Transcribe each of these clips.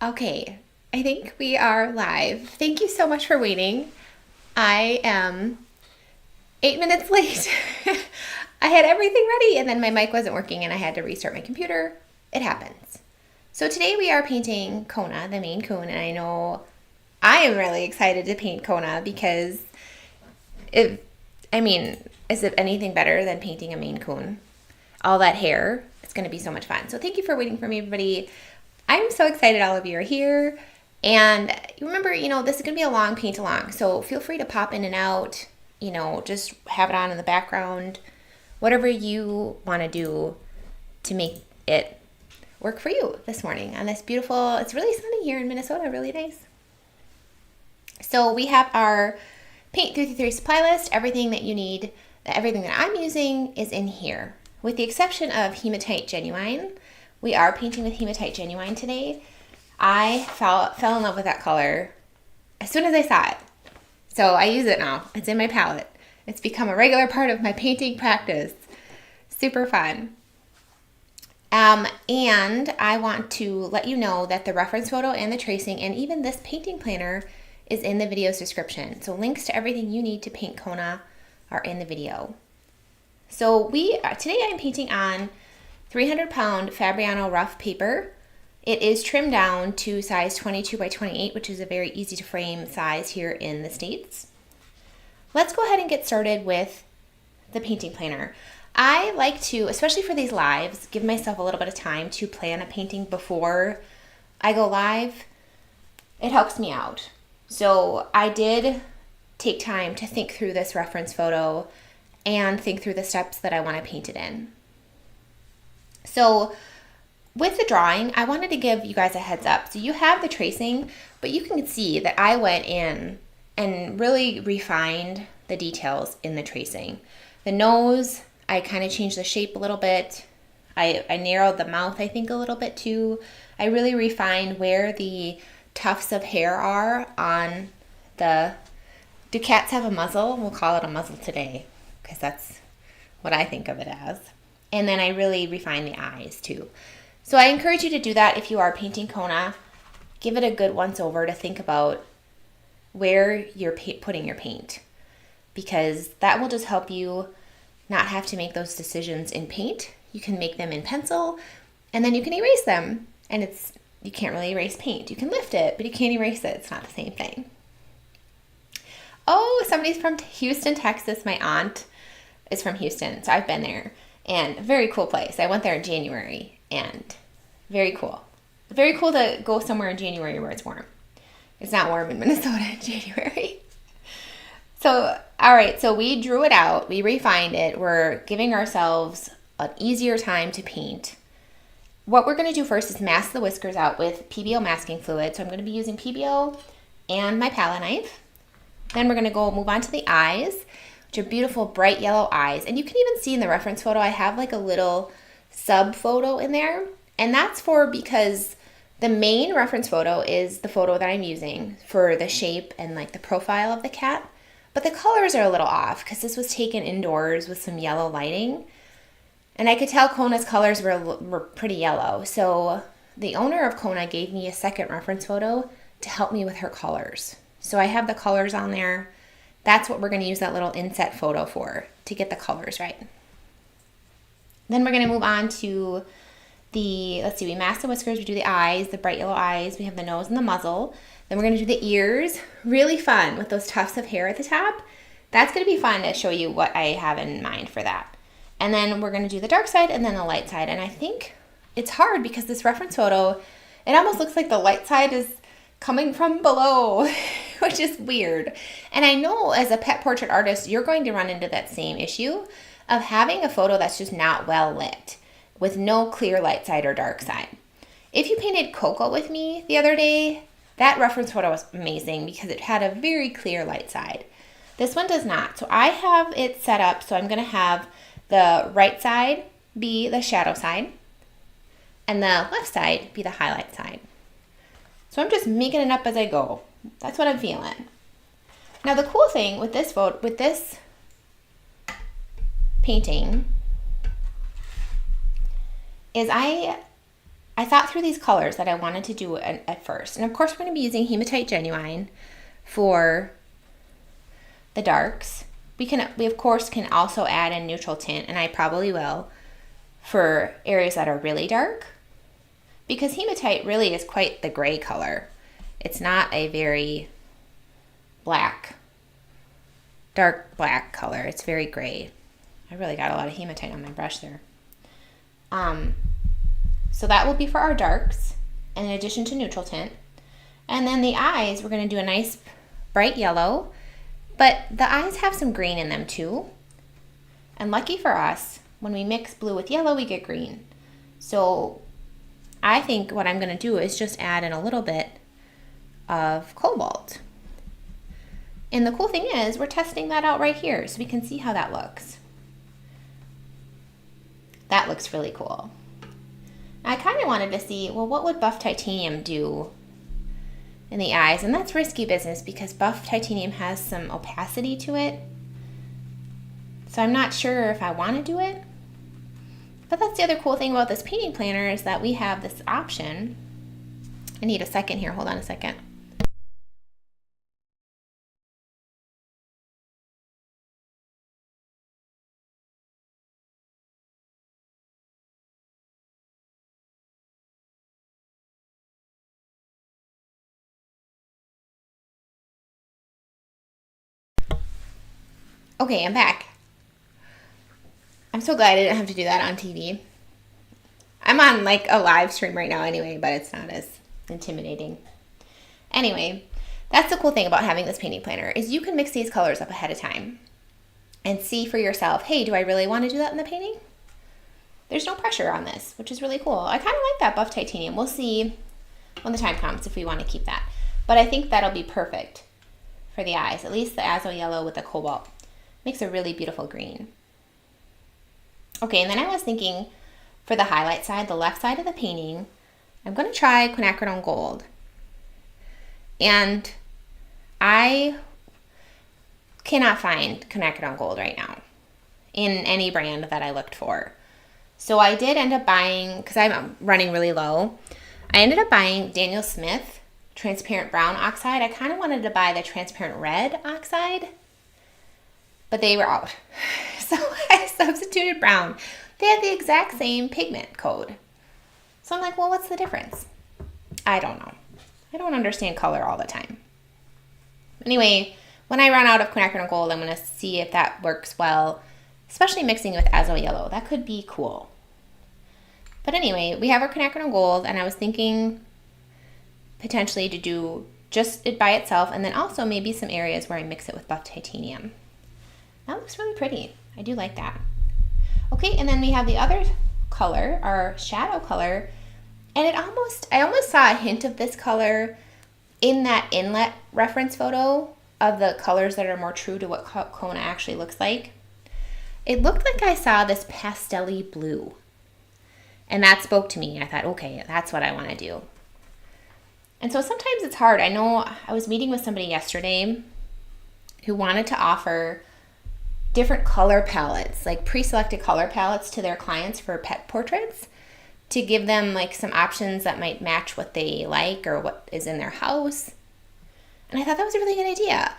Okay, I think we are live. Thank you so much for waiting. I am 8 minutes late. I had everything ready and then my mic wasn't working and I had to restart my computer. It happens. So today we are painting Kona the Maine Coon, and I know I am really excited to paint Kona because is it anything better than painting a Maine Coon? All that hair, it's going to be so much fun. So thank you for waiting for me, everybody. I'm so excited all of you are here. And remember, this is going to be a long paint along. So feel free to pop in and out, just have it on in the background, whatever you want to do to make it work for you this morning on this beautiful, it's really sunny here in Minnesota, really nice. So we have our Paint 333 supply list. Everything that you need, everything that I'm using is in here. With the exception of Hematite Genuine. We are painting with Hematite Genuine today. I fell in love with that color as soon as I saw it. So I use it now. It's in my palette. It's become a regular part of my painting practice. Super fun. And I want to let you know that the reference photo and the tracing and even this painting planner is in the video's description. So links to everything you need to paint Kona are in the video. So today I'm painting on 300-pound Fabriano rough paper. It is trimmed down to size 22 by 28, which is a very easy to frame size here in the States. Let's go ahead and get started with the painting planner. I like to, especially for these lives, give myself a little bit of time to plan a painting before I go live. It helps me out. So I did take time to think through this reference photo and think through the steps that I want to paint it in. So with the drawing, I wanted to give you guys a heads up. So you have the tracing, but you can see that I went in and really refined the details in the tracing. The nose, I kind of changed the shape a little bit. I narrowed the mouth, I think, a little bit too. I really refined where the tufts of hair are on do cats have a muzzle? We'll call it a muzzle today because that's what I think of it as. And then I really refined the eyes too. So I encourage you to do that if you are painting Kona. Give it a good once over to think about where you're putting your paint, because that will just help you not have to make those decisions in paint. You can make them in pencil and then you can erase them. And you can't really erase paint. You can lift it, but you can't erase it. It's not the same thing. Oh, somebody's from Houston, Texas. My aunt is from Houston, so I've been there. And a very cool place. I went there in January, and very cool. Very cool to go somewhere in January where it's warm. It's not warm in Minnesota in January. So, all right, so we drew it out. We refined it. We're giving ourselves an easier time to paint. What we're going to do first is mask the whiskers out with PBO masking fluid. So I'm going to be using PBO and my palette knife. Then we're going to move on to the eyes, which are beautiful bright yellow eyes. And you can even see in the reference photo, I have like a little sub photo in there. And that's because the main reference photo is the photo that I'm using for the shape and like the profile of the cat. But the colors are a little off because this was taken indoors with some yellow lighting. And I could tell Kona's colors were pretty yellow. So the owner of Kona gave me a second reference photo to help me with her colors. So I have the colors on there. That's what we're going to use that little inset photo for, to get the colors right. Then we're going to move on to we mask the whiskers, we do the eyes, the bright yellow eyes, we have the nose and the muzzle. Then we're going to do the ears. Really fun with those tufts of hair at the top. That's going to be fun to show you what I have in mind for that. And then we're going to do the dark side and then the light side. And I think it's hard because this reference photo, it almost looks like the light side is coming from below, which is weird. And I know as a pet portrait artist, you're going to run into that same issue of having a photo that's just not well lit with no clear light side or dark side. If you painted Coco with me the other day, that reference photo was amazing because it had a very clear light side. This one does not. So I have it set up so I'm going to have the right side be the shadow side and the left side be the highlight side. So I'm just making it up as I go. That's what I'm feeling. Now the cool thing with this painting is I I thought through these colors that I wanted to do at first. And of course, we're going to be using Hematite Genuine for the darks. We of course can also add in neutral tint, and I probably will, for areas that are really dark, because hematite really is quite the gray color. It's not a very dark black color. It's very gray. I really got a lot of hematite on my brush there. So that will be for our darks, in addition to neutral tint. And then the eyes, we're going to do a nice bright yellow, but the eyes have some green in them too. And lucky for us, when we mix blue with yellow, we get green. So I think what I'm going to do is just add in a little bit of cobalt. And the cool thing is, we're testing that out right here so we can see how that looks. That looks really cool. I kind of wanted to see, well, what would buff titanium do in the eyes? And that's risky business because buff titanium has some opacity to it. So I'm not sure if I want to do it. But that's the other cool thing about this painting planner is that we have this option. I need a second here. Hold on a second. Okay, I'm back. I'm so glad I didn't have to do that on TV. I'm on like a live stream right now anyway, but it's not as intimidating. Anyway, that's the cool thing about having this painting planner is you can mix these colors up ahead of time and see for yourself, hey, do I really want to do that in the painting? There's no pressure on this, which is really cool. I kind of like that buff titanium. We'll see when the time comes if we want to keep that. But I think that'll be perfect for the eyes, at least the azo yellow with the cobalt. Makes a really beautiful green. Okay, and then I was thinking for the highlight side, the left side of the painting, I'm going to try quinacridone gold. And I cannot find quinacridone gold right now in any brand that I looked for. So I did end up buying, because I'm running really low, I ended up buying Daniel Smith transparent brown oxide. I kind of wanted to buy the transparent red oxide, but they were out. So I substituted brown. They had the exact same pigment code. So I'm like, well, what's the difference? I don't know. I don't understand color all the time. Anyway, when I run out of quinacridone gold, I'm going to see if that works well, especially mixing with azo yellow. That could be cool. But anyway, we have our quinacridone gold, and I was thinking potentially to do just it by itself, and then also maybe some areas where I mix it with buff titanium. That looks really pretty. I do like that. Okay, and then we have the other color, our shadow color, and I almost saw a hint of this color in that inlet reference photo of the colors that are more true to what Kona actually looks like. It looked like I saw this pastel-y blue, and that spoke to me. I thought, okay, that's what I want to do. And so sometimes it's hard. I know I was meeting with somebody yesterday who wanted to offer different color palettes, like pre-selected color palettes to their clients for pet portraits to give them like some options that might match what they like or what is in their house. And I thought that was a really good idea.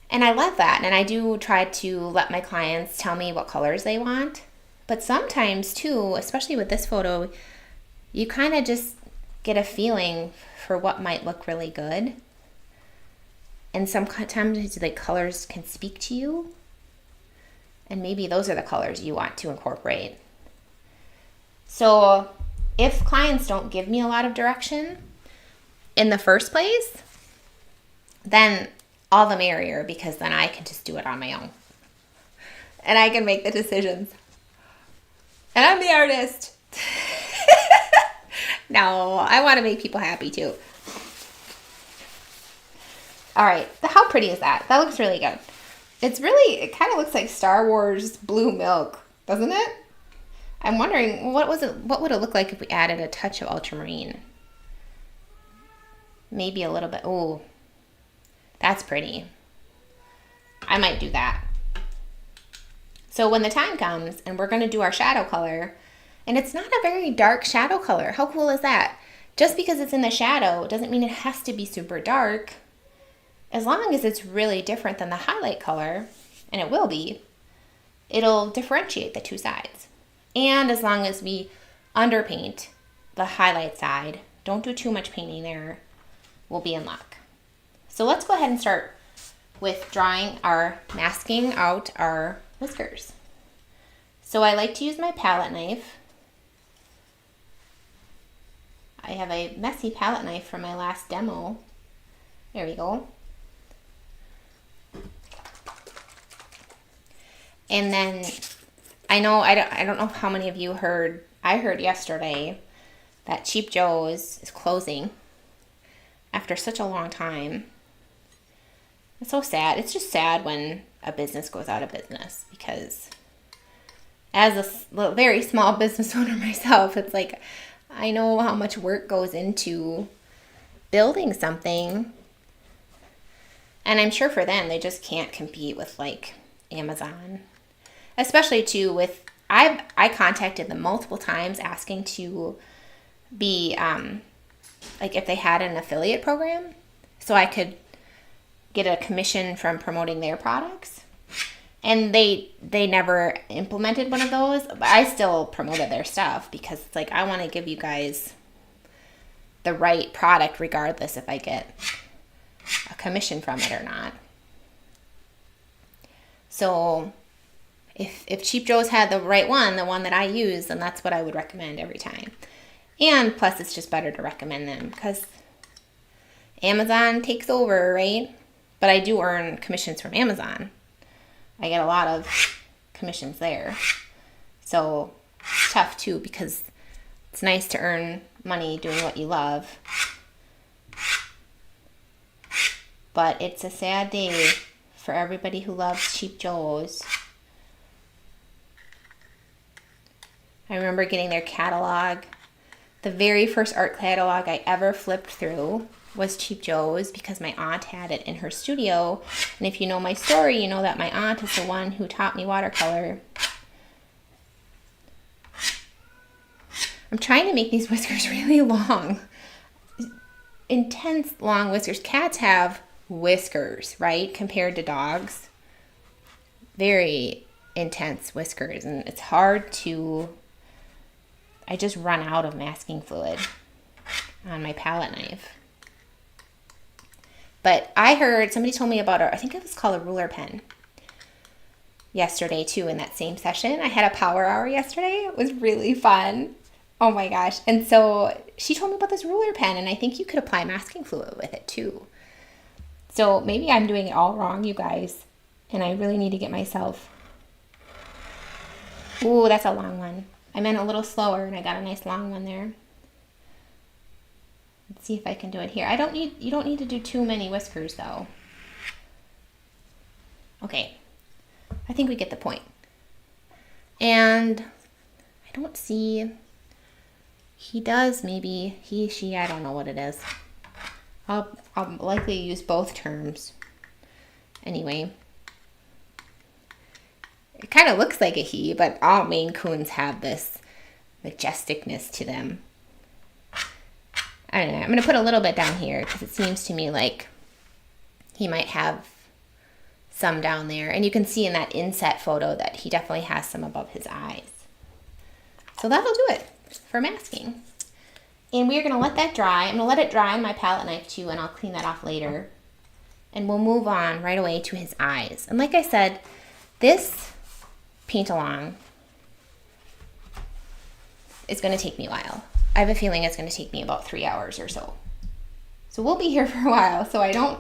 And I love that. And I do try to let my clients tell me what colors they want. But sometimes too, especially with this photo, you kind of just get a feeling for what might look really good. And sometimes the colors can speak to you. And maybe those are the colors you want to incorporate. So if clients don't give me a lot of direction in the first place, then all the merrier, because then I can just do it on my own. And I can make the decisions. And I'm the artist. No, I want to make people happy too. All right, how pretty is that? That looks really good. It kind of looks like Star Wars blue milk, doesn't it? I'm wondering, what would it look like if we added a touch of ultramarine? Maybe a little bit. Oh, that's pretty. I might do that. So when the time comes and we're going to do our shadow color, And it's not a very dark shadow color. How cool is that? Just because it's in the shadow doesn't mean it has to be super dark. As long as it's really different than the highlight color, and it will be, it'll differentiate the two sides. And as long as we underpaint the highlight side, don't do too much painting there, we'll be in luck. So let's go ahead and start with masking out our whiskers. So I like to use my palette knife. I have a messy palette knife from my last demo. There we go. And then I don't know how many of you heard, I heard yesterday that Cheap Joe's is closing after such a long time. It's so sad. It's just sad when a business goes out of business, because as a very small business owner myself, it's like I know how much work goes into building something. And I'm sure for them, they just can't compete with like Amazon. Especially too with, I contacted them multiple times asking to be, like if they had an affiliate program, so I could get a commission from promoting their products. And they never implemented one of those, but I still promoted their stuff because it's like, I want to give you guys the right product regardless if I get a commission from it or not. So if Cheap Joe's had the right one, the one that I use, then that's what I would recommend every time. And plus it's just better to recommend them because Amazon takes over, right? But I do earn commissions from Amazon. I get a lot of commissions there. So it's tough too, because it's nice to earn money doing what you love. But it's a sad day for everybody who loves Cheap Joe's. I remember getting their catalog. The very first art catalog I ever flipped through was Cheap Joe's because my aunt had it in her studio. And if you know my story, you know that my aunt is the one who taught me watercolor. I'm trying to make these whiskers really long. Intense long whiskers. Cats have whiskers, right? Compared to dogs. Very intense whiskers. And it's hard to... I just run out of masking fluid on my palette knife. But I heard, somebody told me about I think it was called a ruler pen yesterday too in that same session. I had a power hour yesterday. It was really fun. Oh my gosh. And so she told me about this ruler pen, and I think you could apply masking fluid with it too. So maybe I'm doing it all wrong, you guys, and I really need to get myself... Ooh, that's a long one. I meant a little slower, and I got a nice long one there. Let's see if I can do it here. You don't need to do too many whiskers though. Okay. I think we get the point. And I don't see, he does maybe, he, she, I don't know what it is. I'll likely use both terms. Anyway. It kind of looks like a he, but all Maine Coons have this majesticness to them. I don't know. I'm going to put a little bit down here because it seems to me like he might have some down there. And you can see in that inset photo that he definitely has some above his eyes. So that'll do it for masking. And we're going to let that dry. I'm going to let it dry on my palette knife too, and I'll clean that off later. And we'll move on right away to his eyes. And like I said, this paint along is going to take me a while. I have a feeling it's going to take me about 3 hours or so. So we'll be here for a while, so I don't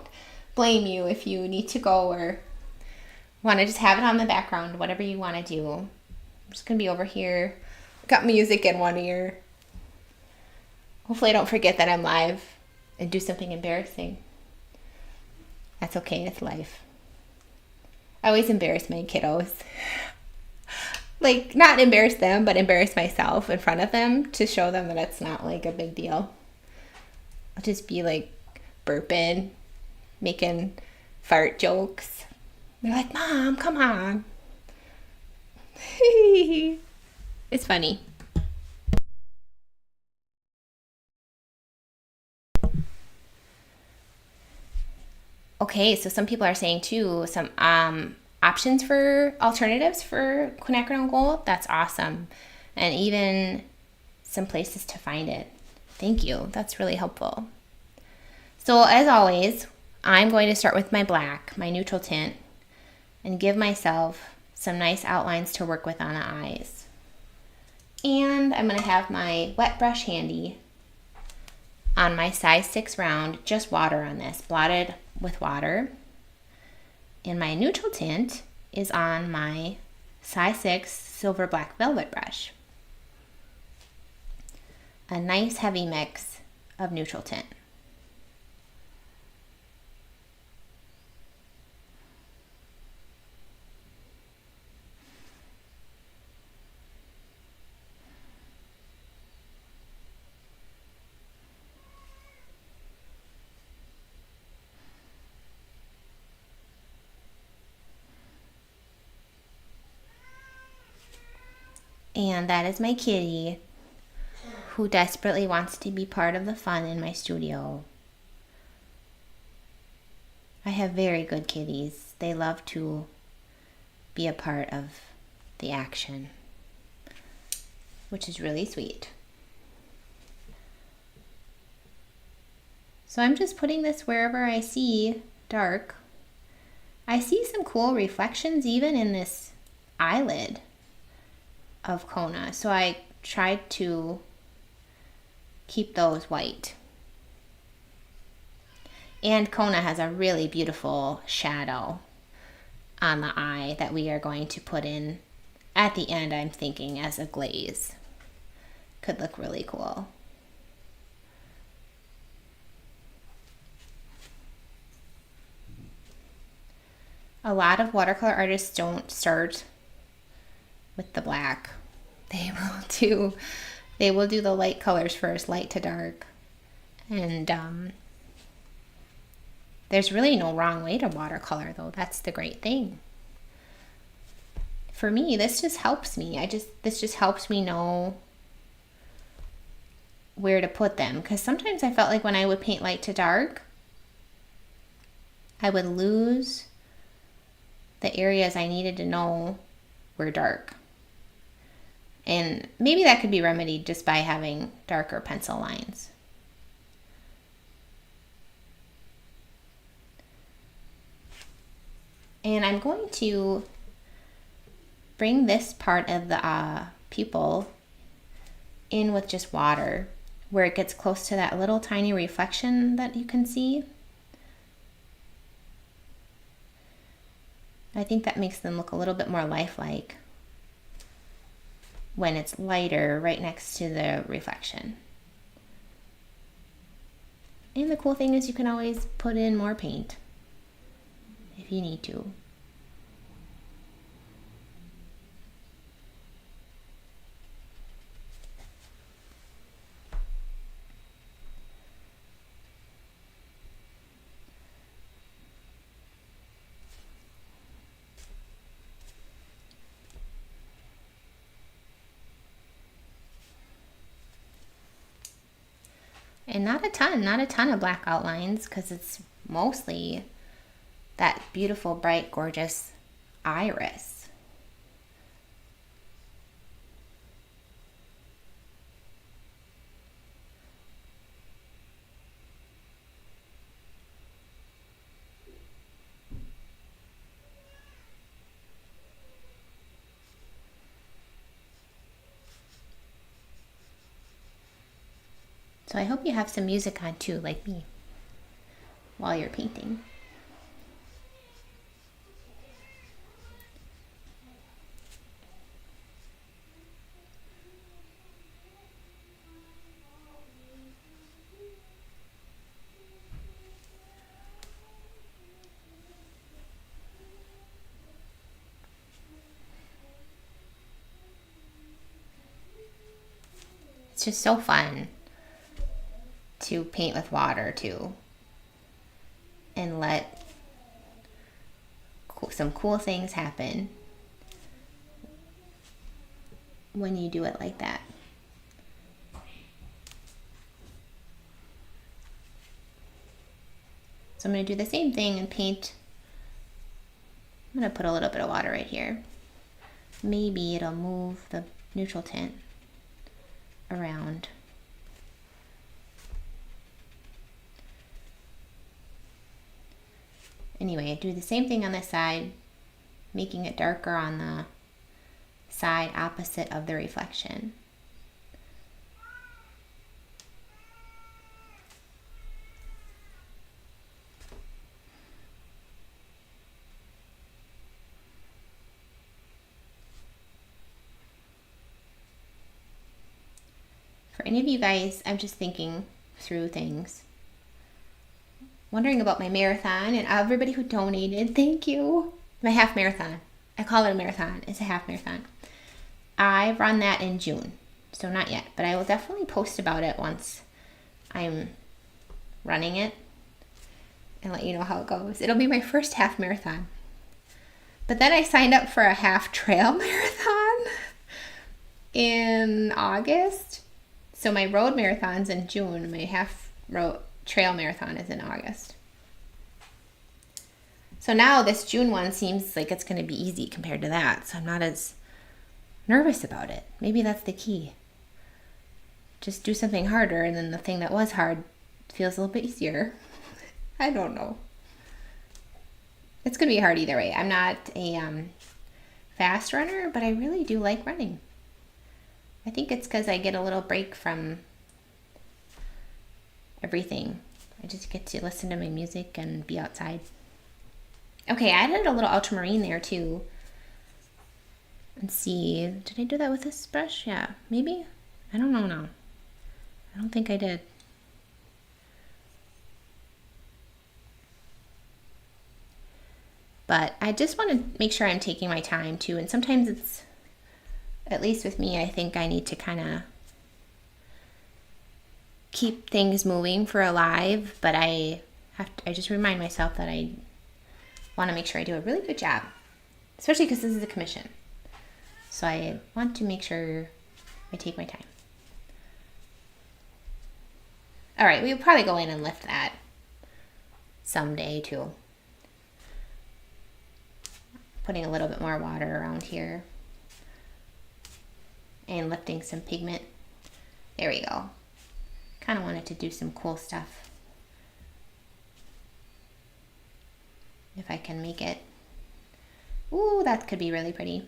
blame you if you need to go or want to just have it on the background, whatever you want to do. I'm just going to be over here. Got music in one ear. Hopefully I don't forget that I'm live and do something embarrassing. That's okay, it's life. I always embarrass my kiddos. Like, not embarrass them, but embarrass myself in front of them to show them that it's not, like, a big deal. I'll just be, like, burping, making fart jokes. They're like, Mom, come on. It's funny. Okay, so some people are saying too, some options for alternatives for quinacridone gold. That's awesome. And even some places to find it. Thank you. That's really helpful. So as always, I'm going to start with my black, my neutral tint, and give myself some nice outlines to work with on the eyes. And I'm going to have my wet brush handy on my size 6 round, just water on this, blotted with water. And my neutral tint is on my size 6 silver black velvet brush. A nice heavy mix of neutral tint. And that is my kitty, who desperately wants to be part of the fun in my studio. I have very good kitties. They love to be a part of the action, which is really sweet. So I'm just putting this wherever I see dark. I see some cool reflections even in this eyelid of Kona, so I tried to keep those white. And Kona has a really beautiful shadow on the eye that we are going to put in at the end, I'm thinking, as a glaze. Could look really cool. A lot of watercolor artists don't start with the black. They will do the light colors first, light to dark. And there's really no wrong way to watercolor, though. That's the great thing. For me, this just helps me. This just helps me know where to put them, because sometimes I felt like when I would paint light to dark, I would lose the areas I needed to know were dark. And maybe that could be remedied just by having darker pencil lines. And I'm going to bring this part of the pupil in with just water, where it gets close to that little tiny reflection that you can see. I think that makes them look a little bit more lifelike when it's lighter right next to the reflection. And the cool thing is you can always put in more paint if you need to. And not a ton of black outlines, because it's mostly that beautiful, bright, gorgeous iris. So I hope you have some music on too, like me, while you're painting. It's just so fun to paint with water too, and let some cool things happen when you do it like that. So I'm going to do the same thing and paint. I'm going to put a little bit of water right here. Maybe it'll move the neutral tint around. Anyway, I do the same thing on this side, making it darker on the side opposite of the reflection. For any of you guys, I'm just thinking through things. Wondering about my marathon and everybody who donated, thank you. My half marathon. I call it a marathon. It's a half marathon. I run that in June, so not yet, but I will definitely post about it once I'm running it and let you know how it goes. It'll be my first half marathon. But then I signed up for a half trail marathon in August. So my road marathon's in June, my half road trail marathon is in August. So now this June one seems like it's going to be easy compared to that. So I'm not as nervous about it. Maybe that's the key. Just do something harder and then the thing that was hard feels a little bit easier. I don't know. It's going to be hard either way. I'm not a fast runner, but I really do like running. I think it's because I get a little break from everything. I just get to listen to my music and be outside. Okay, I added a little ultramarine there too. Let's see, did I do that with this brush? Yeah, maybe? I don't know now. I don't think I did. But I just want to make sure I'm taking my time too. And sometimes it's, at least with me, I think I need to kind of keep things moving for a live, but I just remind myself that I want to make sure I do a really good job, especially because this is a commission. So I want to make sure I take my time. All right, we'll probably go in and lift that someday too. Putting a little bit more water around here and lifting some pigment. There we go. Kind of wanted to do some cool stuff. If I can make it. Ooh, that could be really pretty.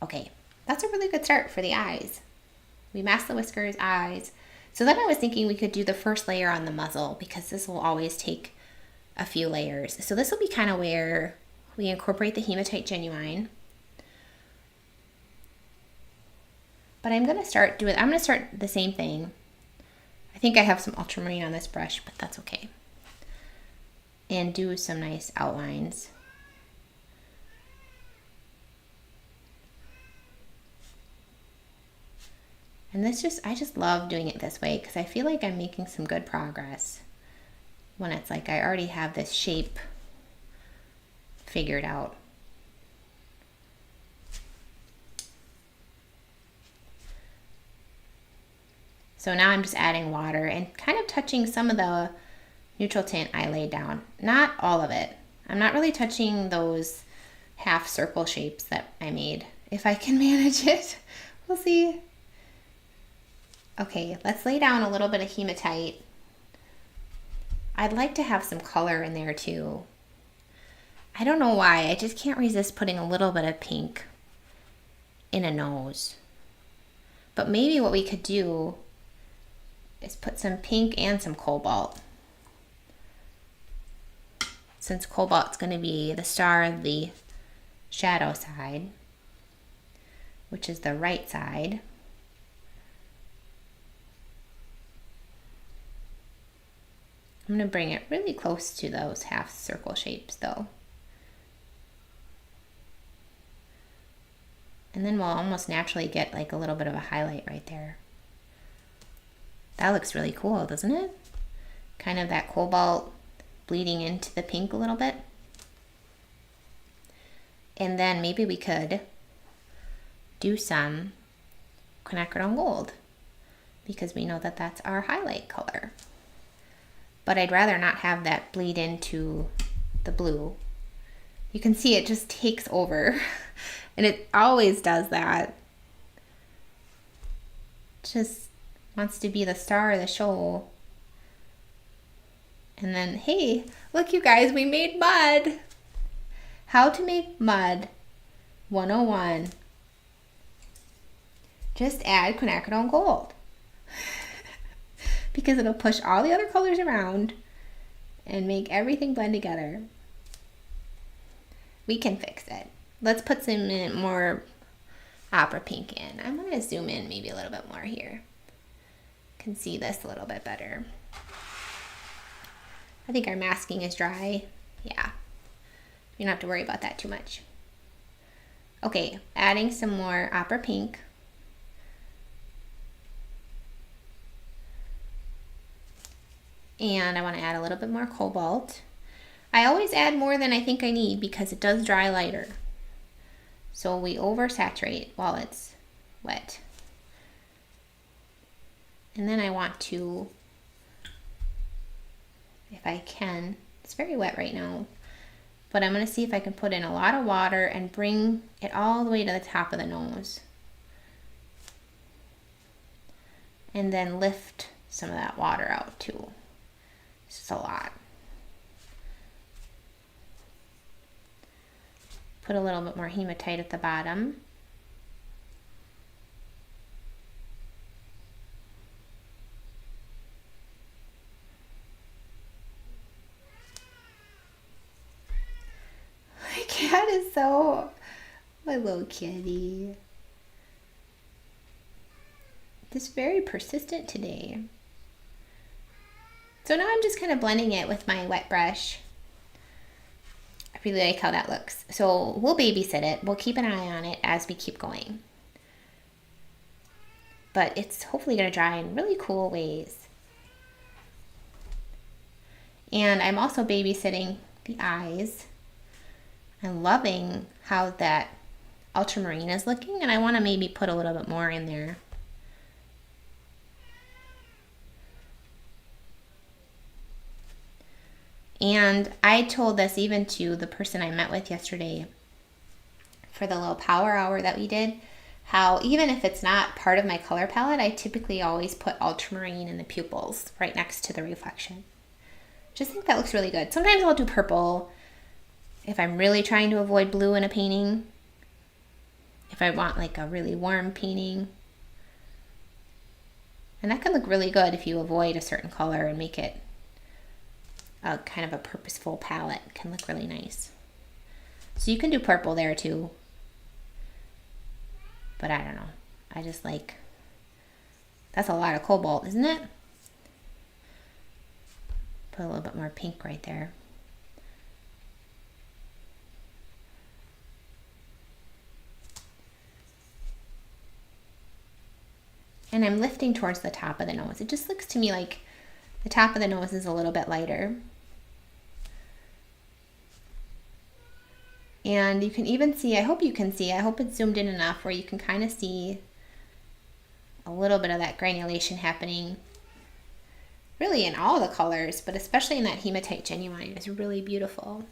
Okay, that's a really good start for the eyes. We masked the whiskers, eyes. So then I was thinking we could do the first layer on the muzzle because this will always take a few layers. So this will be kind of where we incorporate the hematite genuine. But I'm going to start the same thing. I think I have some ultramarine on this brush, but that's okay. And do some nice outlines. And I just love doing it this way because I feel like I'm making some good progress when it's like I already have this shape figured out. So now I'm just adding water and kind of touching some of the neutral tint I laid down. Not all of it. I'm not really touching those half circle shapes that I made. If I can manage it, we'll see. Okay, let's lay down a little bit of hematite. I'd like to have some color in there too. I don't know why, I just can't resist putting a little bit of pink in a nose. But maybe what we could do is put some pink and some cobalt. Since cobalt's going to be the star of the shadow side, which is the right side. I'm going to bring it really close to those half circle shapes though. And then we'll almost naturally get like a little bit of a highlight right there. That looks really cool, doesn't it? Kind of that cobalt bleeding into the pink a little bit. And then maybe we could do some quinacridone gold. because we know that that's our highlight color. But I'd rather not have that bleed into the blue. You can see it just takes over, and it always does that. Just wants to be the star of the show. And then, hey, look you guys, we made mud. How to make mud 101. Just add quinacridone gold. Because it'll push all the other colors around and make everything blend together. We can fix it. Let's put some more opera pink in. I'm going to zoom in maybe a little bit more here. Can see this a little bit better. I think our masking is dry. Yeah. You don't have to worry about that too much. Okay, adding some more opera pink. And I want to add a little bit more cobalt. I always add more than I think I need because it does dry lighter. So we oversaturate while it's wet. And then I want to, if I can, it's very wet right now, but I'm going to see if I can put in a lot of water and bring it all the way to the top of the nose. And then lift some of that water out too. It's just a lot. Put a little bit more hematite at the bottom. My cat is so, my little kitty. Just very persistent today. So now I'm just kind of blending it with my wet brush. I really like how that looks. So we'll babysit it. We'll keep an eye on it as we keep going. But it's hopefully going to dry in really cool ways. And I'm also babysitting the eyes. I'm loving how that ultramarine is looking, and I want to maybe put a little bit more in there. And I told this even to the person I met with yesterday for the little power hour that we did, how even if it's not part of my color palette, I typically always put ultramarine in the pupils right next to the reflection. Just think that looks really good. Sometimes I'll do purple if I'm really trying to avoid blue in a painting. If I want like a really warm painting. And that can look really good if you avoid a certain color and make it a kind of a purposeful palette. It can look really nice. So you can do purple there too. But I don't know. I just like, that's a lot of cobalt, isn't it? Put a little bit more pink right there. And I'm lifting towards the top of the nose. It just looks to me like the top of the nose is a little bit lighter. And you can even see, I hope you can see, I hope it's zoomed in enough where you can kind of see a little bit of that granulation happening really in all the colors, but especially in that hematite genuine. It's really beautiful.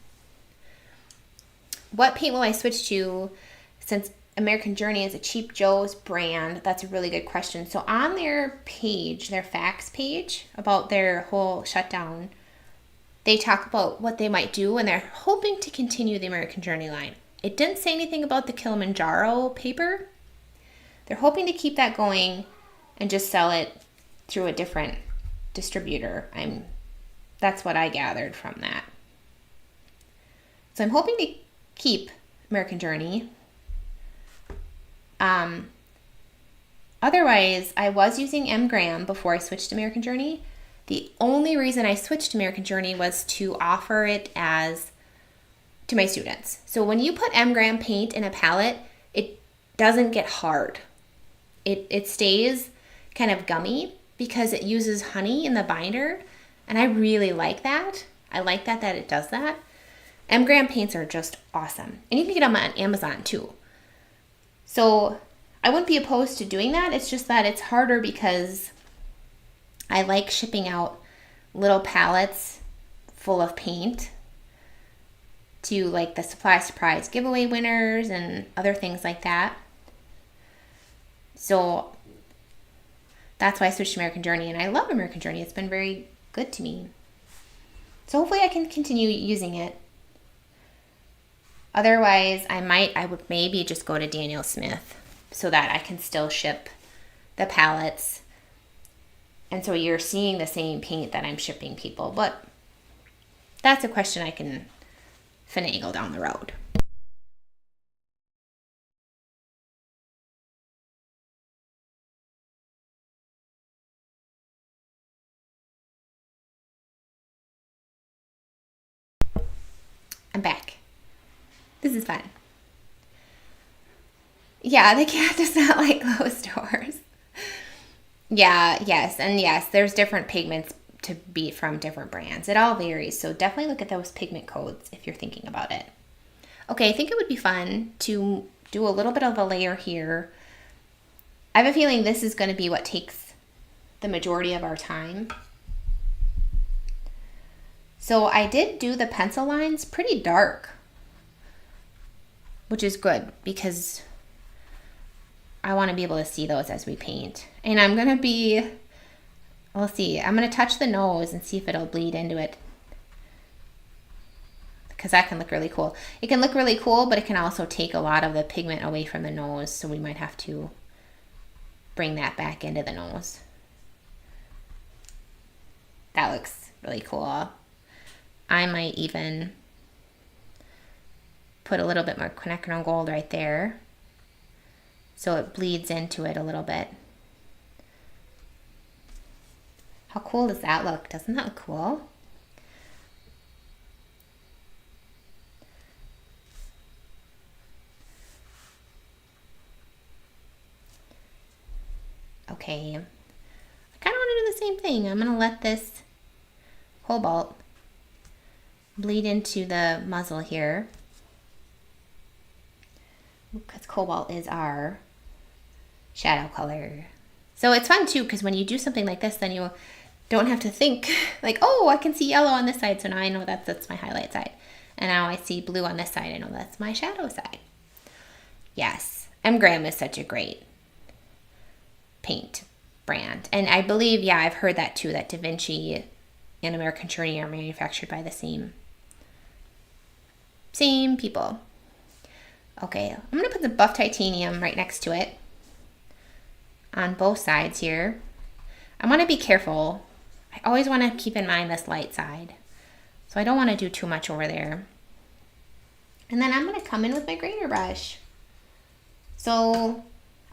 What paint will I switch to since American Journey is a Cheap Joe's brand? That's a really good question. So on their page, their facts page about their whole shutdown, they talk about what they might do, and they're hoping to continue the American Journey line. It didn't say anything about the Kilimanjaro paper. They're hoping to keep that going and just sell it through a different distributor. That's what I gathered from that. So I'm hoping to keep American Journey. Otherwise, I was using M. Graham before I switched to American Journey. The only reason I switched to American Journey was to offer it to my students. So when you put M. Graham paint in a palette, it doesn't get hard. It stays kind of gummy because it uses honey in the binder, and I really like that. I like that it does that. M. Graham paints are just awesome. And you can get them on Amazon too. So I wouldn't be opposed to doing that. It's just that it's harder because I like shipping out little pallets full of paint to like the Supply Surprise giveaway winners and other things like that. So that's why I switched to American Journey, and I love American Journey. It's been very good to me. So hopefully I can continue using it. Otherwise, I would maybe just go to Daniel Smith so that I can still ship the palettes. And so you're seeing the same paint that I'm shipping people. But that's a question I can finagle down the road. I'm back. This is fun. Yeah, the cat does not like closed doors. Yeah, yes, and yes, there's different pigments to be from different brands. It all varies, so definitely look at those pigment codes if you're thinking about it. Okay, I think it would be fun to do a little bit of a layer here. I have a feeling this is going to be what takes the majority of our time. So I did do the pencil lines pretty dark, which is good because I want to be able to see those as we paint. And I'm going to be, we'll see, I'm going to touch the nose and see if it'll bleed into it, because that can look really cool. It can look really cool, but it can also take a lot of the pigment away from the nose, so we might have to bring that back into the nose. That looks really cool. I might even put a little bit more quinacridone gold right there so it bleeds into it a little bit. How cool does that look? Doesn't that look cool? Okay, I kind of want to do the same thing. I'm going to let this cobalt bleed into the muzzle here, because cobalt is our shadow color. So it's fun too, because when you do something like this, then you don't have to think like, oh, I can see yellow on this side, so now I know that's my highlight side. And now I see blue on this side, I know that's my shadow side. Yes, M. Graham is such a great paint brand. And I believe, yeah, I've heard that too, that Da Vinci and American Journey are manufactured by the same people. Okay, I'm going to put the buff titanium right next to it on both sides here. I want to be careful. I always want to keep in mind this light side. So I don't want to do too much over there. And then I'm going to come in with my grainer brush. So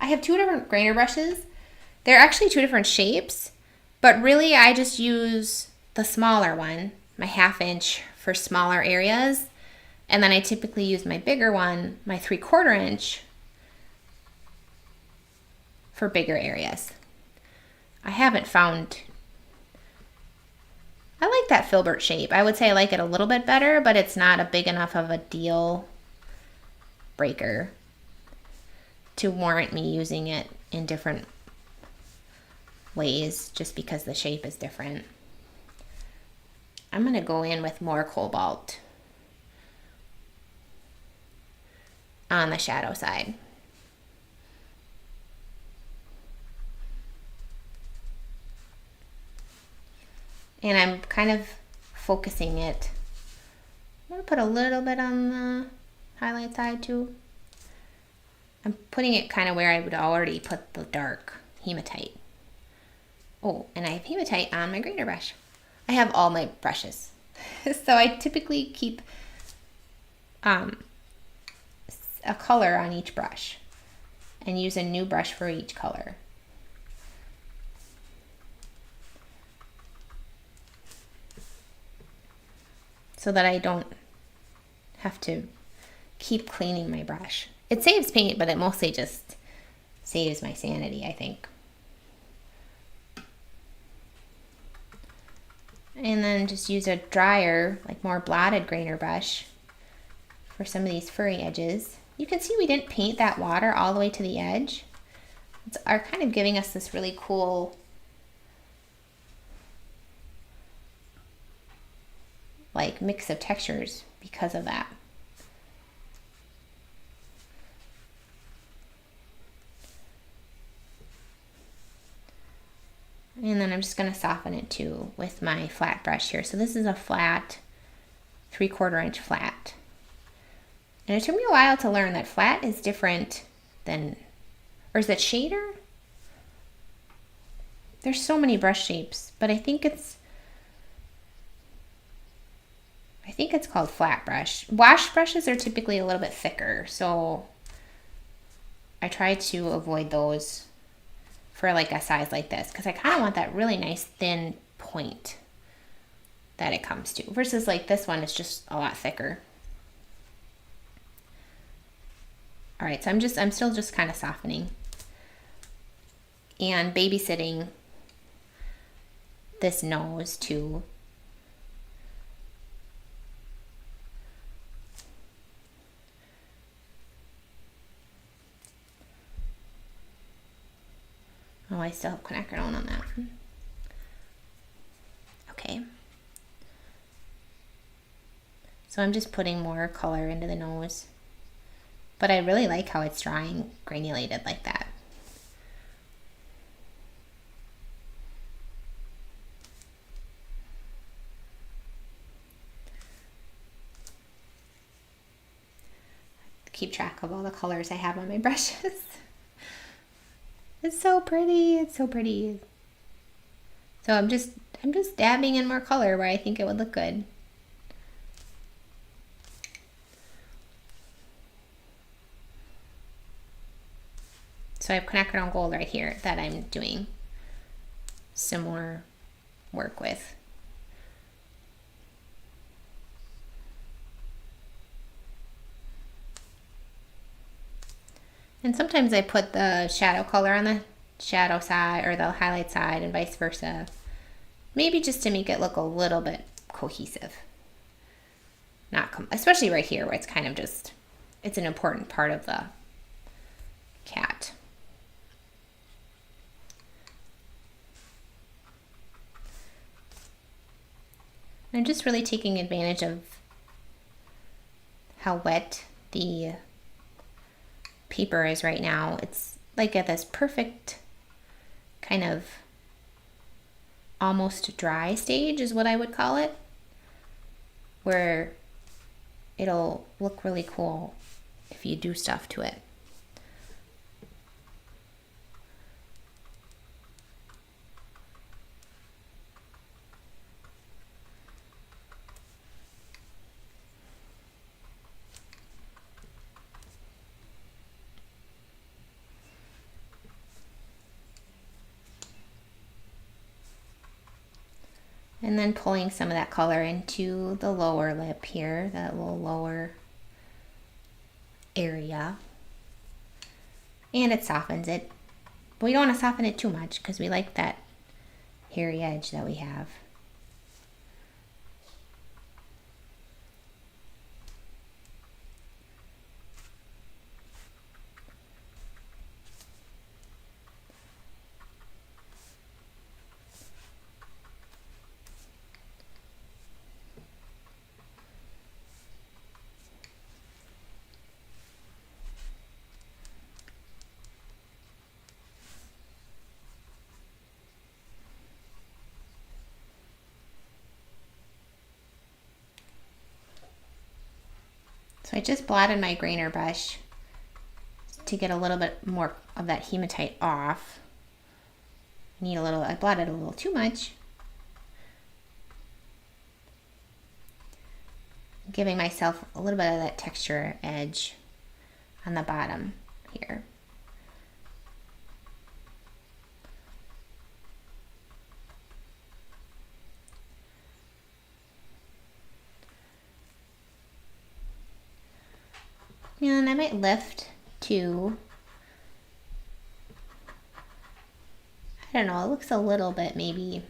I have two different grainer brushes. They're actually two different shapes, but really I just use the smaller one, my 1/2 inch, for smaller areas. And then I typically use my bigger one, my 3/4 inch, for bigger areas. I haven't found, I like that filbert shape. I would say I like it a little bit better, but it's not a big enough of a deal breaker to warrant me using it in different ways just because the shape is different. I'm going to go in with more cobalt on the shadow side. And I'm kind of focusing it. I'm going to put a little bit on the highlight side too. I'm putting it kind of where I would already put the dark hematite. Oh, and I have hematite on my grainer brush. I have all my brushes. So I typically keep a color on each brush and use a new brush for each color. So that I don't have to keep cleaning my brush. It saves paint, but it mostly just saves my sanity, I think. And then just use a drier, like more blotted grainer brush for some of these furry edges. You can see we didn't paint that water all the way to the edge. It's kind of giving us this really cool like mix of textures because of that. And then I'm just going to soften it too with my flat brush here. So this is a flat 3/4 inch flat. And it took me a while to learn that flat is different than, or is it shader? There's so many brush shapes, but I think it's called flat brush. Wash brushes are typically a little bit thicker, so I try to avoid those for like a size like this, because I kind of want that really nice thin point that it comes to, versus like this one is just a lot thicker. All right, so I'm still just kind of softening and babysitting this nose too. Oh, I still have quinacridone on that. Okay. So I'm just putting more color into the nose. But I really like how it's drying granulated like that. Keep track of all the colors I have on my brushes. It's so pretty. It's so pretty. So I'm just dabbing in more color where I think it would look good. So I have quinacridone gold right here that I'm doing some more work with. And sometimes I put the shadow color on the shadow side or the highlight side and vice versa. Maybe just to make it look a little bit cohesive. Especially right here where it's kind of just, it's an important part of the cat. I'm just really taking advantage of how wet the paper is right now. It's like at this perfect kind of almost dry stage is what I would call it, where it'll look really cool if you do stuff to it. And then pulling some of that color into the lower lip here, that little lower area. And it softens it. But we don't want to soften it too much because we like that hairy edge that we have. So I just blotted my grainer brush to get a little bit more of that hematite off. I blotted a little too much. Giving myself a little bit of that texture edge on the bottom here. And I might lift too. I don't know, it looks a little bit maybe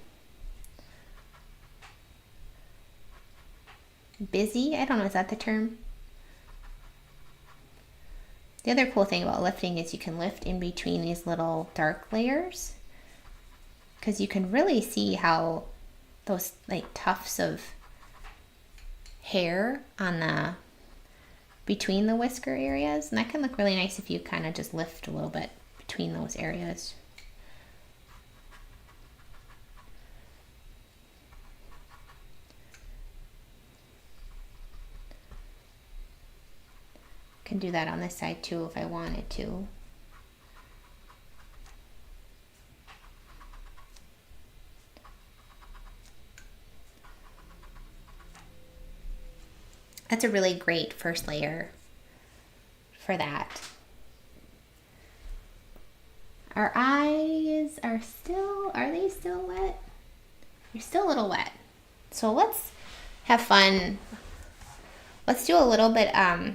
busy. I don't know, is that the term? The other cool thing about lifting is you can lift in between these little dark layers, because you can really see how those like tufts of hair on the between the whisker areas, and that can look really nice if you kind of just lift a little bit between those areas. Can do that on this side too if I wanted to. That's a really great first layer for that. Our eyes are they still wet? They're still a little wet. So let's have fun. Let's do a little bit, I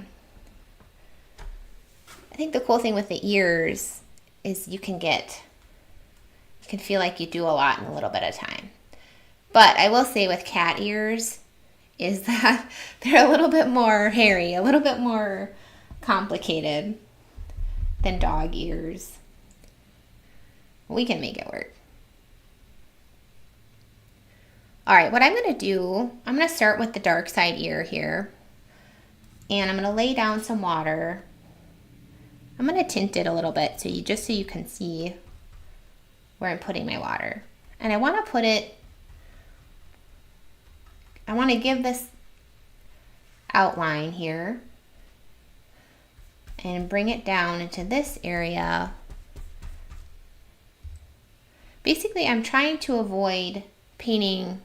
think the cool thing with the ears is you can feel like you do a lot in a little bit of time. But I will say with cat ears is that they're a little bit more hairy, a little bit more complicated than dog ears. We can make it work. All right, what I'm gonna do, I'm gonna start with the dark side ear here, and I'm gonna lay down some water. I'm gonna tint it a little bit so you can see where I'm putting my water. And I wanna give this outline here and bring it down into this area. Basically, I'm trying to avoid painting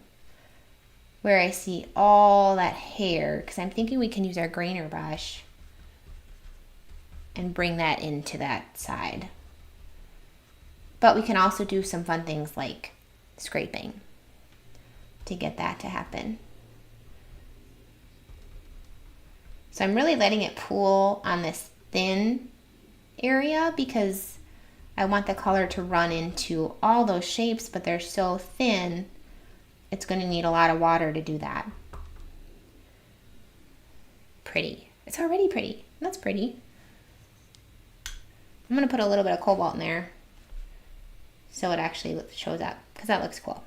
where I see all that hair, because I'm thinking we can use our grainer brush and bring that into that side. But we can also do some fun things like scraping to get that to happen. So I'm really letting it pool on this thin area because I want the color to run into all those shapes, but they're so thin, it's going to need a lot of water to do that. Pretty. It's already pretty. That's pretty. I'm going to put a little bit of cobalt in there so it actually shows up, because that looks cool.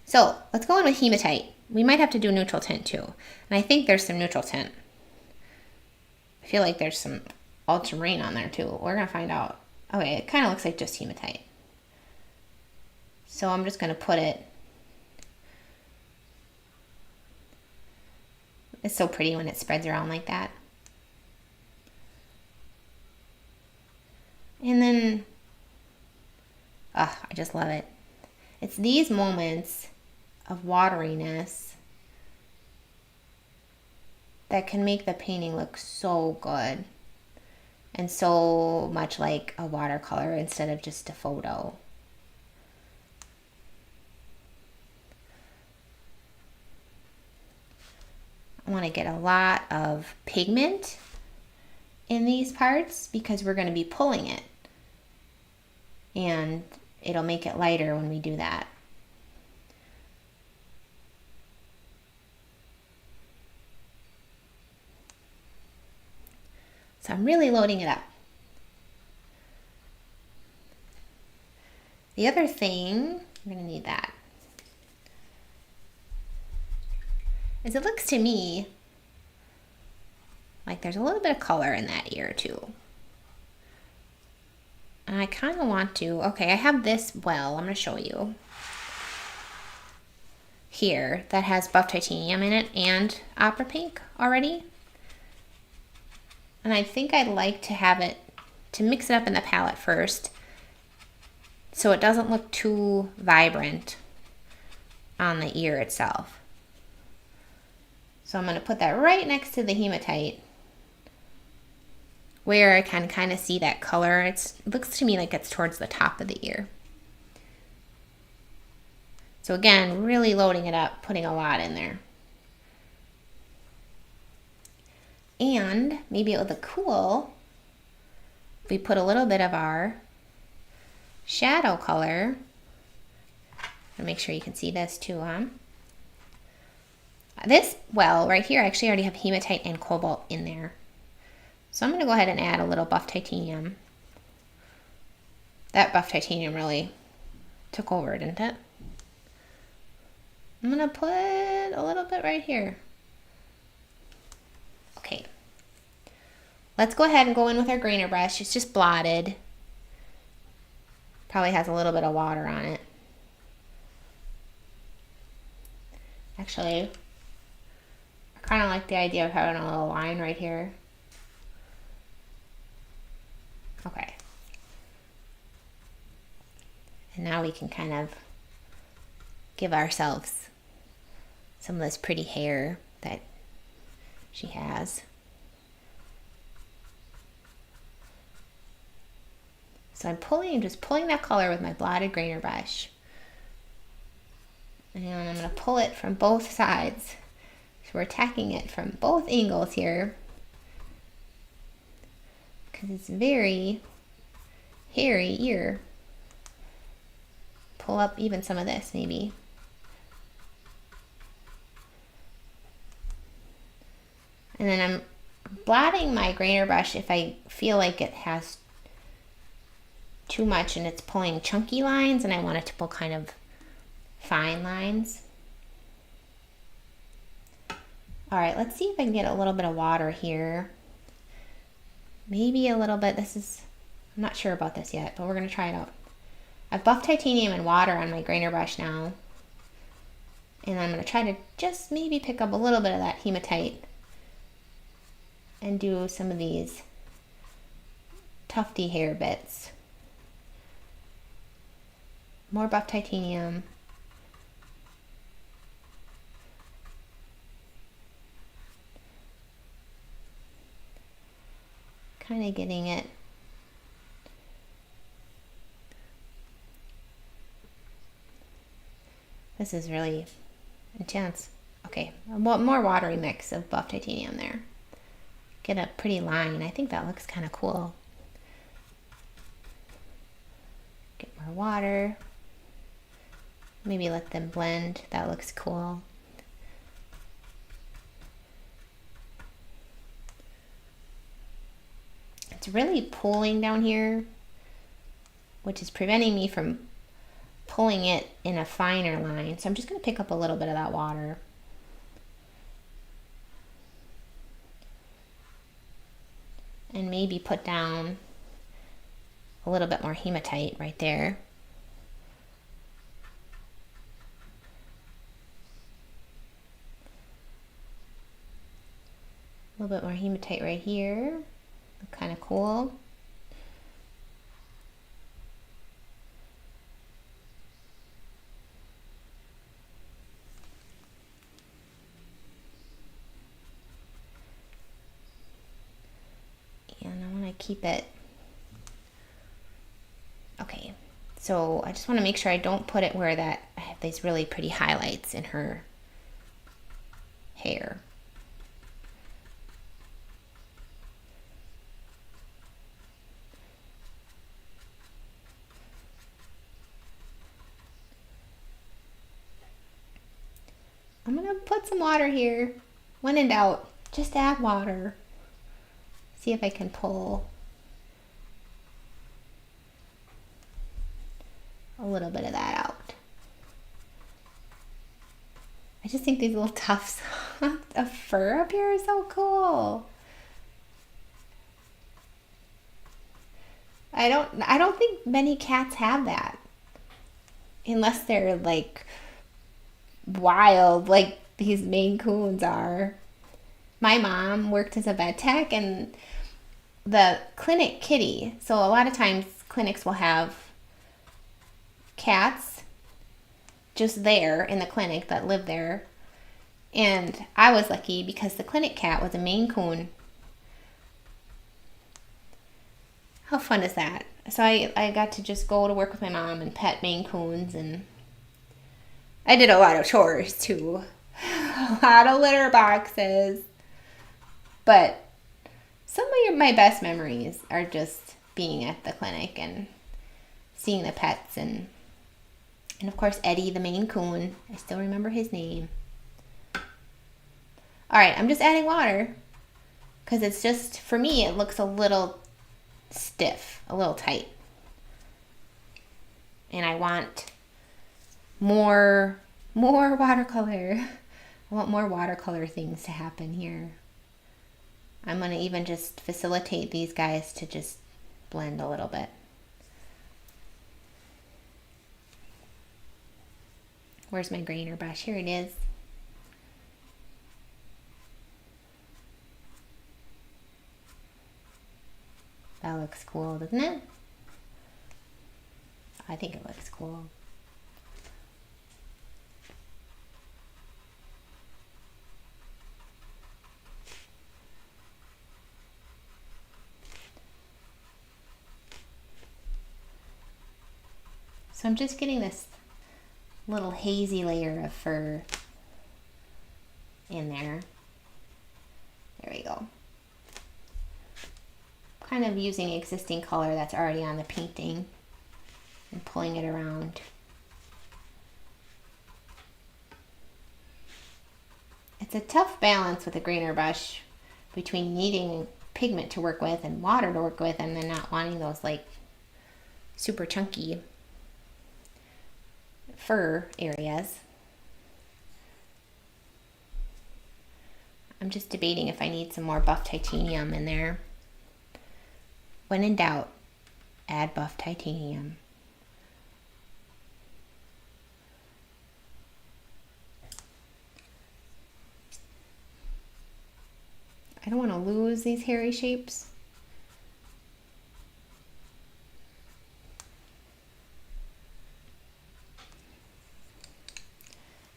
So let's go in with hematite. We might have to do neutral tint too. And I think there's some neutral tint. I feel like there's some ultramarine on there too. We're going to find out. Okay, it kind of looks like just hematite. So I'm just going to put it. It's so pretty when it spreads around like that. And then, I just love it. It's these moments of wateriness that can make the painting look so good and so much like a watercolor instead of just a photo. I want to get a lot of pigment in these parts because we're going to be pulling it, and it'll make it lighter when we do that. So I'm really loading it up. The other thing, we're going to need that, is it looks to me like there's a little bit of color in that ear too. And I kind of want to, okay, I have this well, I'm going to show you here that has buff titanium in it and opera pink already. And I think I'd like to have it, to mix it up in the palette first so it doesn't look too vibrant on the ear itself. So I'm going to put that right next to the hematite where I can kind of see that color. It looks to me like it's towards the top of the ear. So again, really loading it up, putting a lot in there. And maybe it would look cool if we put a little bit of our shadow color. And make sure you can see this too, This well right here, I actually already have hematite and cobalt in there. So I'm going to go ahead and add a little buff titanium. That buff titanium really took over, didn't it? I'm going to put a little bit right here. Okay. Let's go ahead and go in with our grainer brush. It's just blotted. Probably has a little bit of water on it. Actually, I kind of like the idea of having a little line right here. Okay. And now we can kind of give ourselves some of this pretty hair that she has. So I'm just pulling that color with my blotted grainer brush. And I'm going to pull it from both sides. So we're attacking it from both angles here. Because it's very hairy ear. Pull up even some of this maybe. And then I'm blotting my grainer brush if I feel like it has too much and it's pulling chunky lines and I want it to pull kind of fine lines. All right, let's see if I can get a little bit of water here. Maybe a little bit. I'm not sure about this yet, but we're gonna try it out. I've buffed titanium and water on my grainer brush now. And I'm gonna try to just maybe pick up a little bit of that hematite and do some of these tufty hair bits. More buff titanium. Kind of getting it. This is really intense. Okay, more watery mix of buff titanium there. Get a pretty line. I think that looks kind of cool. Get more water. Maybe let them blend. That looks cool. It's really pulling down here, which is preventing me from pulling it in a finer line. So I'm just going to pick up a little bit of that water. And maybe put down a little bit more hematite right there. A little bit more hematite right here. Kind of cool. And I want to keep it. Okay, so I just want to make sure I don't put it where I have these really pretty highlights in her hair. I'm gonna put some water here. When in doubt, just add water. See if I can pull a little bit of that out. I just think these little tufts of fur up here are so cool. I don't think many cats have that. Unless they're like wild like these Maine Coons are. My mom worked as a vet tech and the clinic kitty. So a lot of times clinics will have cats just there in the clinic that live there. And I was lucky because the clinic cat was a Maine Coon. How fun is that? So I got to just go to work with my mom and pet Maine Coons, and I did a lot of chores too. A lot of litter boxes. But some of my best memories are just being at the clinic and seeing the pets, and of course Eddie the Maine Coon. I still remember his name. All right, I'm just adding water because it's just, for me, it looks a little stiff, a little tight. And I want more watercolor. I want more watercolor things to happen here. I'm going to even just facilitate these guys to just blend a little bit. Where's my grainer brush? Here it is. That looks cool, doesn't it? I think it looks cool. So I'm just getting this little hazy layer of fur in there. There we go. Kind of using existing color that's already on the painting and pulling it around. It's a tough balance with a grainer brush between needing pigment to work with and water to work with, and then not wanting those like super chunky fur areas. I'm just debating if I need some more buff titanium in there. When in doubt, add buff titanium. I don't want to lose these hairy shapes.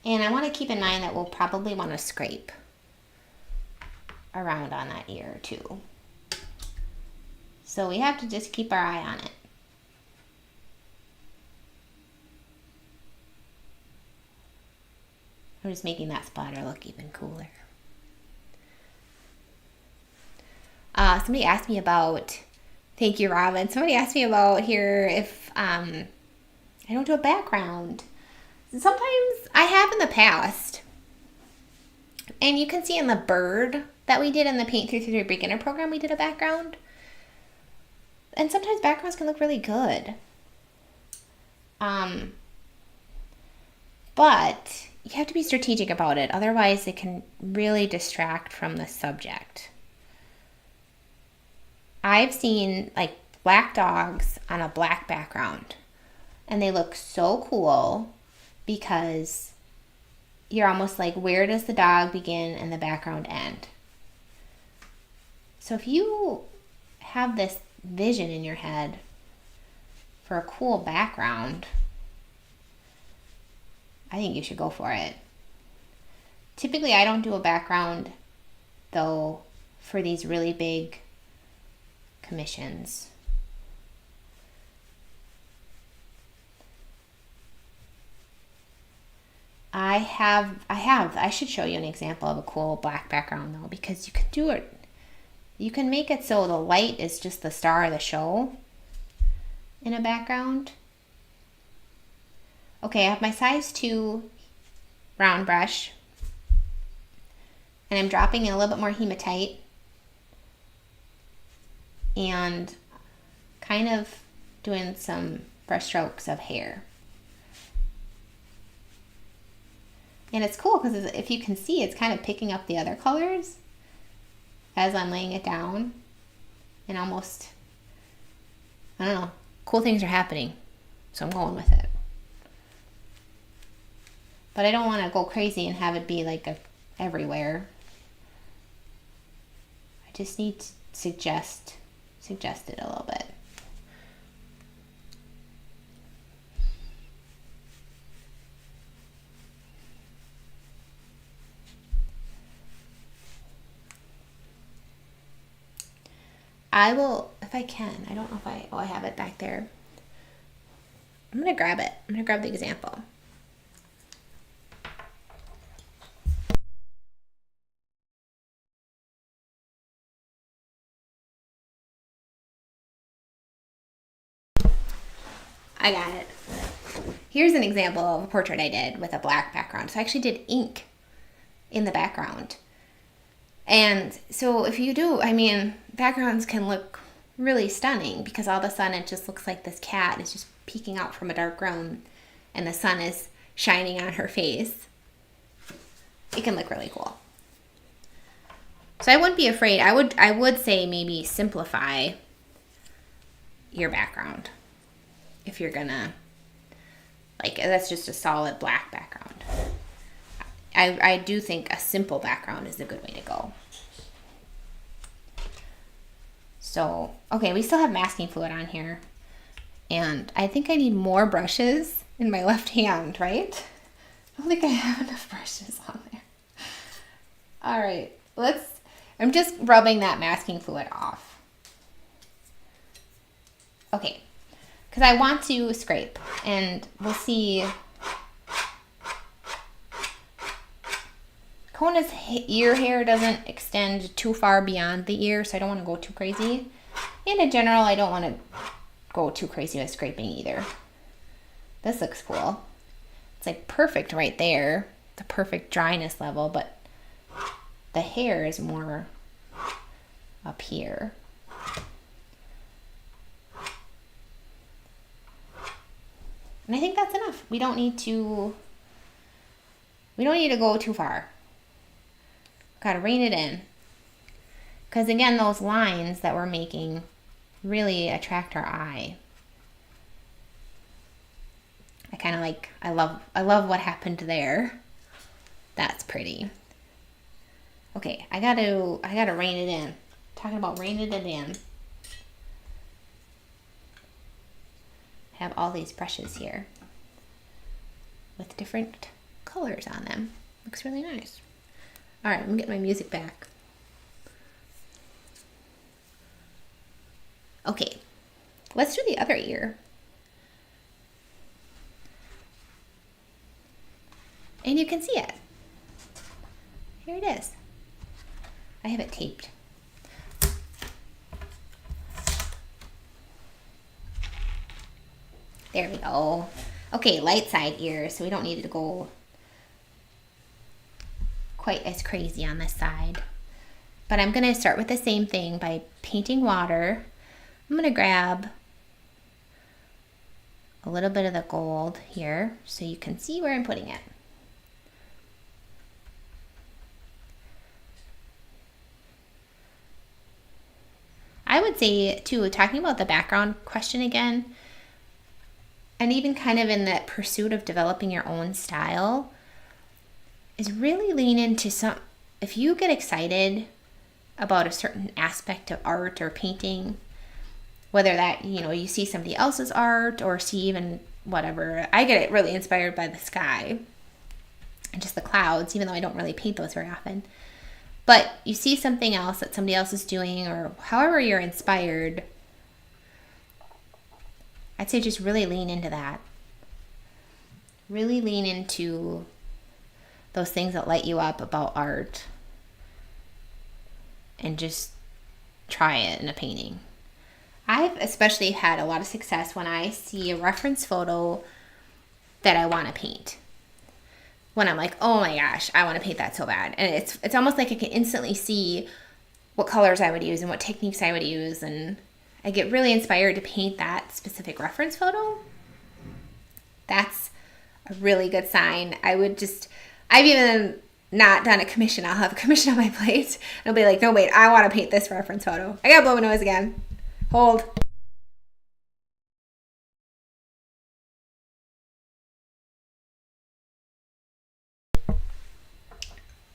And I want to keep in mind that we'll probably want to scrape around on that ear too. So we have to just keep our eye on it. I'm just making that splatter look even cooler. Somebody asked me about, thank you, Robin. Somebody asked me about here if I don't do a background. Sometimes I have in the past. And you can see in the bird that we did in the Paint 333 beginner program, we did a background. And sometimes backgrounds can look really good. But you have to be strategic about it. Otherwise, it can really distract from the subject. I've seen like black dogs on a black background. And they look so cool because you're almost like, where does the dog begin and the background end? So if you have this vision in your head for a cool background, I think you should go for it. Typically, I don't do a background, though, for these really big commissions. I should show you an example of a cool black background though, because you can do it. You can make it so the light is just the star of the show in a background. Okay, I have my size 2 round brush, and I'm dropping in a little bit more hematite and kind of doing some brush strokes of hair. And it's cool because if you can see, it's kind of picking up the other colors as I'm laying it down. And almost, I don't know, cool things are happening. So I'm going with it. But I don't want to go crazy and have it be like everywhere. I just need to suggest it a little bit. I will, if I can, I don't know if I have it back there. I'm going to grab it. I'm going to grab the example. I got it. Here's an example of a portrait I did with a black background. So I actually did ink in the background. And so if you do, I mean, backgrounds can look really stunning because all of a sudden it just looks like this cat is just peeking out from a dark room and the sun is shining on her face. it can look really cool. So I wouldn't be afraid. I would say maybe simplify your background if you're gonna, like, that's just a solid black background. I do think a simple background is a good way to go. So, okay, we still have masking fluid on here. And I think I need more brushes in my left hand, right? I don't think I have enough brushes on there. All right, I'm just rubbing that masking fluid off. Okay, because I want to scrape, and we'll see. Kona's ear hair doesn't extend too far beyond the ear, so I don't want to go too crazy. And in general, I don't want to go too crazy with scraping either. This looks cool. It's like perfect right there, the perfect dryness level, but the hair is more up here. And I think that's enough. We don't need to go too far. Gotta rein it in. Because again, those lines that we're making really attract our eye. I love what happened there. That's pretty. Okay, I gotta rein it in. Talking about reining it in. I have all these brushes here with different colors on them. Looks really nice. All right, I'm getting my music back. Okay, let's do the other ear. And you can see it. Here it is. I have it taped. There we go. Okay, light side ear, so we don't need to go quite as crazy on this side. But I'm going to start with the same thing by painting water. I'm going to grab a little bit of the gold here so you can see where I'm putting it. I would say, too, talking about the background question again, and even kind of in that pursuit of developing your own style, is really lean into if you get excited about a certain aspect of art or painting, whether that, you see somebody else's art or see even whatever. I get really inspired by the sky and just the clouds, even though I don't really paint those very often. But you see something else that somebody else is doing, or however you're inspired, I'd say just really lean into that. Really lean into those things that light you up about art and just try it in a painting. I've especially had a lot of success when I see a reference photo that I want to paint. When I'm like, oh my gosh, I want to paint that so bad. And it's almost like I can instantly see what colors I would use and what techniques I would use. And I get really inspired to paint that specific reference photo. That's a really good sign. I've even not done a commission. I'll have a commission on my plate. And I'll be like, no, wait, I want to paint this reference photo. I gotta blow my nose again. Hold.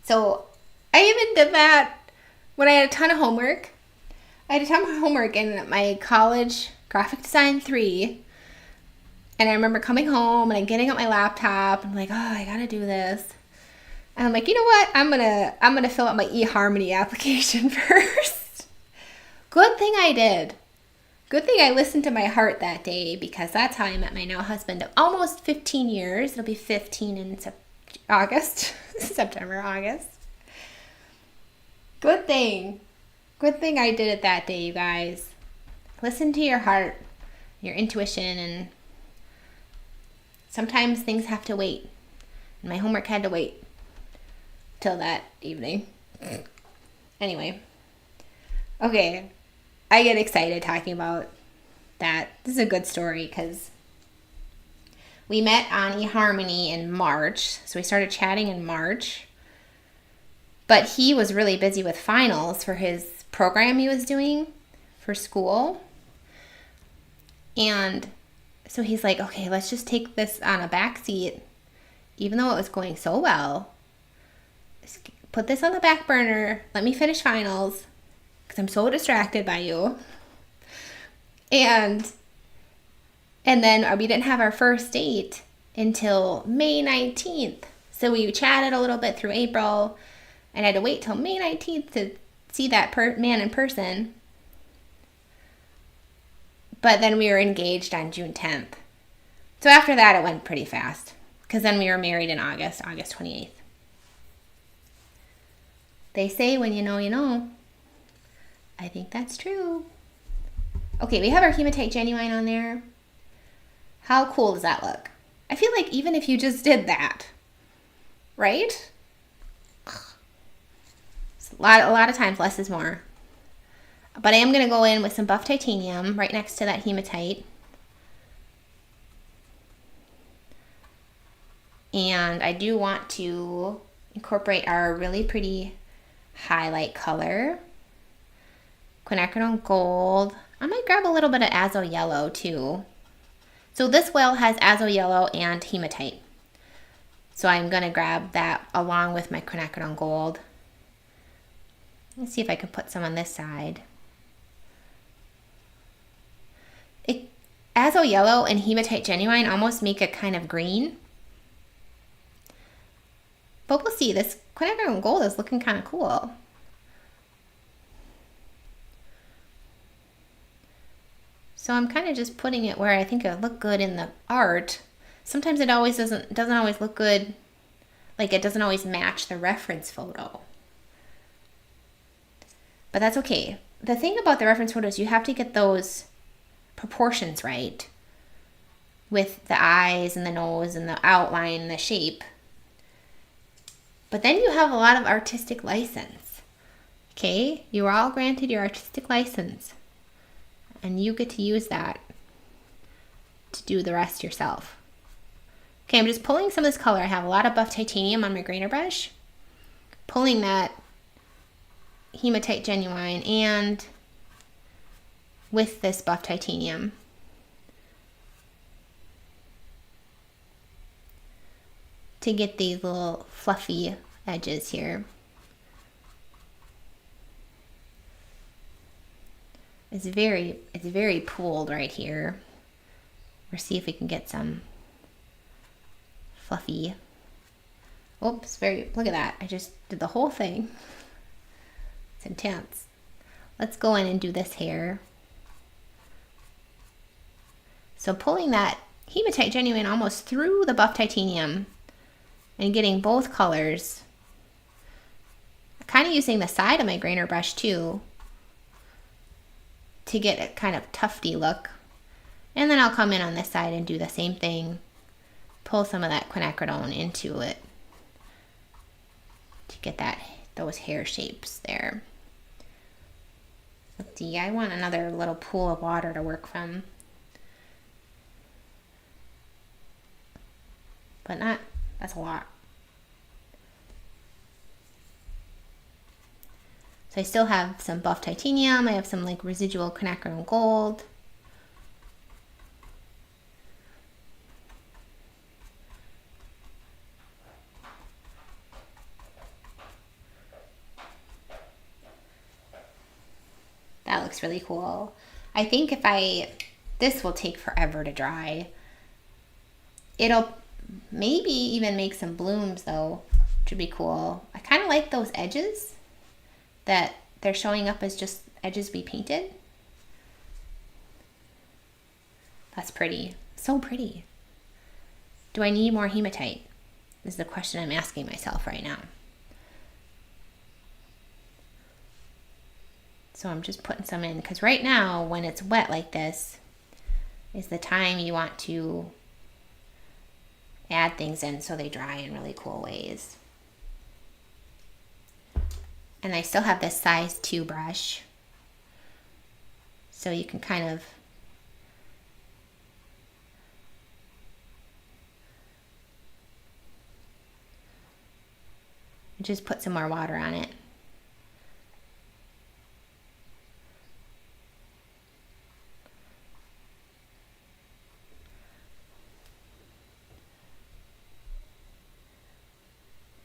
So I even did that when I had a ton of homework. I had a ton of homework in my college graphic design 3. And I remember coming home and getting out my laptop and I'm like, oh, I gotta do this. And I'm like, you know what? I'm gonna fill out my eHarmony application first. Good thing I did. Good thing I listened to my heart that day, because that's how I met my now husband of almost 15 years. It'll be 15 in August. September, August. Good thing. Good thing I did it that day, you guys. Listen to your heart, your intuition, and sometimes things have to wait. And my homework had to wait till that evening. Anyway. Okay. I get excited talking about that. This is a good story because we met on eHarmony in March. So we started chatting in March. But he was really busy with finals for his program he was doing for school. And so he's like, okay, let's just take this on a back seat, even though it was going so well. Put this on the back burner. Let me finish finals because I'm so distracted by you. And then we didn't have our first date until May 19th. So we chatted a little bit through April, and I had to wait till May 19th to see that man in person. But then we were engaged on June 10th. So after that, it went pretty fast, because then we were married in August 28th. They say when you know, you know. I think that's true. Okay, we have our Hematite Genuine on there. How cool does that look? I feel like even if you just did that, right? A lot of times less is more. But I am going to go in with some buff titanium right next to that hematite. And I do want to incorporate our really pretty highlight color. Quinacridone gold. I might grab a little bit of azo yellow too. So this whale has azo yellow and hematite. So I'm going to grab that along with my quinacridone gold. Let's see if I can put some on this side. Azo yellow and hematite genuine almost make a kind of green. But we'll see. This quinacridone gold is looking kind of cool. So I'm kind of just putting it where I think it would look good in the art. Sometimes it always doesn't always look good, like it doesn't always match the reference photo. But that's okay. The thing about the reference photos, you have to get those proportions right with the eyes and the nose and the outline and the shape. But then you have a lot of artistic license. Okay? You are all granted your artistic license. And you get to use that to do the rest yourself. Okay, I'm just pulling some of this color. I have a lot of buff titanium on my grainer brush. Pulling that hematite genuine and with this buff titanium. To get these little fluffy edges here. It's very pooled right here. We'll see if we can get some fluffy. Oops, look at that. I just did the whole thing. It's intense. Let's go in and do this hair. So pulling that hematite genuine almost through the buff titanium and getting both colors. Kind of using the side of my grainer brush too to get a kind of tufty look. And then I'll come in on this side and do the same thing. Pull some of that quinacridone into it to get those hair shapes there. Let's see, I want another little pool of water to work from. But that's a lot. So I still have some buff titanium. I have some like residual quinacridone gold. That looks really cool. I think this will take forever to dry. It'll maybe even make some blooms though, which would be cool. I kind of like those edges that they're showing up as just edges be painted. That's pretty. So pretty. Do I need more hematite? Is the question I'm asking myself right now. So I'm just putting some in because right now when it's wet like this is the time you want to add things in so they dry in really cool ways. And I still have this size 2 brush. So you can kind of just put some more water on it.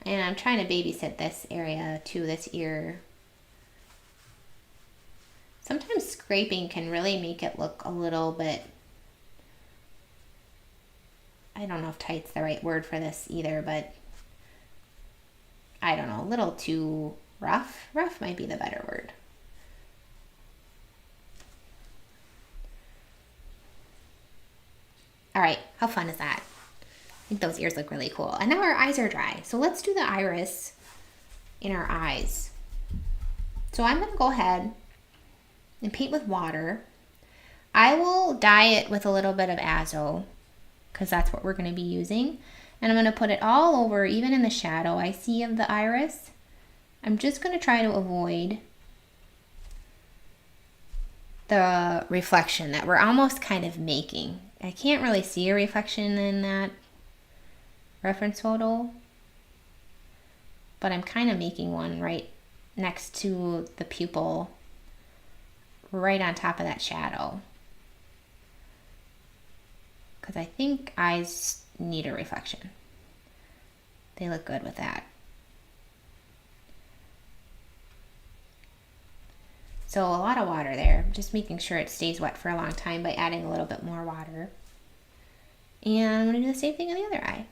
And I'm trying to babysit this area too, this ear. Sometimes scraping can really make it look a little bit, I don't know if tight's the right word for this either, but I don't know, a little too rough. Rough might be the better word. All right, how fun is that? I think those ears look really cool. And now our eyes are dry. So let's do the iris in our eyes. So I'm gonna go ahead and paint with water. I will dye it with a little bit of azo because that's what we're gonna be using. And I'm gonna put it all over, even in the shadow I see of the iris. I'm just gonna try to avoid the reflection that we're almost kind of making. I can't really see a reflection in that reference photo, but I'm kind of making one right next to the pupil, right on top of that shadow. Because I think eyes need a reflection. They look good with that. So a lot of water there, just making sure it stays wet for a long time by adding a little bit more water. And I'm gonna do the same thing on the other eye.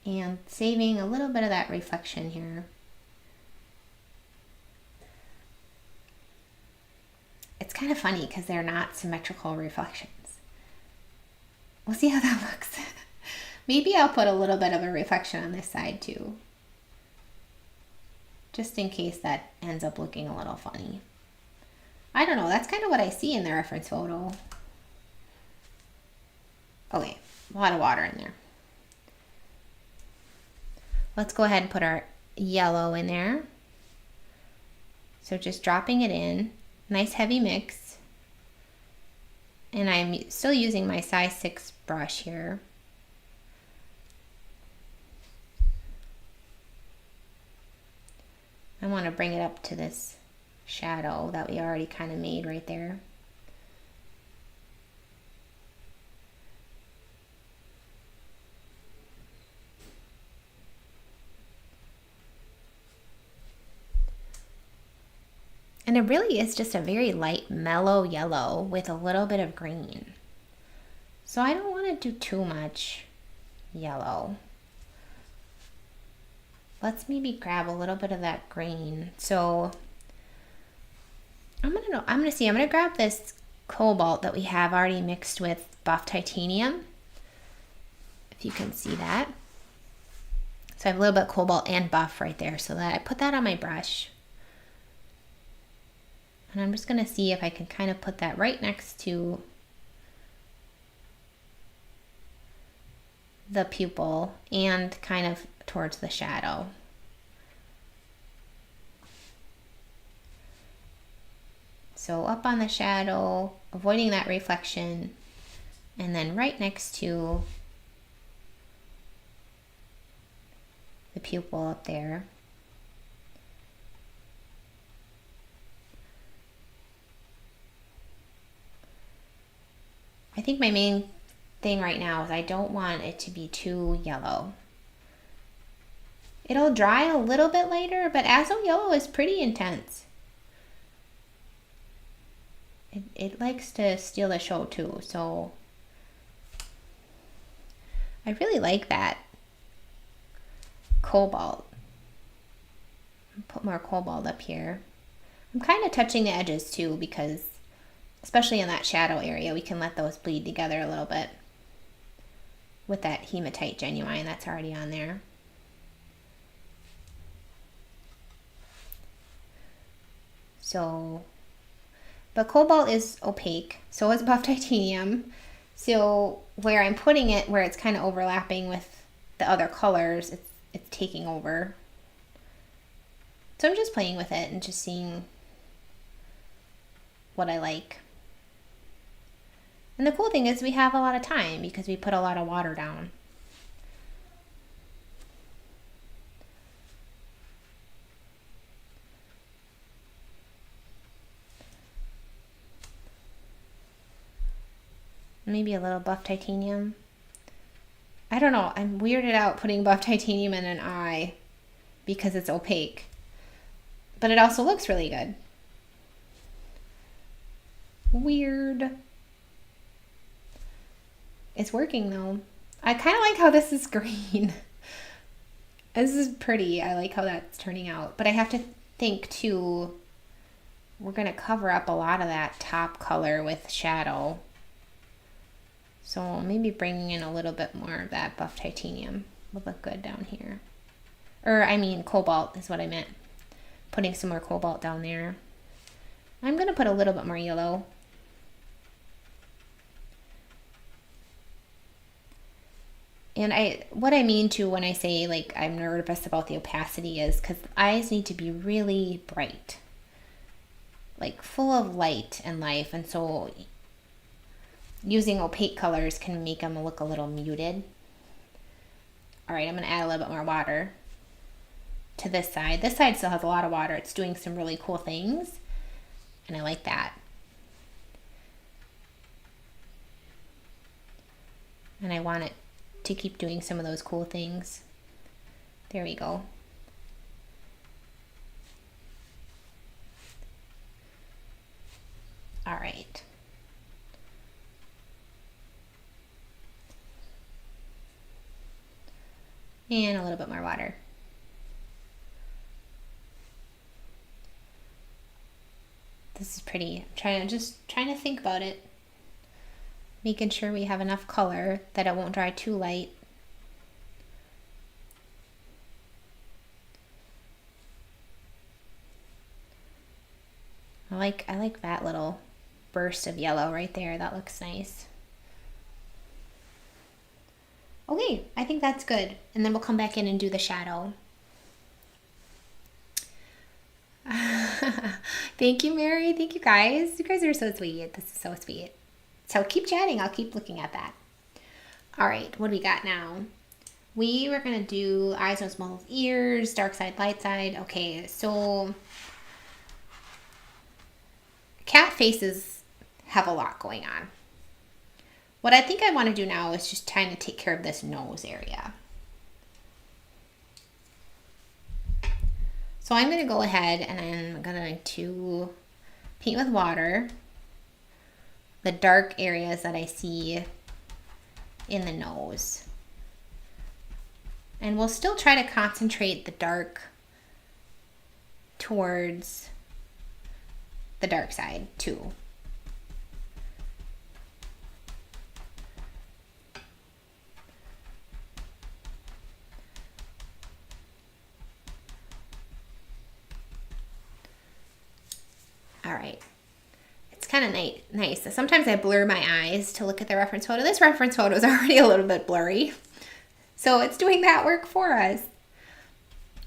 And saving a little bit of that reflection here. It's kind of funny because they're not symmetrical reflections. We'll see how that looks. Maybe I'll put a little bit of a reflection on this side too, just in case that ends up looking a little funny. I don't know, that's kind of what I see in the reference photo. Okay, a lot of water in there. Let's go ahead and put our yellow in there. So just dropping it in, nice heavy mix. And I'm still using my size 6 brush here. I want to bring it up to this shadow that we already kind of made right there. And it really is just a very light, mellow yellow with a little bit of green. So I don't want to do too much yellow. Let's maybe grab a little bit of that green. So I'm gonna grab this cobalt that we have already mixed with buff titanium. If you can see that. So I have a little bit of cobalt and buff right there, so that I put that on my brush. And I'm just gonna see if I can kind of put that right next to the pupil and kind of towards the shadow. So up on the shadow, avoiding that reflection, and then right next to the pupil up there. I think my main thing right now is I don't want it to be too yellow. It'll dry a little bit later, but azo yellow is pretty intense. It likes to steal the show too, so I really like that cobalt. Put more cobalt up here. I'm kind of touching the edges too, because especially in that shadow area, we can let those bleed together a little bit with that hematite genuine that's already on there. So, but cobalt is opaque, so is buff titanium. So where I'm putting it, where it's kind of overlapping with the other colors, it's taking over. So I'm just playing with it and just seeing what I like. And the cool thing is we have a lot of time because we put a lot of water down. Maybe a little buff titanium. I don't know. I'm weirded out putting buff titanium in an eye because it's opaque. But it also looks really good. Weird. It's working though. I kind of like how this is green. This is pretty. I like how that's turning out. But I have to think too, we're going to cover up a lot of that top color with shadow. So maybe bringing in a little bit more of that buff titanium would look good down here. Or I mean cobalt is what I meant. Putting some more cobalt down there. I'm going to put a little bit more yellow. And what I mean to when I say like I'm nervous about the opacity is because the eyes need to be really bright. Like full of light and life. And so using opaque colors can make them look a little muted. All right, I'm going to add a little bit more water to this side. This side still has a lot of water. It's doing some really cool things, and I like that. And I want it to keep doing some of those cool things. There we go. All right. And a little bit more water. This is pretty. I'm just trying to think about it. Making sure we have enough color that it won't dry too light. I like that little burst of yellow right there. That looks nice. Okay, I think that's good. And then we'll come back in and do the shadow. Thank you, Mary. Thank you, guys. You guys are so sweet. This is so sweet. So keep chatting. I'll keep looking at that. All right, what do we got now? We were going to do eyes, nose, mouth, ears, dark side, light side. Okay, so cat faces have a lot going on. What I think I want to do now is just trying to take care of this nose area. So I'm going to go ahead and I'm going to paint with water the dark areas that I see in the nose. And we'll still try to concentrate the dark towards the dark side too. All right, it's kind of nice. Sometimes I blur my eyes to look at the reference photo. This reference photo is already a little bit blurry, so it's doing that work for us.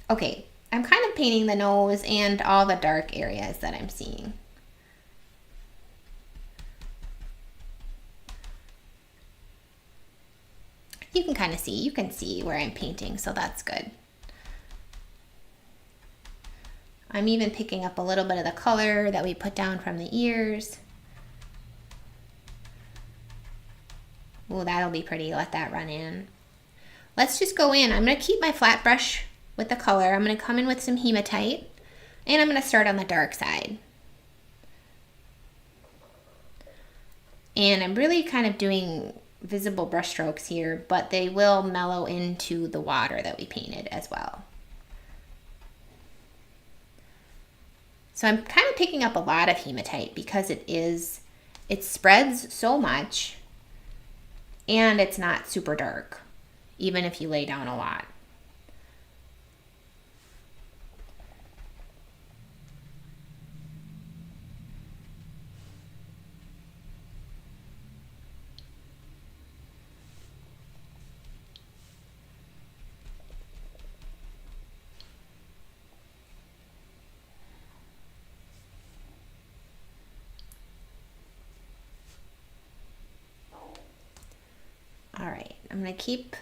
Okay, I'm kind of painting the nose and all the dark areas that I'm seeing. You can see where I'm painting, so that's good. I'm even picking up a little bit of the color that we put down from the ears. Oh, that'll be pretty. Let that run in. Let's just go in. I'm going to keep my flat brush with the color. I'm going to come in with some hematite, and I'm going to start on the dark side. And I'm really kind of doing visible brush strokes here, but they will mellow into the water that we painted as well. So I'm kind of picking up a lot of hematite because it spreads so much and it's not super dark, even if you lay down a lot. I'm gonna keep,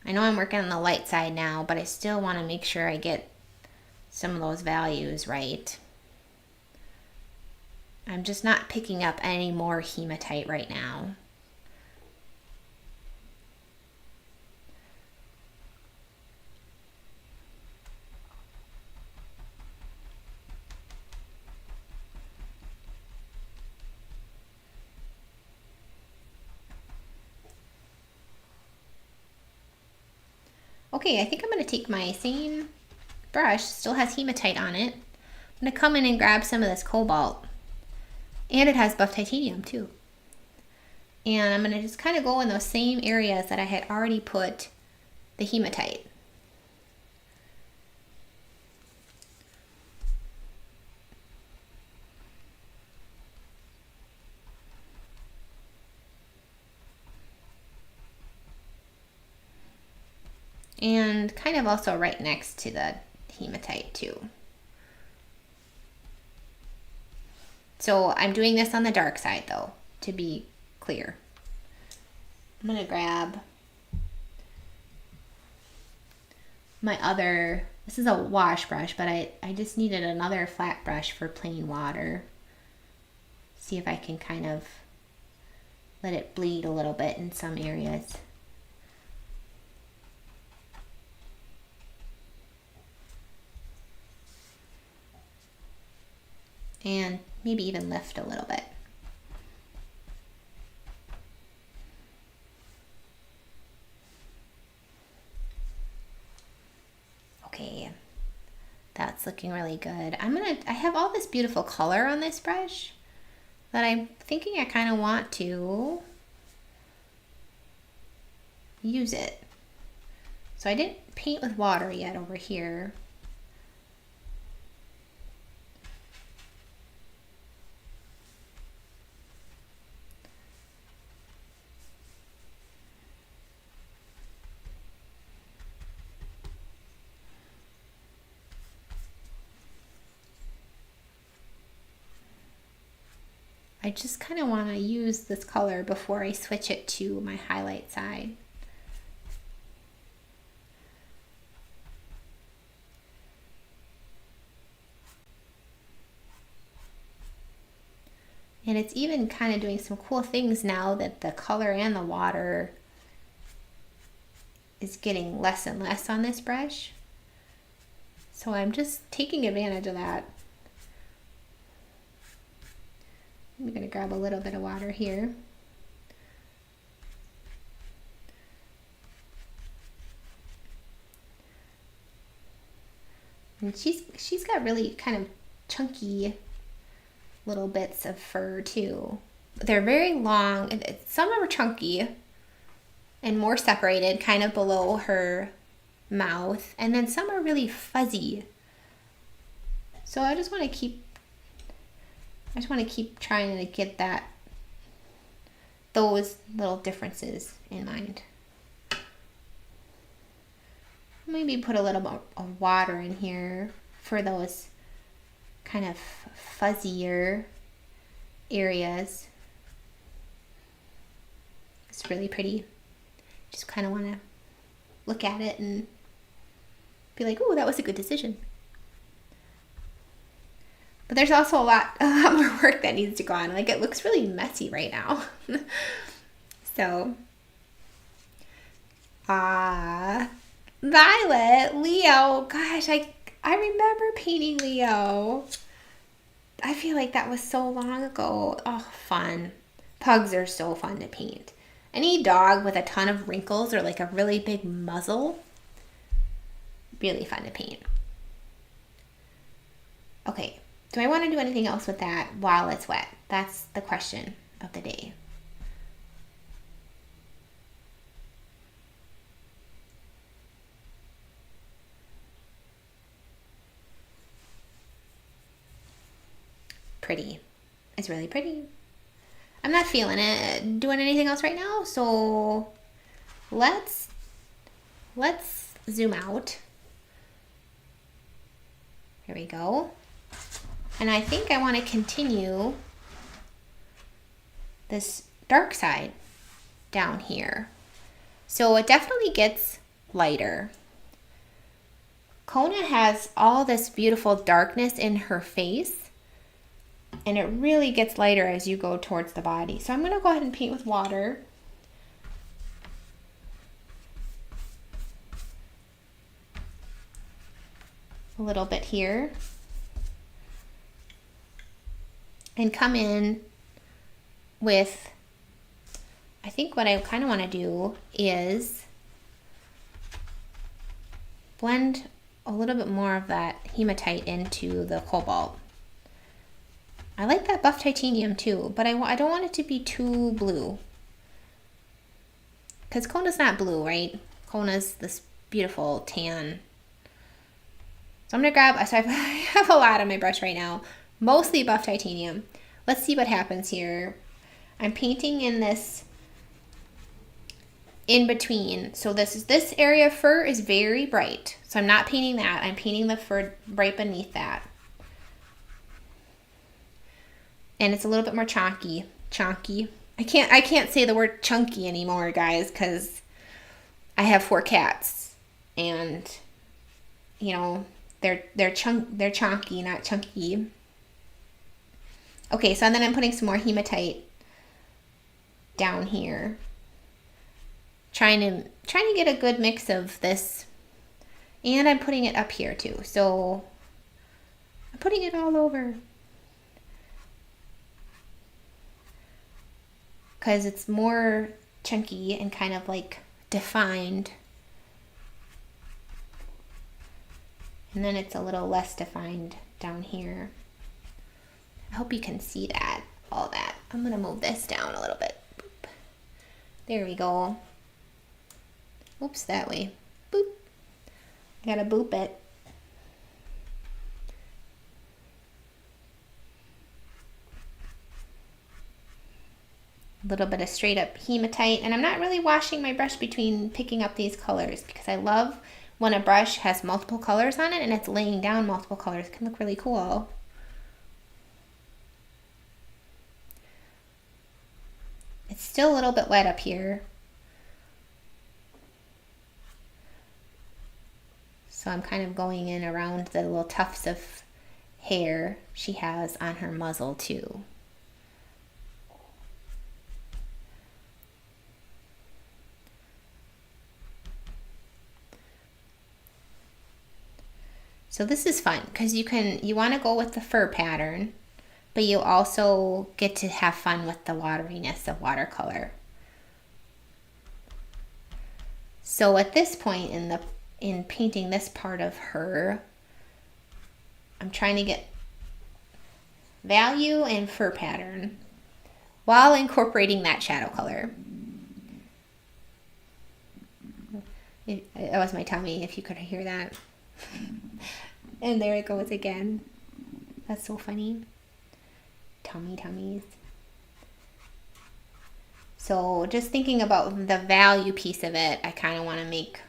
I know I'm working on the light side now, but I still want to make sure I get some of those values right. I'm just not picking up any more hematite right now. Okay, I think I'm going to take my same brush, still has hematite on it. I'm going to come in and grab some of this cobalt. And it has buff titanium too. And I'm going to just kind of go in those same areas that I had already put the hematite. And kind of also right next to the hematite too. So I'm doing this on the dark side though, to be clear. I'm gonna grab my other, this is a wash brush, but I just needed another flat brush for plain water. See if I can kind of let it bleed a little bit in some areas. And maybe even lift a little bit. Okay, that's looking really good. I have all this beautiful color on this brush that I'm thinking I kind of want to use it. So I didn't paint with water yet over here. I just kind of want to use this color before I switch it to my highlight side. And it's even kind of doing some cool things now that the color and the water is getting less and less on this brush. So I'm just taking advantage of that. I'm going to grab a little bit of water here. And she's got really kind of chunky little bits of fur too. They're very long. Some are chunky and more separated kind of below her mouth, and then some are really fuzzy. So I just want to keep trying to get those little differences in mind. Maybe put a little bit of water in here for those kind of fuzzier areas. It's really pretty. Just kind of want to look at it and be like, oh, that was a good decision. But there's also a lot more work that needs to go on. Like, it looks really messy right now. So, Violet, Leo, gosh, I remember painting Leo. I feel like that was so long ago. Oh, fun. Pugs are so fun to paint. Any dog with a ton of wrinkles or like a really big muzzle, really fun to paint. Okay. Do I want to do anything else with that while it's wet? That's the question of the day. Pretty. It's really pretty. I'm not feeling it doing anything else right now, so let's zoom out. Here we go. And I think I want to continue this dark side down here. So it definitely gets lighter. Kona has all this beautiful darkness in her face, and it really gets lighter as you go towards the body. So I'm going to go ahead and paint with water. A little bit here. And come in with, I think what I kind of want to do is blend a little bit more of that hematite into the cobalt. I like that buff titanium too, but I don't want it to be too blue. Because Kona's not blue, right? Kona's this beautiful tan. So I'm going to grab, so I have a lot on my brush right now. Mostly buff titanium. Let's see what happens here. I'm painting in this in between. So this area of fur is very bright. So I'm not painting that. I'm painting the fur right beneath that. And it's a little bit more chunky. I can't say the word chunky anymore, guys, because I have 4 cats, and you know they're chunky, not chunky. Okay, so then I'm putting some more hematite down here. Trying to get a good mix of this, and I'm putting it up here too. So I'm putting it all over because it's more chunky and kind of like defined, and then it's a little less defined down here. I hope you can see that, all that. I'm gonna move this down a little bit. Boop. There we go. Oops, that way. Boop. I gotta boop it. A little bit of straight up hematite, and I'm not really washing my brush between picking up these colors because I love when a brush has multiple colors on it and it's laying down multiple colors. It can look really cool. It's still a little bit wet up here. So I'm kind of going in around the little tufts of hair she has on her muzzle too. So this is fun because you want to go with the fur pattern, but you also get to have fun with the wateriness of watercolor. So at this point in painting this part of her, I'm trying to get value and fur pattern while incorporating that shadow color. That was my tummy, if you could hear that. And there it goes again. That's so funny. Tummies. So just thinking about the value piece of it, I kind of want to make.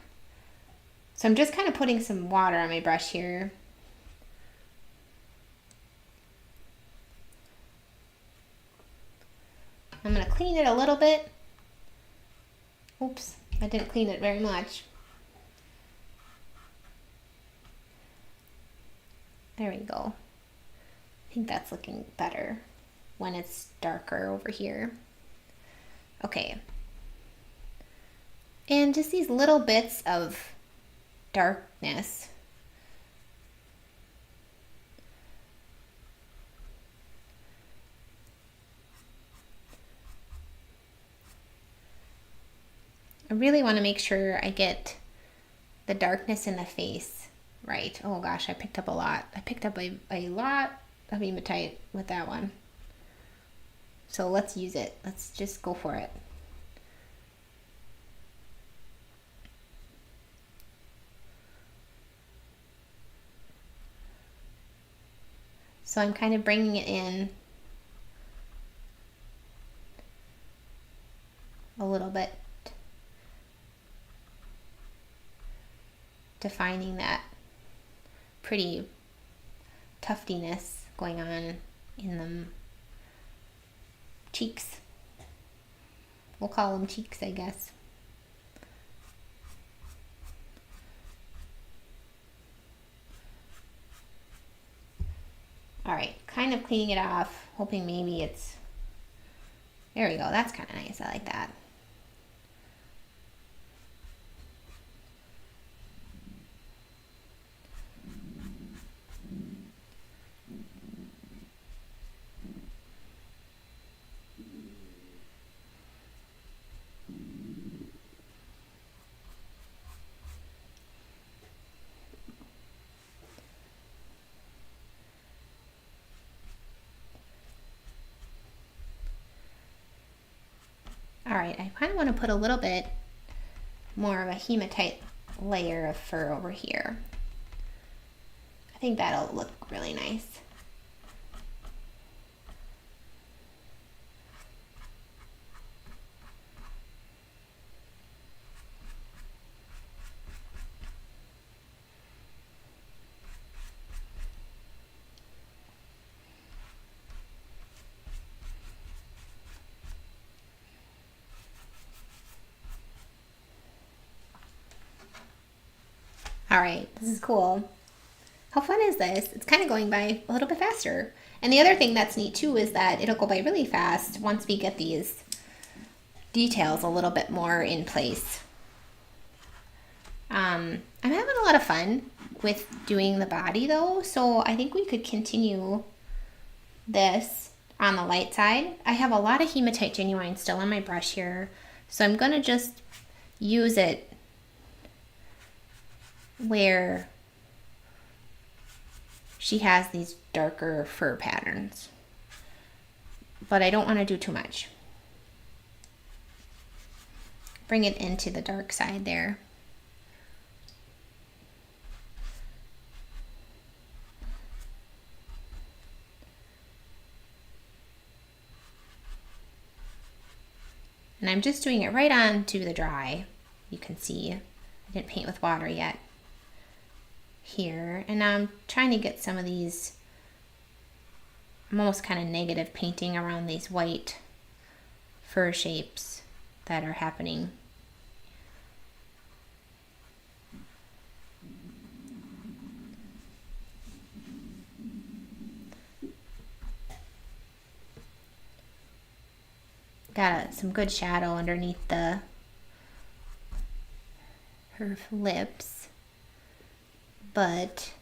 So I'm just kind of putting some water on my brush here. I'm going to clean it a little bit. Oops, I didn't clean it very much. There we go. I think that's looking better when it's darker over here. Okay. And just these little bits of darkness. I really want to make sure I get the darkness in the face right. Oh gosh, I picked up a lot. I picked up a lot of hematite with that one. So let's use it. Let's just go for it. So I'm kind of bringing it in a little bit, defining that pretty tuftiness going on in the cheeks. We'll call them cheeks, I guess. All right, kind of cleaning it off, hoping maybe it's, there we go, that's kind of nice, I like that. All right, I kind of want to put a little bit more of a hematite layer of fur over here. I think that'll look really nice. All right, this is cool. How fun is this? It's kind of going by a little bit faster. And the other thing that's neat too is that it'll go by really fast once we get these details a little bit more in place. I'm having a lot of fun with doing the body though, so I think we could continue this on the light side. I have a lot of hematite genuine still on my brush here, so I'm gonna just use it where she has these darker fur patterns, but I don't want to do too much. Bring it into the dark side there. And I'm just doing it right on to the dry. You can see I didn't paint with water yet here. And now I'm trying to get some of these, I'm almost kind of negative painting around these white fur shapes that are happening. Got some good shadow underneath her lips, but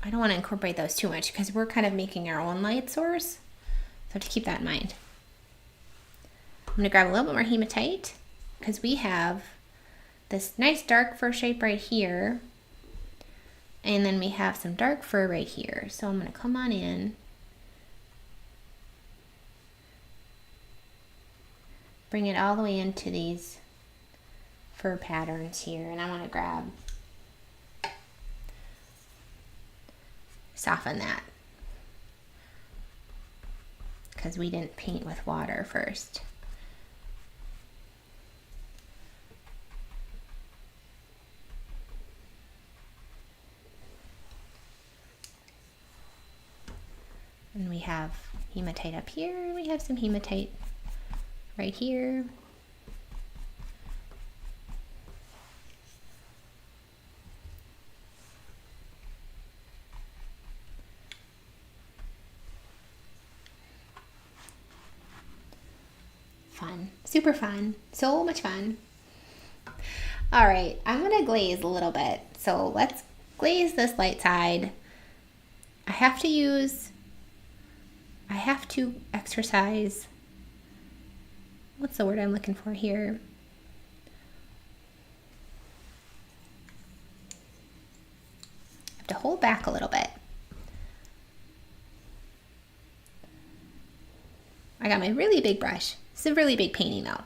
I don't want to incorporate those too much because we're kind of making our own light source, so I have to keep that in mind. I'm going to grab a little bit more hematite because we have this nice dark fur shape right here, and then we have some dark fur right here. So I'm going to come on in, bring it all the way into these fur patterns here, and I want to grab, soften that because we didn't paint with water first. And we have hematite up here, and we have some hematite right here. Fun, super fun, so much fun. All right, I'm gonna glaze a little bit. So let's glaze this light side. I have to exercise, what's the word I'm looking for here? I have to hold back a little bit. I got my really big brush. It's a really big painting though.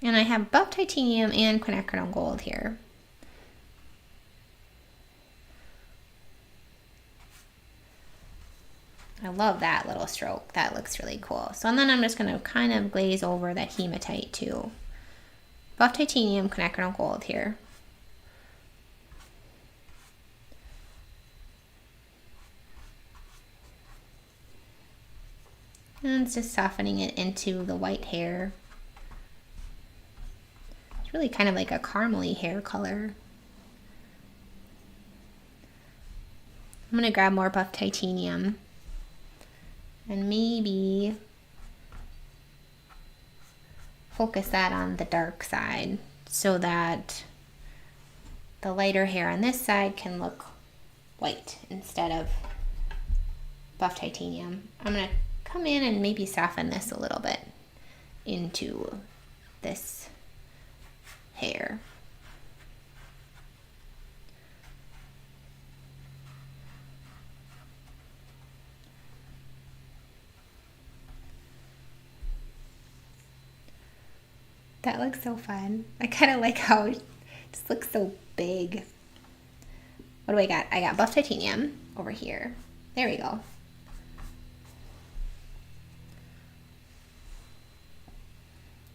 And I have buff titanium and quinacridone gold here. I love that little stroke. That looks really cool. So and then I'm just going to kind of glaze over that hematite too. Buff titanium, quinacridone gold here. And it's just softening it into the white hair. It's really kind of like a caramely hair color. I'm gonna grab more buff titanium and maybe focus that on the dark side so that the lighter hair on this side can look white instead of buff titanium. I'm gonna come in and maybe soften this a little bit into this hair. That looks so fun. I kind of like how it just looks so big. What do I got? I got buff titanium over here. There we go.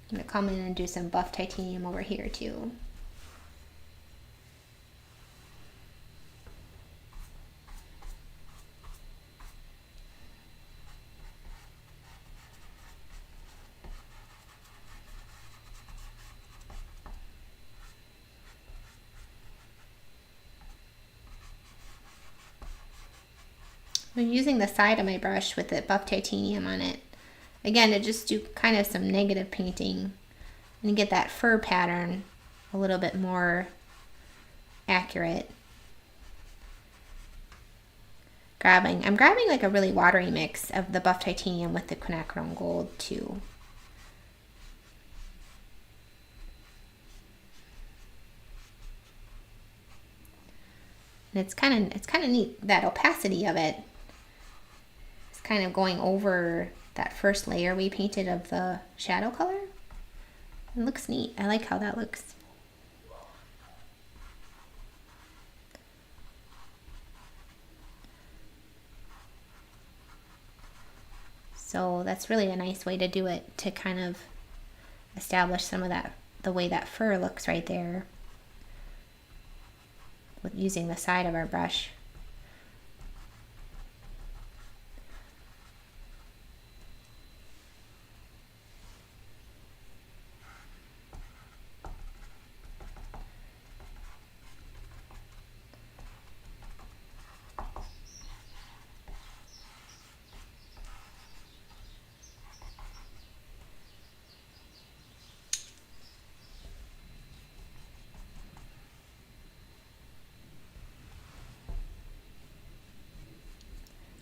I'm gonna come in and do some buff titanium over here too. I'm using the side of my brush with the buff titanium on it. Again, to just do kind of some negative painting and get that fur pattern a little bit more accurate. I'm grabbing like a really watery mix of the buff titanium with the quinacridone gold too. And it's kind of neat, that opacity of it. It's kind of going over that first layer we painted of the shadow color. It looks neat. I like how that looks. So that's really a nice way to do it, to kind of establish some of that, the way that fur looks right there, with using the side of our brush.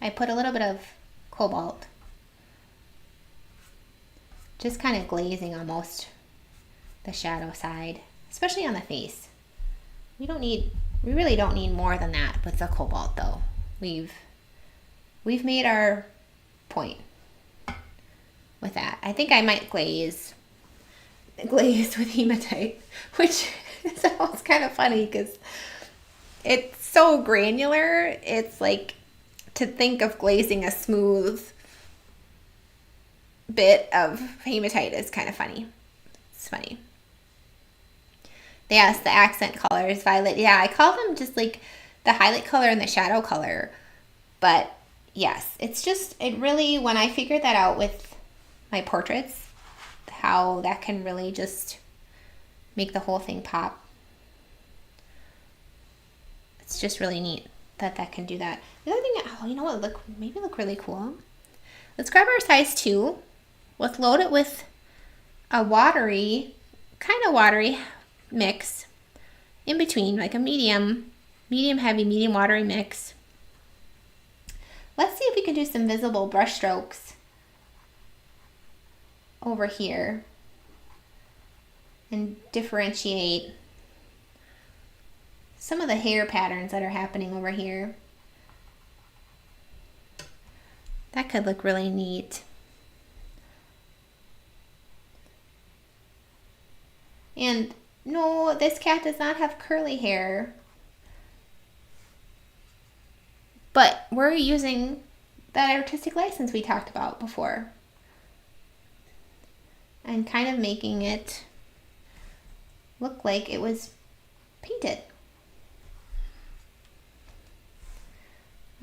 I put a little bit of cobalt, just kind of glazing almost the shadow side, especially on the face. We really don't need more than that with the cobalt though. We've made our point with that. I think I might glaze with hematite, which is almost kind of funny because it's so granular. It's like, to think of glazing a smooth bit of hematite is kind of funny. It's funny. Yes, the accent colors, violet. Yeah, I call them just like the highlight color and the shadow color. But yes, it's just, it really, when I figured that out with my portraits, how that can really just make the whole thing pop. It's just really neat that can do that. The other thing, oh, you know what, maybe look really cool. Let's grab our size 2. Let's load it with a kind of watery mix in between, like a medium heavy, medium watery mix. Let's see if we can do some visible brush strokes over here and differentiate some of the hair patterns that are happening over here. That could look really neat. And no, this cat does not have curly hair, but we're using that artistic license we talked about before and kind of making it look like it was painted.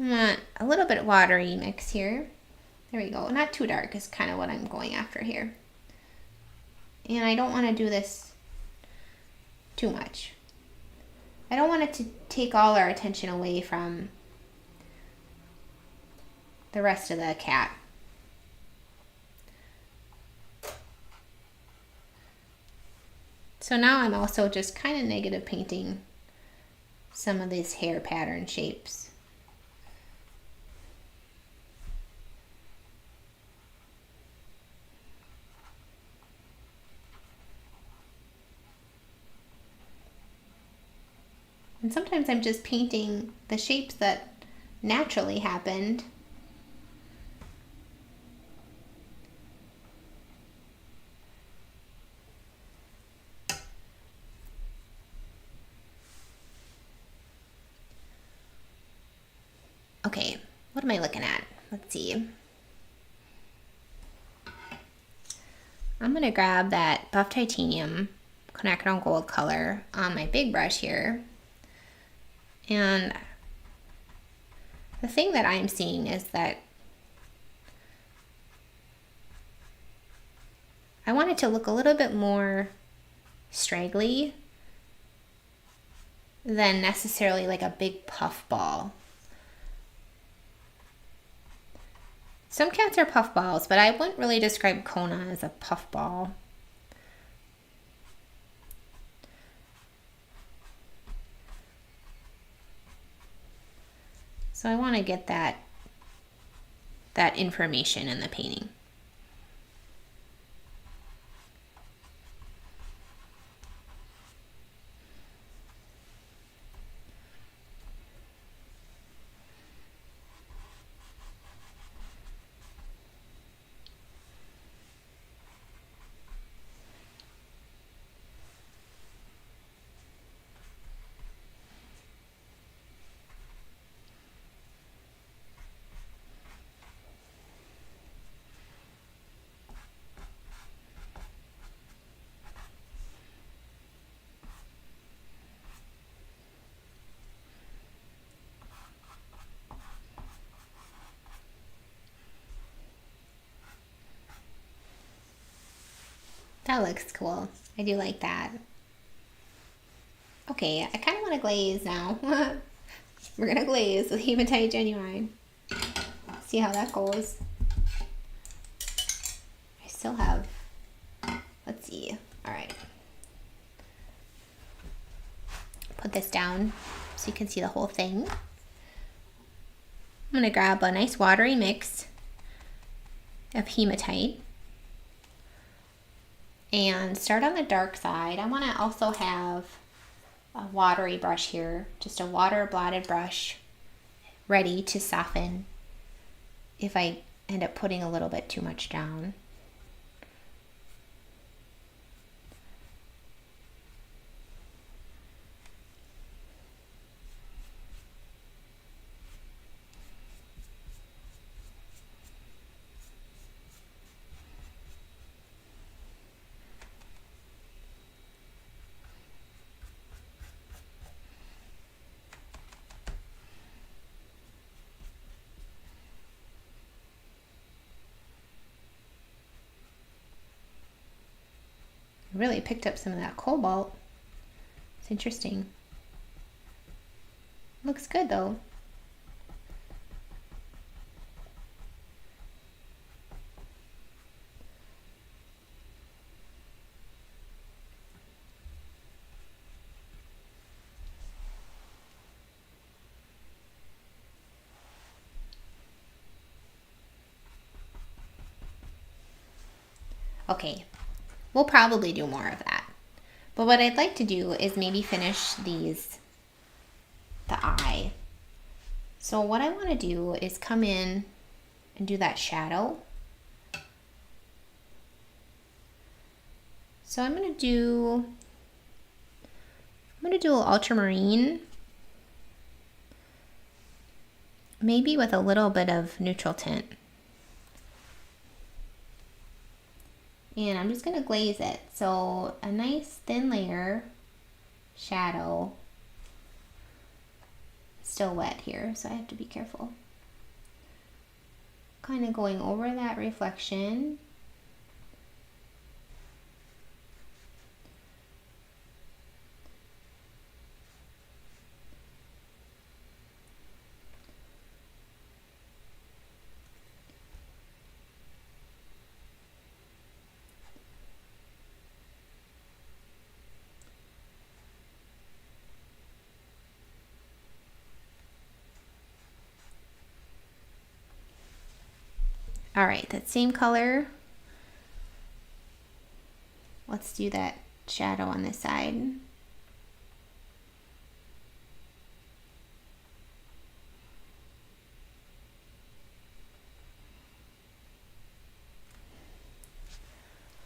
I want a little bit watery mix here. There we go. Not too dark is kind of what I'm going after here. And I don't want to do this too much. I don't want it to take all our attention away from the rest of the cat. So now I'm also just kind of negative painting some of these hair pattern shapes. And sometimes I'm just painting the shapes that naturally happened. Okay, what am I looking at? Let's see. I'm gonna grab that buff titanium quinacridone gold color on my big brush here. And the thing that I'm seeing is that I want it to look a little bit more straggly than necessarily like a big puff ball. Some cats are puff balls, but I wouldn't really describe Kona as a puff ball. So I want to get that information in the painting. That looks cool. I do like that. Okay, I kind of want to glaze now. We're going to glaze with Hematite Genuine. See how that goes. I still have, let's see. All right. Put this down so you can see the whole thing. I'm going to grab a nice watery mix of Hematite and start on the dark side. I want to also have a watery brush here, just a water blotted brush ready to soften if I end up putting a little bit too much down. Really picked up some of that cobalt. It's interesting. Looks good though. Okay, we'll probably do more of that. But what I'd like to do is maybe finish the eye. So what I want to do is come in and do that shadow. So I'm going to do ultramarine, maybe with a little bit of neutral tint. And I'm just going to glaze it. So a nice thin layer shadow. Still wet here, so I have to be careful. Kind of going over that reflection. All right, that same color. Let's do that shadow on this side.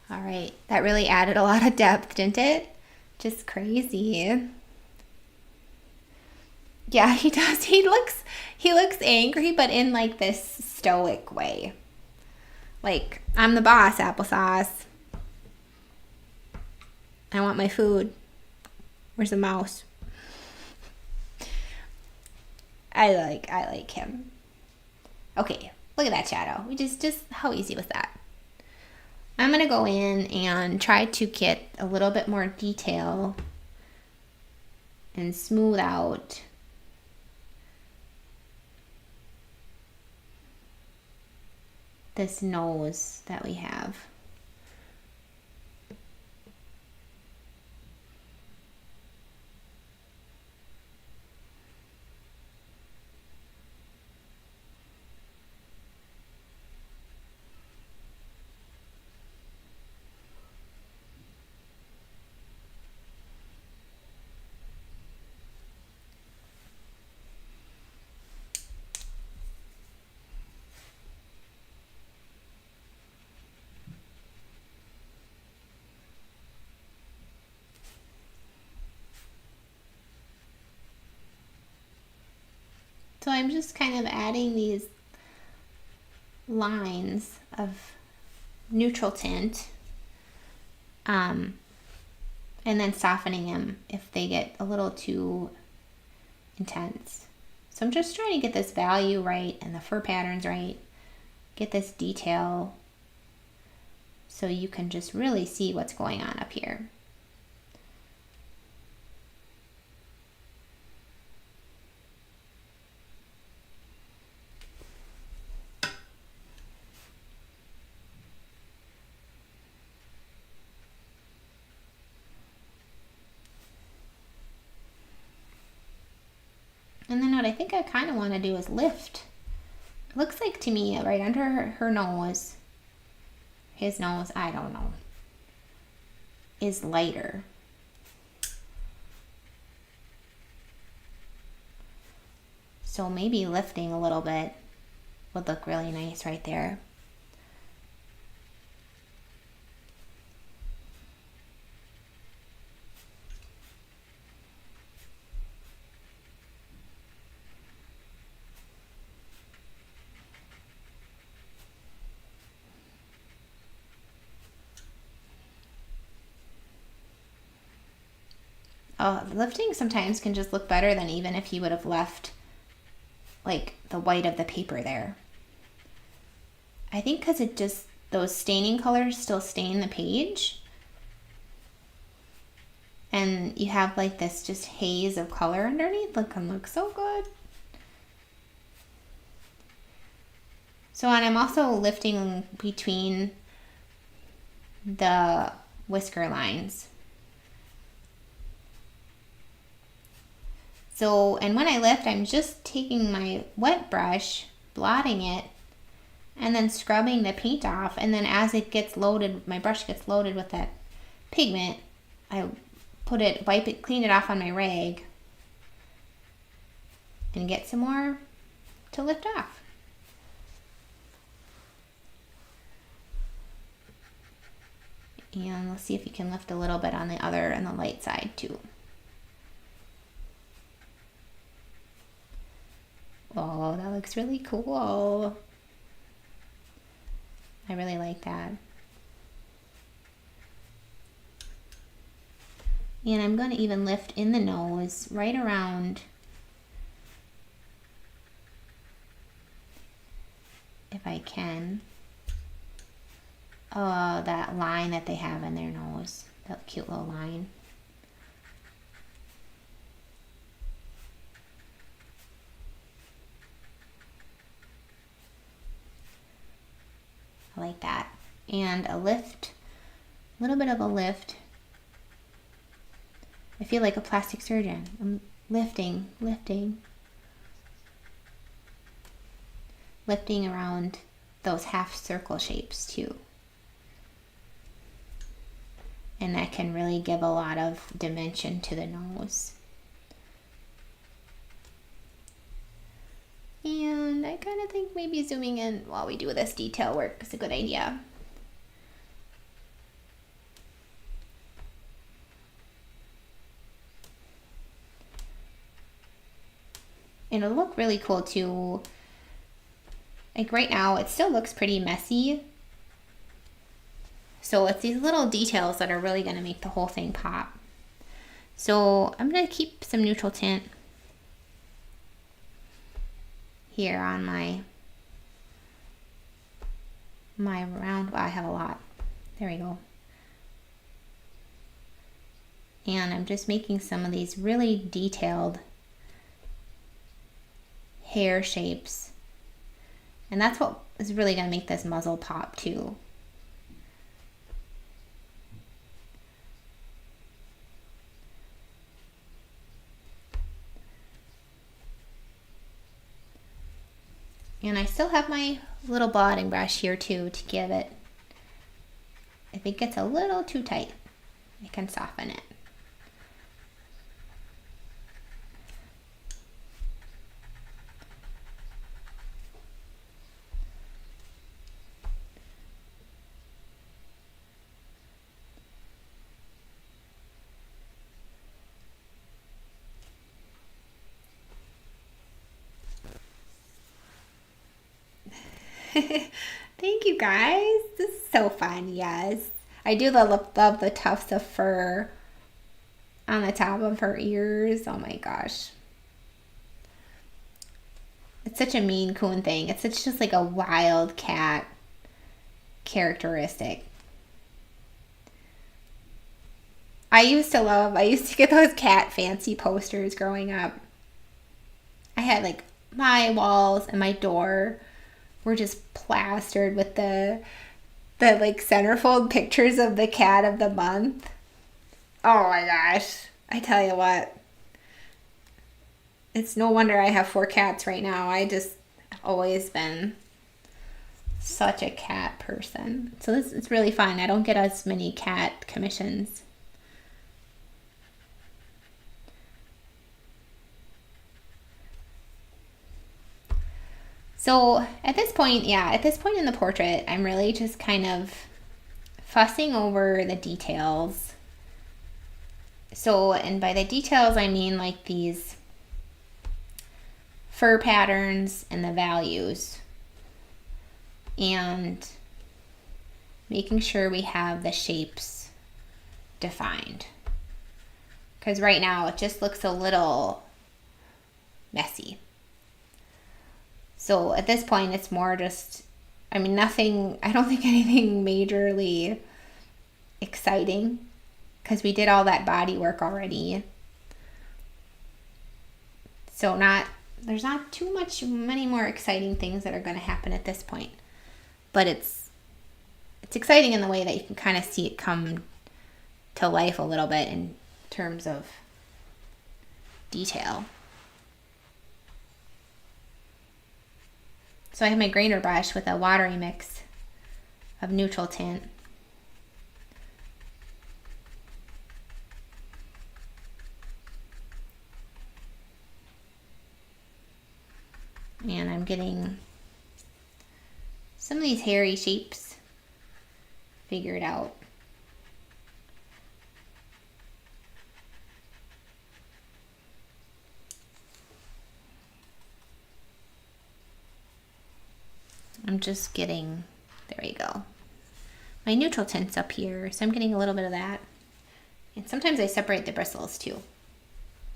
All right, that really added a lot of depth, didn't it? Just crazy. Yeah, he does. He looks angry, but in like this stoic way. Like, I'm the boss, applesauce. I want my food. Where's the mouse? I like him. Okay, look at that shadow. We just how easy was that? I'm gonna go in and try to get a little bit more detail and smooth out this nose that we have. So I'm just kind of adding these lines of neutral tint, and then softening them if they get a little too intense. So I'm just trying to get this value right and the fur patterns right, get this detail so you can just really see what's going on up here. And then what I think I kind of want to do is lift. It looks like to me right under her nose, his nose, I don't know, is lighter. So maybe lifting a little bit would look really nice right there. Lifting sometimes can just look better than even if you would have left like the white of the paper there. I think because it just, those staining colors still stain the page. And you have like this just haze of color underneath. Look, can look so good. So, and I'm also lifting between the whisker lines. So, and when I lift, I'm just taking my wet brush, blotting it, and then scrubbing the paint off. And then as it gets loaded, my brush gets loaded with that pigment, I put it, wipe it, clean it off on my rag, and get some more to lift off. And let's see if you can lift a little bit on the other and the light side too. Oh, that looks really cool. I really like that. And I'm going to even lift in the nose right around, if I can, that line that they have in their nose, that cute little line. I like that. And a lift, a little bit of a lift. I feel like a plastic surgeon. I'm lifting around those half circle shapes too. And that can really give a lot of dimension to the nose. And I kind of think maybe zooming in while we do this detail work is a good idea. It'll look really cool too. Like right now, it still looks pretty messy. So it's these little details that are really gonna make the whole thing pop. So I'm gonna keep some neutral tint here on my round. Well, I have a lot. There we go. And I'm just making some of these really detailed hair shapes. And that's what is really gonna make this muzzle pop too. And I still have my little blotting brush here too to give it, if it gets a little too tight, I can soften it. Thank you guys. This is so fun. Yes. I do love the tufts of fur on the top of her ears. Oh my gosh. It's such a Maine Coon thing. It's just like a wild cat characteristic. I used to get those cat fancy posters growing up. I had like my walls and my door were just plastered with the like centerfold pictures of the cat of the month. Oh my gosh. I tell you what. It's no wonder I have 4 cats right now. I just always been such a cat person. So it's really fun. I don't get as many cat commissions. So at this point in the portrait, I'm really just kind of fussing over the details. So, and by the details, I mean like these fur patterns and the values. And making sure we have the shapes defined. Because right now it just looks a little messy. So at this point, it's more just, I mean, nothing, I don't think anything majorly exciting because we did all that body work already. So there's not many more exciting things that are going to happen at this point. But it's exciting in the way that you can kind of see it come to life a little bit in terms of detail. So I have my grainer brush with a watery mix of neutral tint. And I'm getting some of these hairy shapes figured out. I'm just getting, there we go. My neutral tint's up here, so I'm getting a little bit of that. And sometimes I separate the bristles too.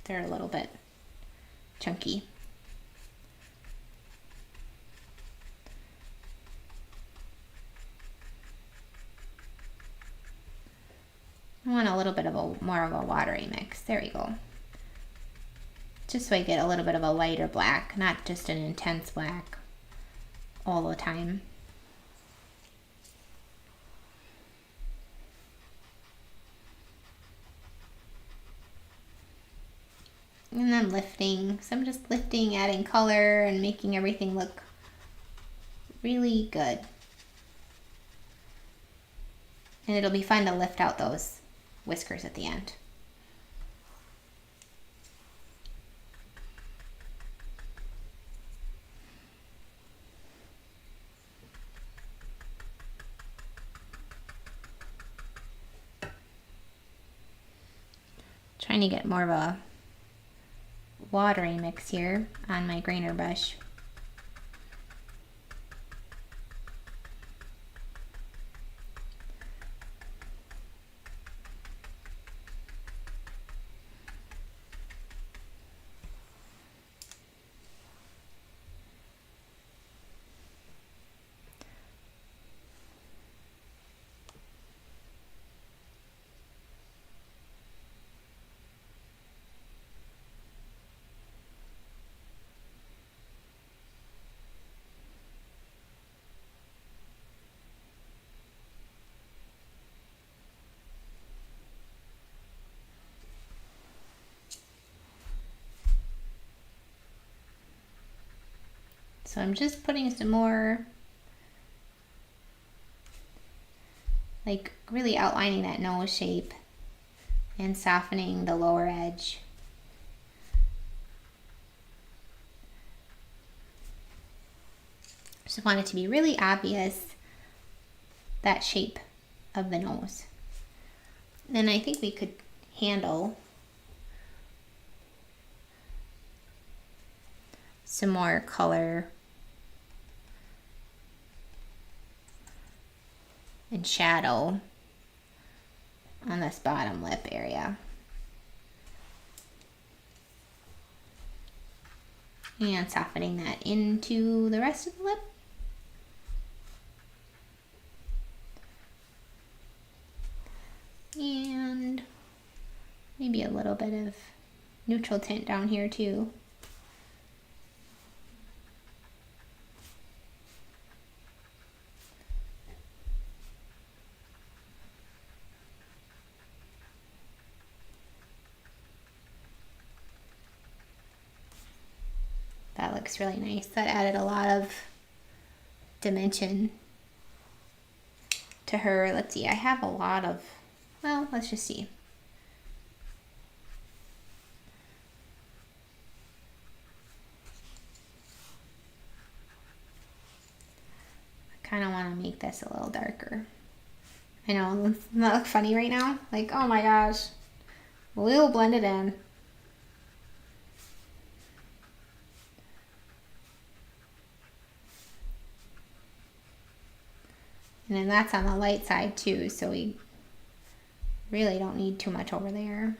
They're a little bit chunky. I want a little bit of more of a watery mix. There we go. Just so I get a little bit of a lighter black, not just an intense black all the time. And then lifting. So I'm just lifting, adding color, and making everything look really good. And it'll be fun to lift out those whiskers at the end. Trying to get more of a watery mix here on my grainer brush. So I'm just putting some more, like really outlining that nose shape and softening the lower edge. Just want it to be really obvious, that shape of the nose. Then I think we could handle some more color and shadow on this bottom lip area. And softening that into the rest of the lip. And maybe a little bit of neutral tint down here too. That looks really nice. That added a lot of dimension to her. Let's see, I have a lot of, well, let's just see. I kind of want to make this a little darker. I know, doesn't that look funny right now? Like, oh my gosh. We'll blend it in. And then that's on the light side too, so we really don't need too much over there.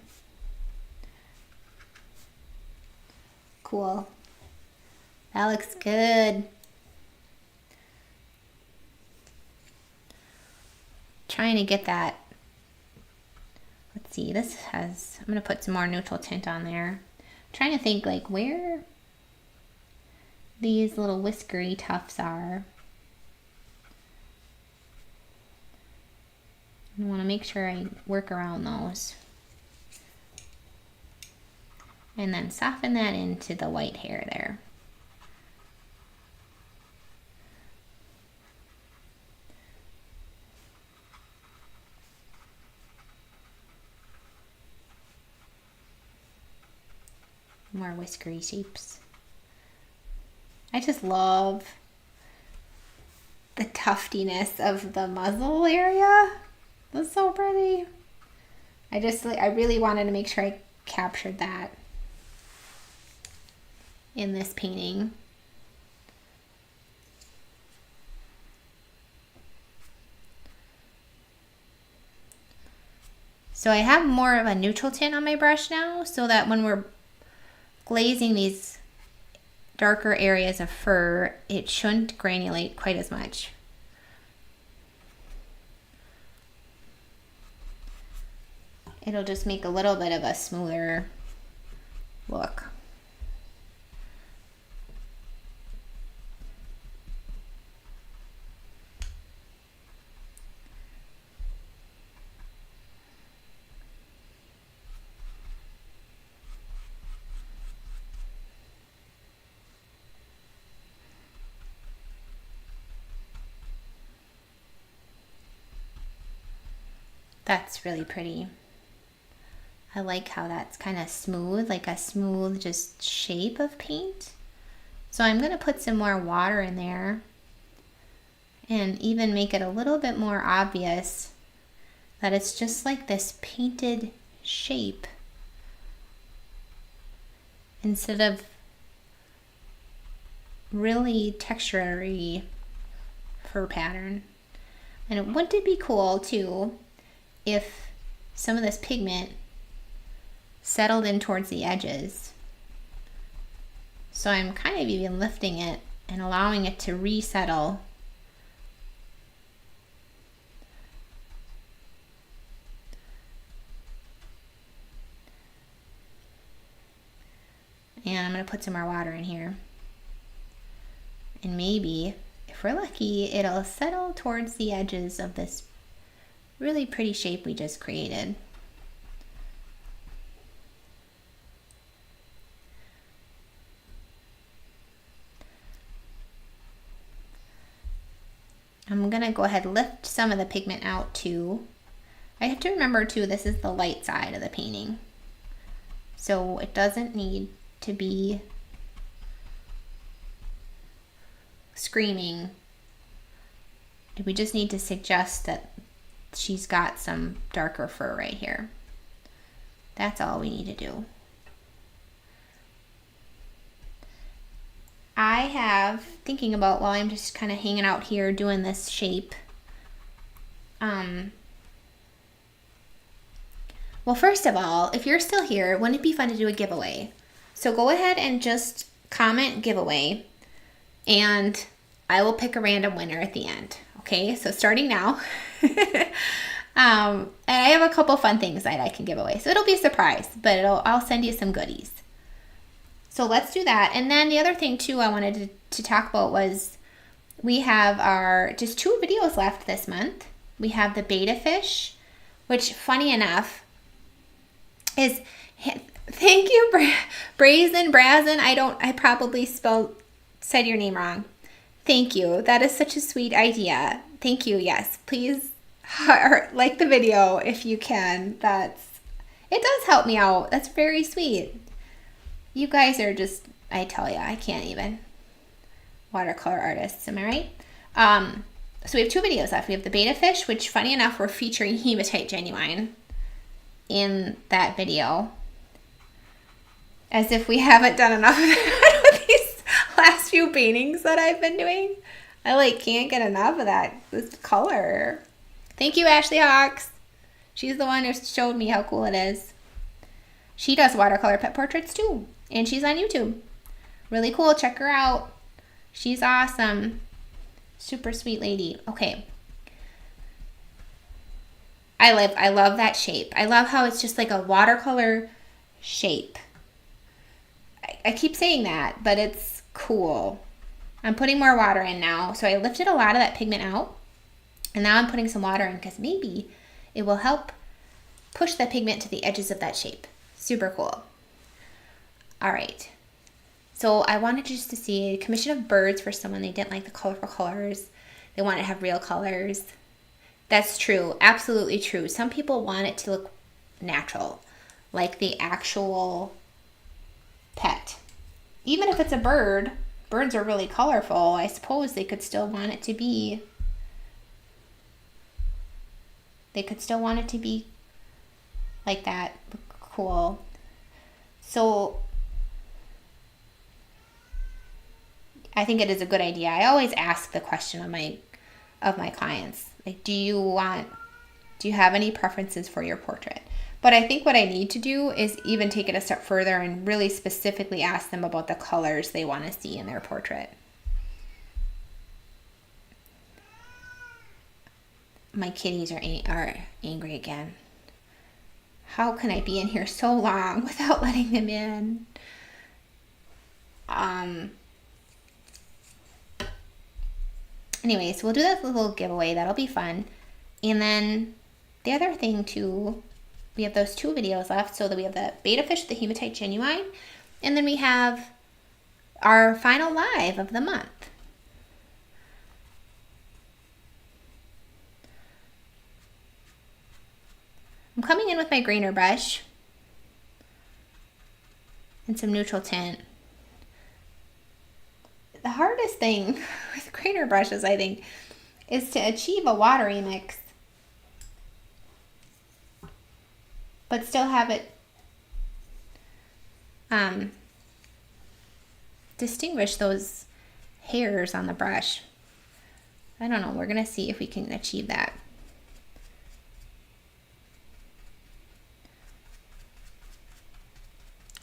Cool. That looks good. Trying to get that. Let's see, this has, I'm gonna put some more neutral tint on there. Trying to think like where these little whiskery tufts are. I want to make sure I work around those. And then soften that into the white hair there. More whiskery shapes. I just love the tuftiness of the muzzle area. That's so pretty. I really wanted to make sure I captured that in this painting. So I have more of a neutral tint on my brush now, so that when we're glazing these darker areas of fur, it shouldn't granulate quite as much. It'll just make a little bit of a smoother look. That's really pretty. I like how that's kind of smooth, like a smooth just shape of paint. So I'm going to put some more water in there and even make it a little bit more obvious that it's just like this painted shape instead of really texture-y fur pattern. And wouldn't it be cool too if some of this pigment settled in towards the edges? So I'm kind of even lifting it and allowing it to resettle. And I'm going to put some more water in here. And maybe, if we're lucky, it'll settle towards the edges of this really pretty shape we just created. I'm going to go ahead and lift some of the pigment out too. I have to remember too, this is the light side of the painting. So it doesn't need to be screaming. We just need to suggest that she's got some darker fur right here. That's all we need to do. I have, thinking about while I'm just kind of hanging out here doing this shape, well, first of all, if you're still here, wouldn't it be fun to do a giveaway? So go ahead and just comment giveaway, and I will pick a random winner at the end. Okay, so starting now. And I have a couple fun things that I can give away. So it'll be a surprise, but I'll send you some goodies. So let's do that. And then the other thing too I wanted to talk about was we have our just 2 videos left this month. We have the betta fish, which funny enough is, thank you, Brazen. I probably said your name wrong. Thank you. That is such a sweet idea. Thank you. Yes, please like the video if you can. It does help me out. That's very sweet. You guys are just, I tell you, I can't even. Watercolor artists, am I right? So we have 2 videos left. We have the betta fish, which funny enough, we're featuring hematite genuine in that video. As if we haven't done enough of that with these last few paintings that I've been doing. I can't get enough of this color. Thank you, Ashley Hawks. She's the one who showed me how cool it is. She does watercolor pet portraits too, and she's on YouTube. Really cool, check her out. She's awesome. Super sweet lady. Okay. I love that shape. I love how it's just like a watercolor shape. I keep saying that, but it's cool. I'm putting more water in now. So I lifted a lot of that pigment out, and now I'm putting some water in because maybe it will help push the pigment to the edges of that shape. Super cool. All right. So I wanted just to see a commission of birds for someone. They didn't like the colorful colors. They wanted to have real colors. That's true. Absolutely true. Some people want it to look natural, like the actual pet. Even if it's a bird, birds are really colorful. I suppose they could still want it to be. They could still want it to be like that. Cool. So I think it is a good idea. I always ask the question of my clients, like, do you have any preferences for your portrait? But I think what I need to do is even take it a step further and really specifically ask them about the colors they want to see in their portrait. My kitties are angry again. How can I be in here so long without letting them in? Anyways, we'll do that little giveaway. That'll be fun. And then the other thing too, we have those 2 videos left. So that we have the betta fish, the hematite genuine, and then we have our final live of the month. I'm coming in with my grainer brush and some neutral tint. The hardest thing with grainer brushes, I think, is to achieve a watery mix, but still have it distinguish those hairs on the brush. I don't know, we're gonna see if we can achieve that.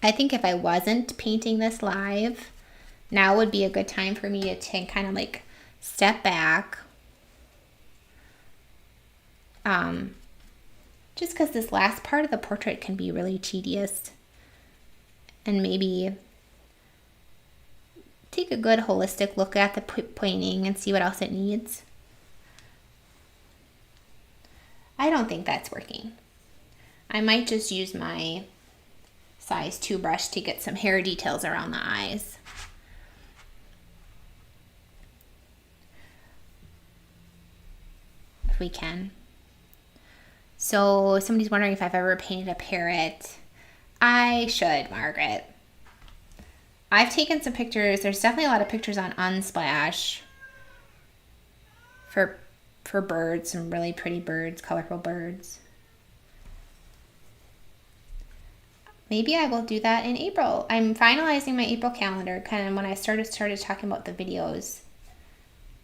I think if I wasn't painting this live, now would be a good time for me to kind of like step back. Just because this last part of the portrait can be really tedious, and maybe take a good holistic look at the painting and see what else it needs. I don't think that's working. I might just use my size 2 brush to get some hair details around the eyes. If we can. So somebody's wondering if I've ever painted a parrot. I should, Margaret. I've taken some pictures. There's definitely a lot of pictures on Unsplash for birds, some really pretty birds, colorful birds. Maybe I will do that in April. I'm finalizing my April calendar kind of when I started talking about the videos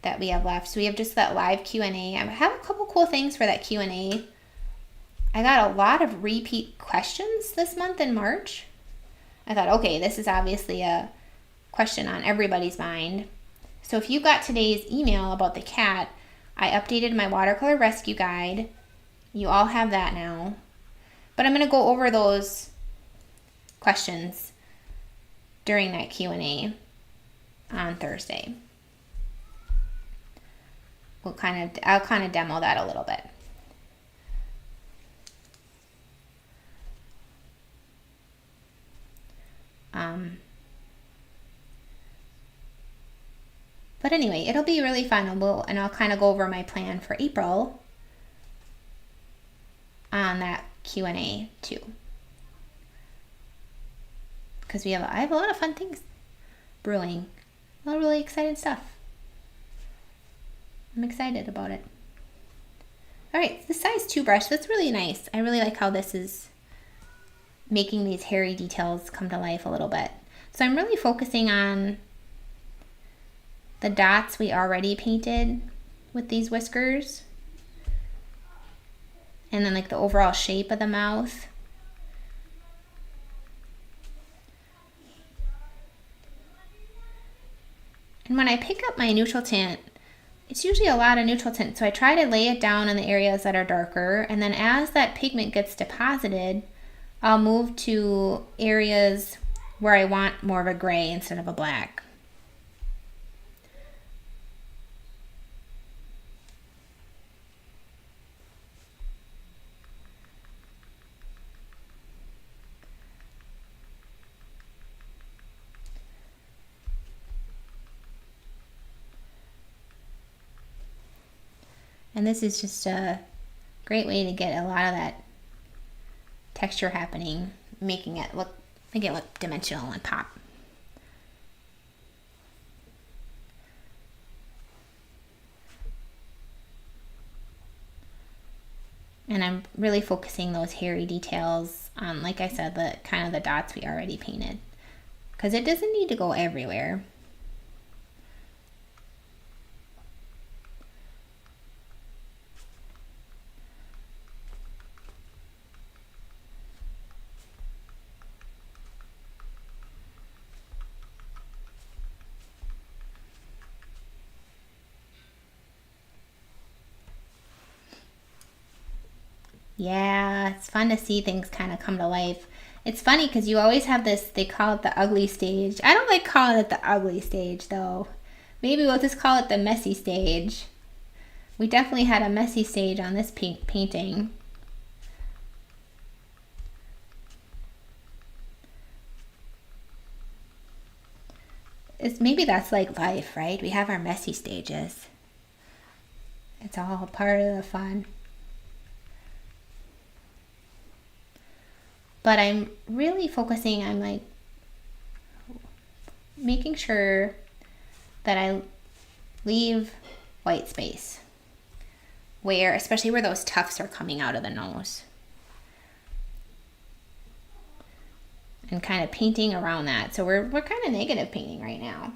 that we have left. So we have just that live Q&A. I have a couple cool things for that Q&A. I got a lot of repeat questions this month in March. I thought, okay, this is obviously a question on everybody's mind. So if you got today's email about the cat, I updated my watercolor rescue guide. You all have that now. But I'm going to go over those questions during that Q&A on Thursday. I'll kind of demo that a little bit. But anyway, it'll be really fun, and I'll kind of go over my plan for April on that Q&A too. Because I have a lot of fun things brewing. A lot of really exciting stuff. I'm excited about it. All right, the size 2 brush, that's really nice. I really like how this is making these hairy details come to life a little bit. So I'm really focusing on the dots we already painted with these whiskers. And then like the overall shape of the mouth. And when I pick up my neutral tint, it's usually a lot of neutral tint. So I try to lay it down in the areas that are darker. And then as that pigment gets deposited, I'll move to areas where I want more of a gray instead of a black. And this is just a great way to get a lot of that texture happening, make it look dimensional and pop. And I'm really focusing those hairy details on, like I said, the kind of the dots we already painted, because it doesn't need to go everywhere. Yeah, it's fun to see things kind of come to life. It's funny because you always have this, they call it the ugly stage. I don't like calling it the ugly stage though. Maybe we'll just call it the messy stage. We definitely had a messy stage on this painting. Maybe that's like life, right? We have our messy stages. It's all part of the fun. But I'm really focusing on like making sure that I leave white space where, especially where those tufts are coming out of the nose. And kind of painting around that. So we're kind of negative painting right now.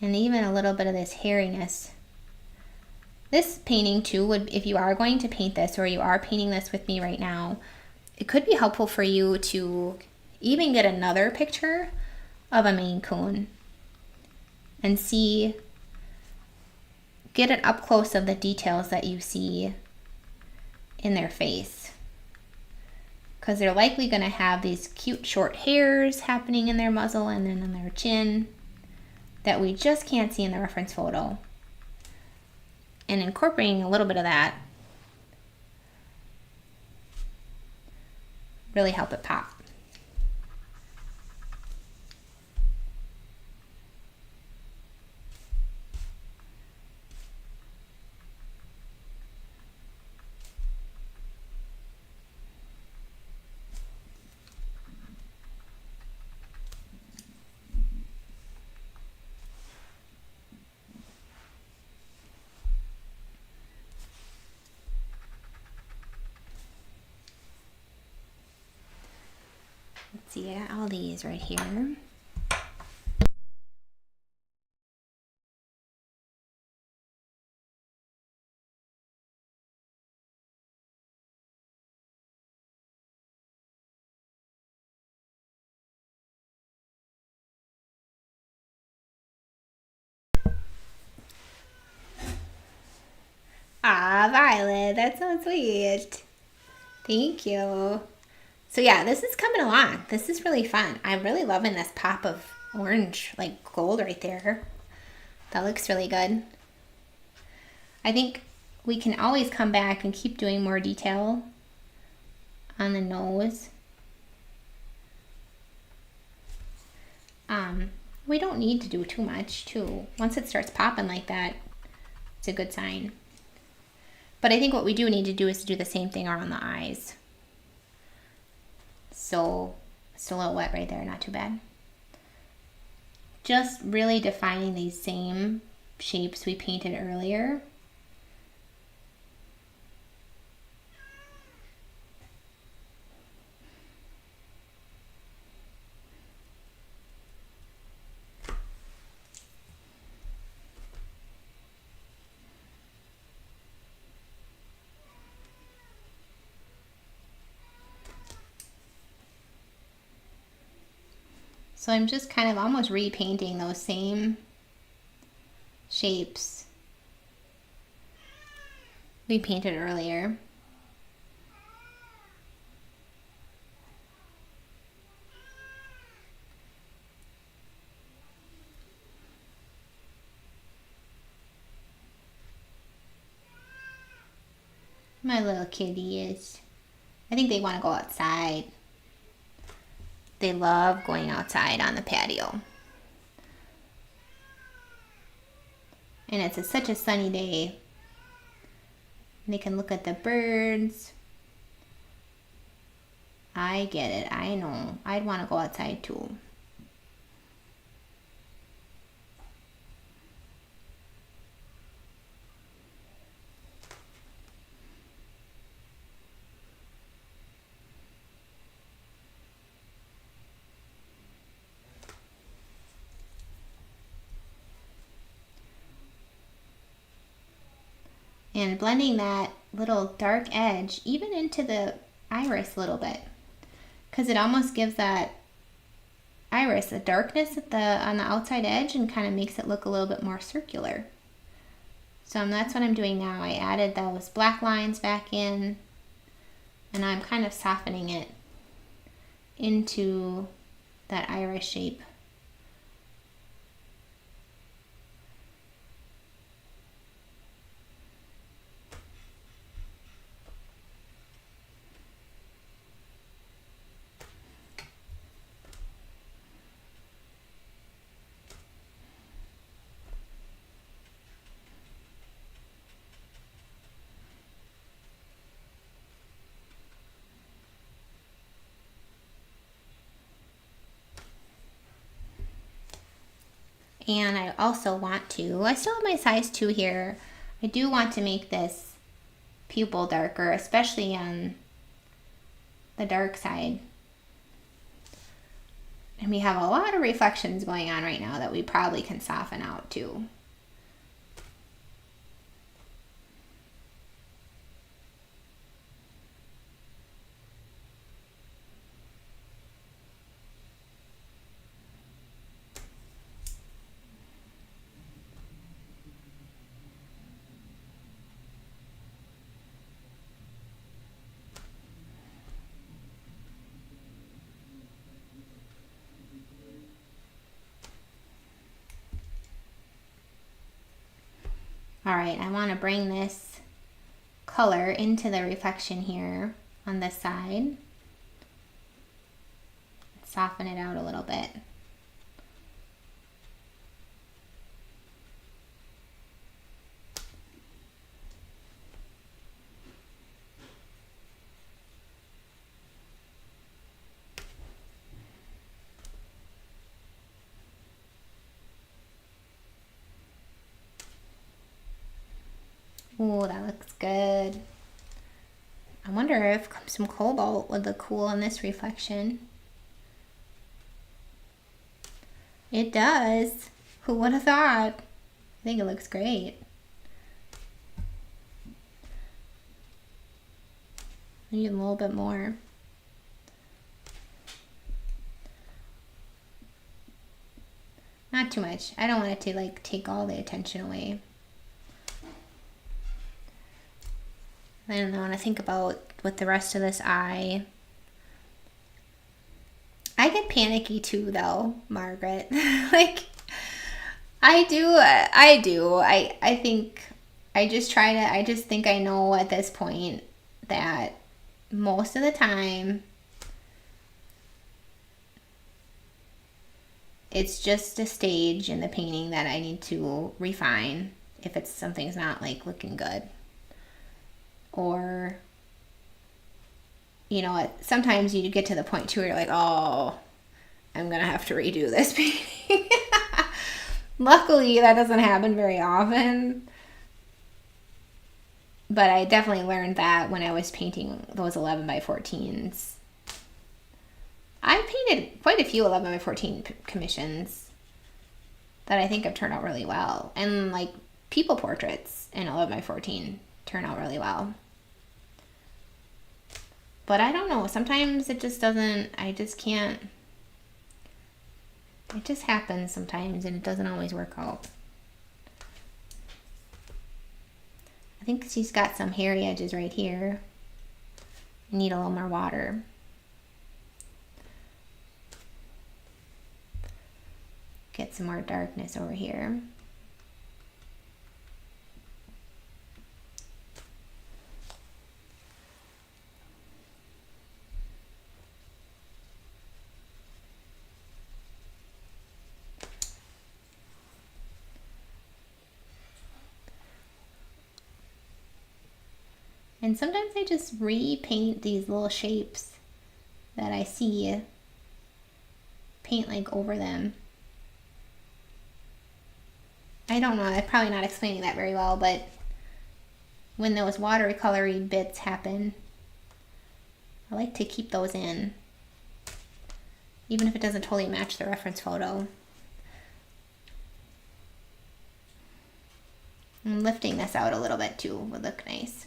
And even a little bit of this hairiness. This painting too would, if you are going to paint this or you are painting this with me right now, it could be helpful for you to even get another picture of a Maine Coon and see, get an up close of the details that you see in their face. Because they're likely going to have these cute short hairs happening in their muzzle and then in their chin that we just can't see in the reference photo. And incorporating a little bit of that really help it pop. Let's see, I got all these right here. Ah, Violet, that's so sweet. Thank you. So yeah, this is coming along. This is really fun. I'm really loving this pop of orange, like gold right there. That looks really good. I think we can always come back and keep doing more detail on the nose. We don't need to do too much too. Once it starts popping like that, it's a good sign. But I think what we do need to do is do the same thing around the eyes. So it's a little wet right there, not too bad. Just really defining these same shapes we painted earlier. So I'm just kind of almost repainting those same shapes we painted earlier. My little kitties. I think they want to go outside. They love going outside on the patio. And it's such a sunny day. They can look at the birds. I get it. I know. I'd want to go outside too. And blending that little dark edge even into the iris a little bit, because it almost gives that iris a darkness at on the outside edge and kind of makes it look a little bit more circular. So that's what I'm doing now. I added those black lines back in, and I'm kind of softening it into that iris shape. And I also want to, I still have my size 2 here. I do want to make this pupil darker, especially on the dark side. And we have a lot of reflections going on right now that we probably can soften out too. All right, I want to bring this color into the reflection here on this side. Soften it out a little bit. Ooh, that looks good. I wonder if some cobalt would look cool in this reflection. It does. Who would have thought? I think it looks great. Maybe a little bit more. Not too much. I don't want it to like take all the attention away. Then I want to think about with the rest of this eye. I get panicky too though, Margaret. Like, I do. I think I just think I know at this point that most of the time it's just a stage in the painting that I need to refine if it's something's not like looking good. Or, you know, sometimes you get to the point too where you're like, oh, I'm gonna have to redo this painting. Luckily, that doesn't happen very often. But I definitely learned that when I was painting those 11 by 14s. I painted quite a few 11 by 14 commissions that I think have turned out really well. And like people portraits in 11 by 14 turn out really well. But I don't know, sometimes it just doesn't, I just can't, it just happens sometimes and it doesn't always work out. I think she's got some hairy edges right here. I need a little more water. Get some more darkness over here. And sometimes I just repaint these little shapes that I see, paint like over them. I don't know, I'm probably not explaining that very well, but when those watercolory bits happen, I like to keep those in, even if it doesn't totally match the reference photo. And lifting this out a little bit too would look nice.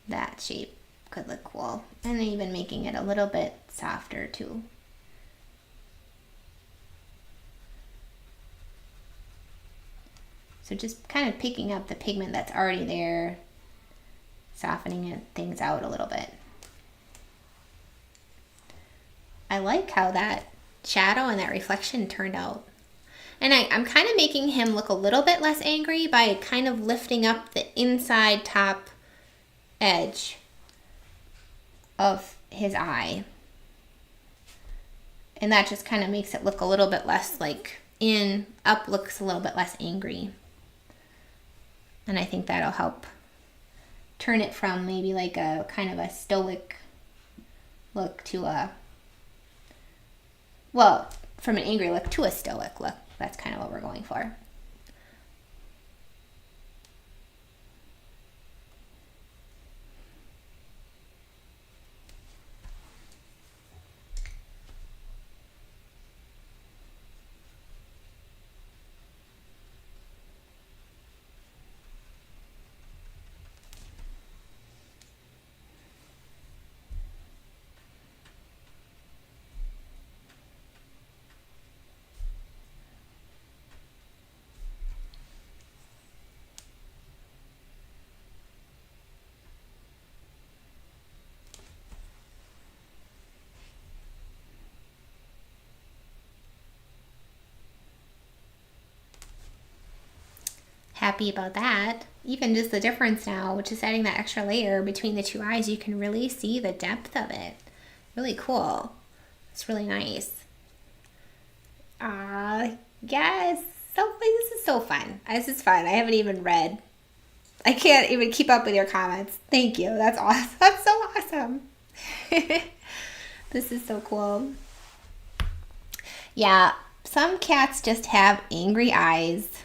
That shape could look cool. And even making it a little bit softer too. So just kind of picking up the pigment that's already there, softening things out a little bit. I like how that shadow and that reflection turned out. And I'm kind of making him look a little bit less angry by kind of lifting up the inside top edge of his eye. And that just kind of makes it look a little bit less like up looks a little bit less angry. And I think that'll help turn it from maybe like a kind of a stoic look to a, well, from an angry look to a stoic look. That's kind of what we're going for. Happy about that. Even just the difference now, which is adding that extra layer between the two eyes, you can really see the depth of it. Really cool. It's really nice. Yes. So this is so fun. This is fun. I haven't even read. I can't even keep up with your comments. Thank you. That's awesome. That's so awesome. This is so cool. Yeah, some cats just have angry eyes.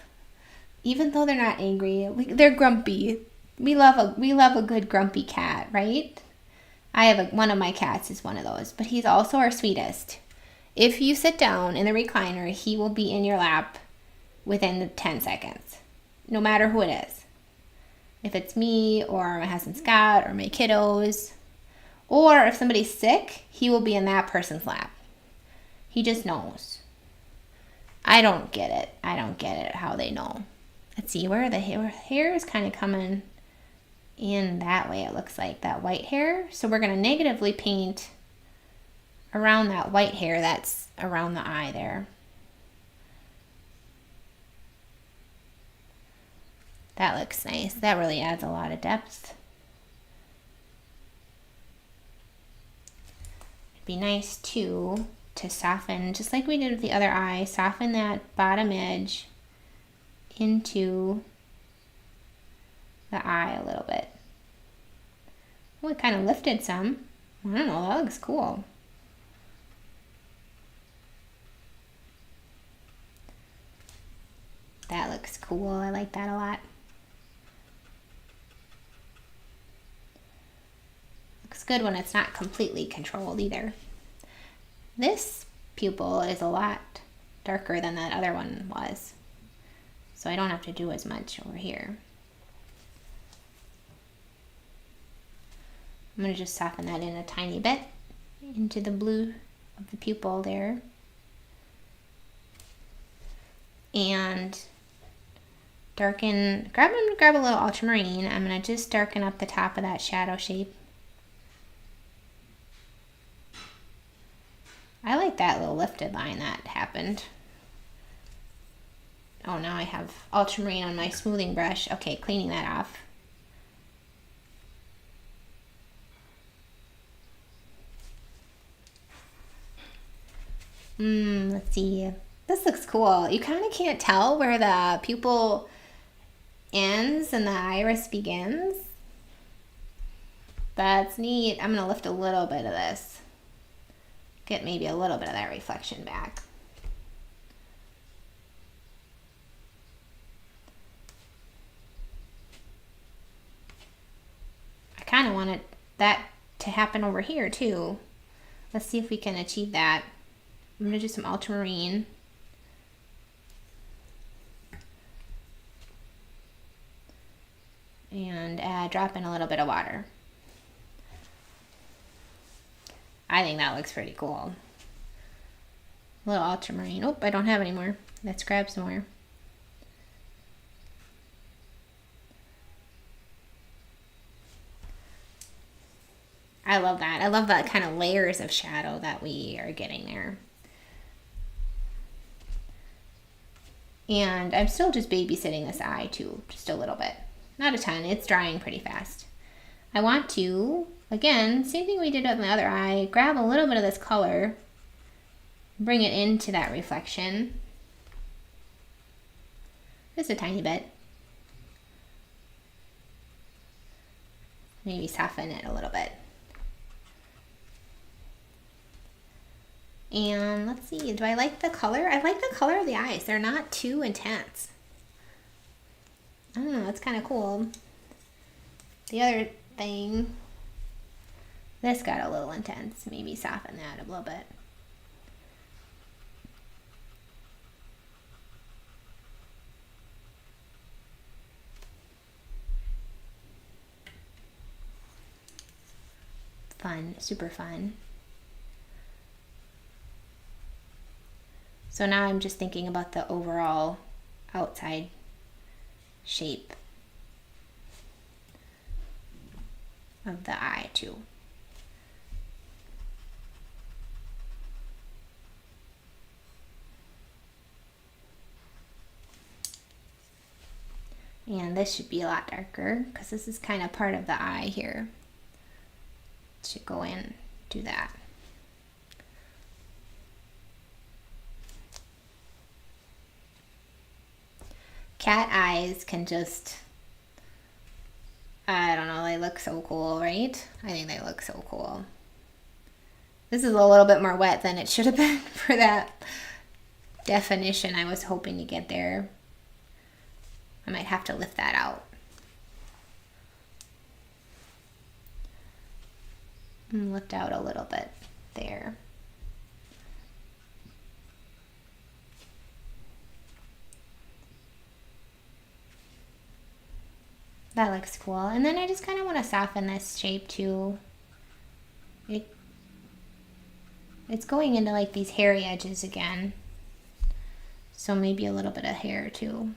Even though they're not angry, they're grumpy. We love a good grumpy cat, right? I have one of my cats is one of those, but he's also our sweetest. If you sit down in the recliner, he will be in your lap within 10 seconds, no matter who it is. If it's me or my husband Scott or my kiddos, or if somebody's sick, he will be in that person's lap. He just knows. I don't get it. I don't get it how they know. Let's see where the hair is kind of coming in that way. It looks like that white hair. So we're going to negatively paint around that white hair that's around the eye there. That looks nice. That really adds a lot of depth. It'd be nice too to soften, just like we did with the other eye, soften that bottom edge into the eye a little bit. Well, it kind of lifted some. I don't know, that looks cool. That looks cool. I like that a lot. Looks good when it's not completely controlled either. This pupil is a lot darker than that other one was, so I don't have to do as much over here. I'm going to just soften that in a tiny bit into the blue of the pupil there. And darken, grab a little ultramarine. I'm going to just darken up the top of that shadow shape. I like that little lifted line that happened. Oh, now I have ultramarine on my smoothing brush. Okay, cleaning that off. Let's see. This looks cool. You kind of can't tell where the pupil ends and the iris begins. That's neat. I'm going to lift a little bit of this. Get maybe a little bit of that reflection back. I kind of wanted that to happen over here too. Let's see if we can achieve that. I'm going to do some ultramarine. And drop in a little bit of water. I think that looks pretty cool. A little ultramarine. Oh, I don't have any more. Let's grab some more. I love that. I love that kind of layers of shadow that we are getting there. And I'm still just babysitting this eye too, just a little bit. Not a ton, it's drying pretty fast. I want to, again, same thing we did with my other eye, grab a little bit of this color, bring it into that reflection. Just a tiny bit. maybe soften it a little bit. And let's see, do I like the color? I like the color of the eyes. They're not too intense. I don't know, it's kind of cool. The other thing, this got a little intense. Maybe soften that a little bit. Fun, super fun. So now I'm just thinking about the overall outside shape of the eye too. And this should be a lot darker because this is kind of part of the eye here. Should go in, do that. Cat eyes can just, I don't know, they look so cool, right? I think they look so cool. This is a little bit more wet than it should have been for that definition I was hoping to get there. I might have to lift that out. And lift out a little bit there. That looks cool. And then I just kind of want to soften this shape too. It's going into like these hairy edges again. So maybe a little bit of hair too.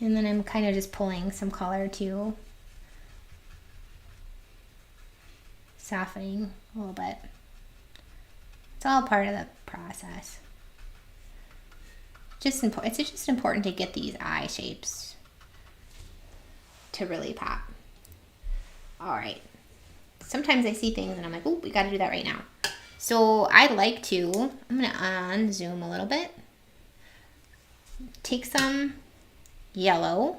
And then I'm kind of just pulling some color too. Softening a little bit. It's all part of the process. It's just important to get these eye shapes to really pop. All right. Sometimes I see things and I'm like, oh, we got to do that right now. So I'm going to unzoom a little bit. Take some yellow.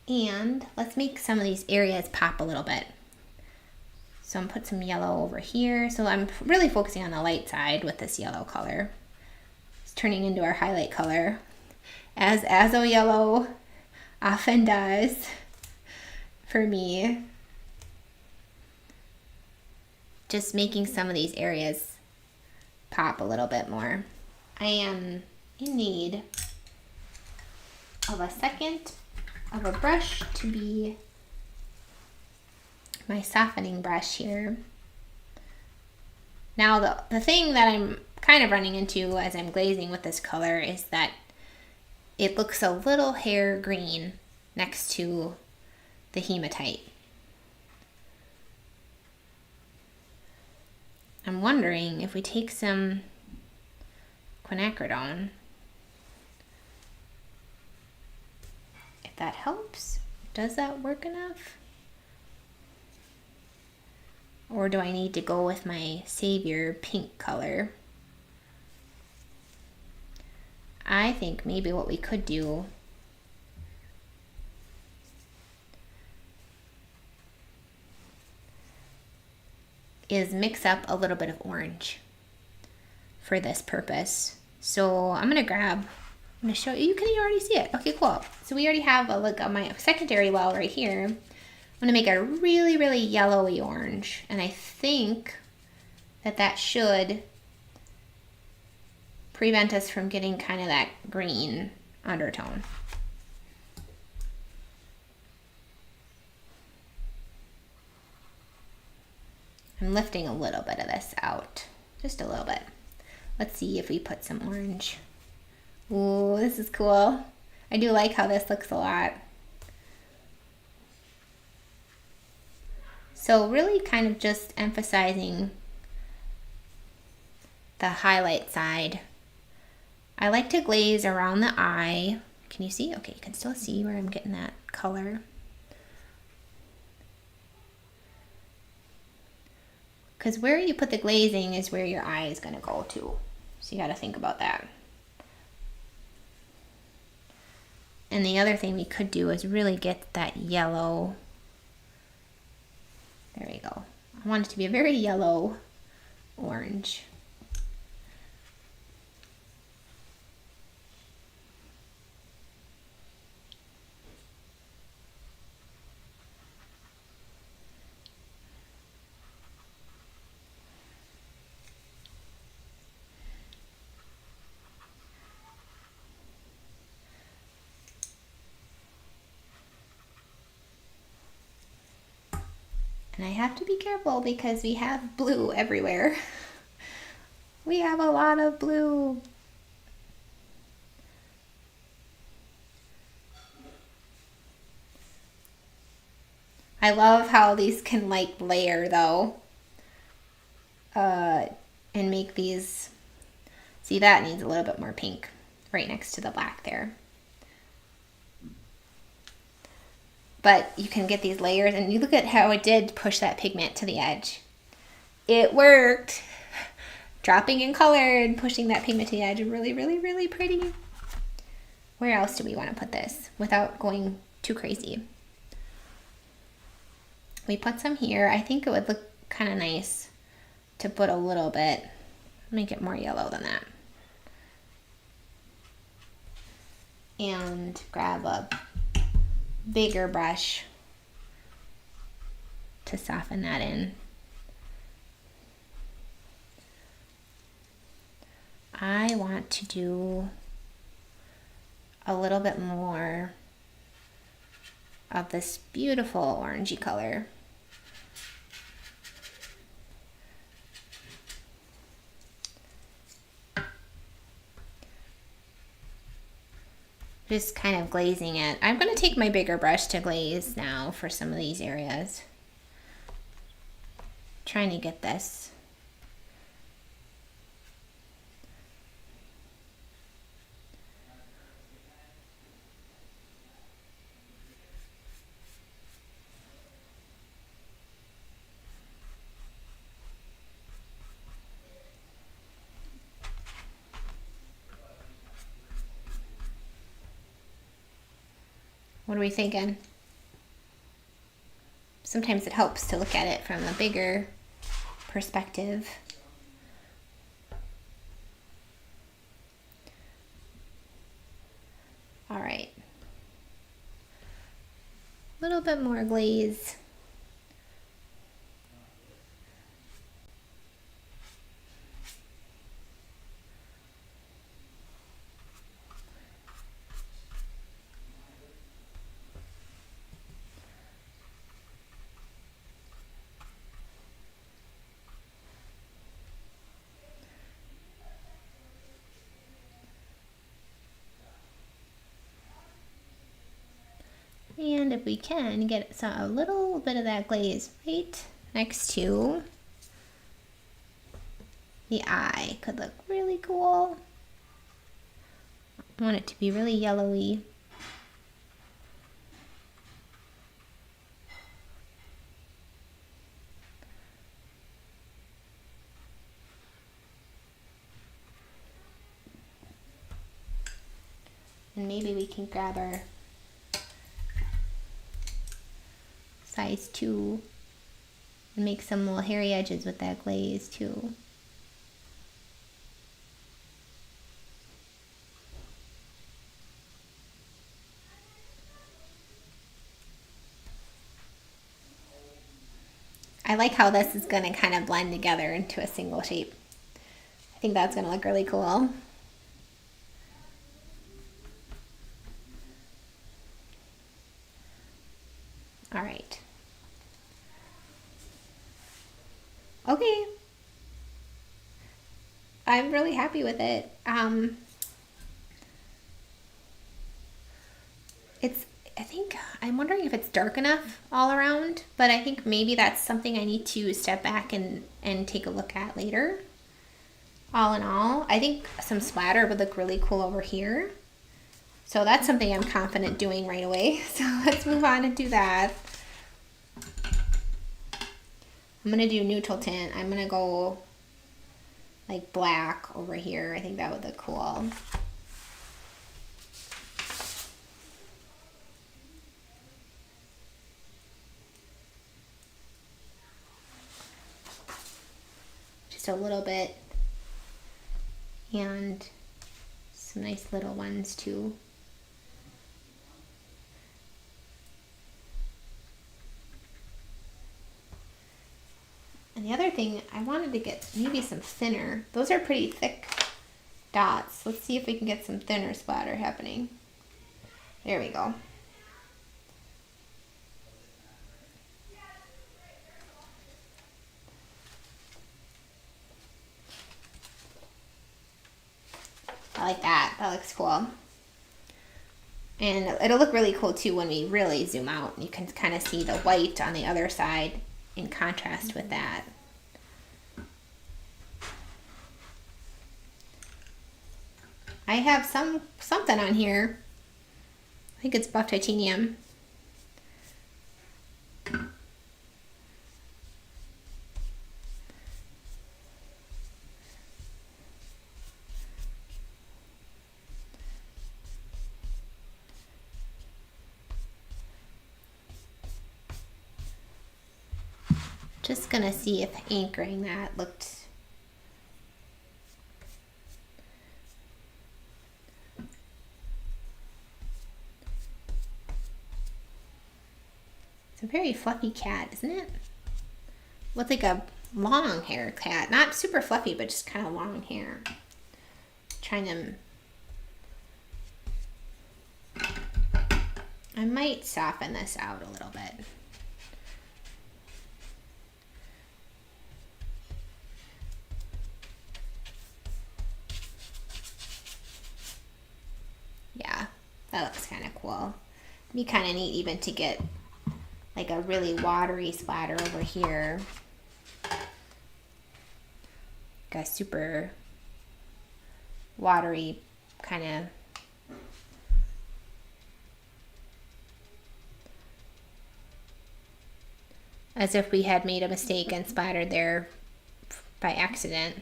And let's make some of these areas pop a little bit. So I'm put some yellow over here. So I'm really focusing on the light side with this yellow color. It's turning into our highlight color, as azo yellow often does for me. Just making some of these areas pop a little bit more. I am in need of a second of a brush to be my softening brush here. Now the thing that I'm kind of running into as I'm glazing with this color is that it looks a little hair green next to the hematite. I'm wondering if we take some quinacridone, if that helps. Does that work enough? Or do I need to go with my Savior pink color? I think maybe what we could do is mix up a little bit of orange for this purpose. So I'm gonna show you, you can already see it. Okay, cool. So we already have a look on my secondary well right here. I'm gonna make it a really, really yellowy orange. And I think that should prevent us from getting kind of that green undertone. I'm lifting a little bit of this out, just a little bit. Let's see if we put some orange. Ooh, this is cool. I do like how this looks a lot. So really kind of just emphasizing the highlight side. I like to glaze around the eye. Can you see? Okay, you can still see where I'm getting that color. Because where you put the glazing is where your eye is going to go to. So you got to think about that. And the other thing we could do is really get that yellow. There we go. I want it to be a very yellow orange. And I have to be careful because we have blue everywhere. We have a lot of blue. I love how these can like layer though. And make these, see that needs a little bit more pink right next to the black there. But you can get these layers, and you look at how it did push that pigment to the edge. It worked. Dropping in color and pushing that pigment to the edge. Really, really, really pretty. Where else do we want to put this without going too crazy? We put some here. I think it would look kind of nice to put a little bit, make it more yellow than that. And grab a bigger brush to soften that in. I want to do a little bit more of this beautiful orangey color. Just kind of glazing it. I'm going to take my bigger brush to glaze now for some of these areas. Trying to get this. What are we thinking? Sometimes it helps to look at it from a bigger perspective. All right. A little bit more glaze. And if we can get a little bit of that glaze right next to the eye, could look really cool. I want it to be really yellowy. And maybe we can grab our size 2 and make some little hairy edges with that glaze too. I like how this is going to kind of blend together into a single shape. I think that's going to look really cool. All right. Okay. I'm really happy with it. I'm wondering if it's dark enough all around, but I think maybe that's something I need to step back and take a look at later. All in all, I think some splatter would look really cool over here. So that's something I'm confident doing right away. So let's move on and do that. I'm going to do neutral tint. I'm going to go like black over here. I think that would look cool. Just a little bit. And some nice little ones too. And the other thing, I wanted to get maybe some thinner. Those are pretty thick dots. Let's see if we can get some thinner splatter happening. There we go. I like that. That looks cool. And it'll look really cool too when we really zoom out. You can kind of see the white on the other side in contrast with that. I have something on here. I think it's buff titanium. Just gonna see if anchoring that looked. It's a very fluffy cat, isn't it? Looks like a long hair cat. Not super fluffy, but just kind of long hair. Trying to. I might soften this out a little bit. Yeah, that looks kind of cool. It'd be kind of neat even to get like a really watery splatter over here. Like a super watery kind of. As if we had made a mistake and splattered there by accident.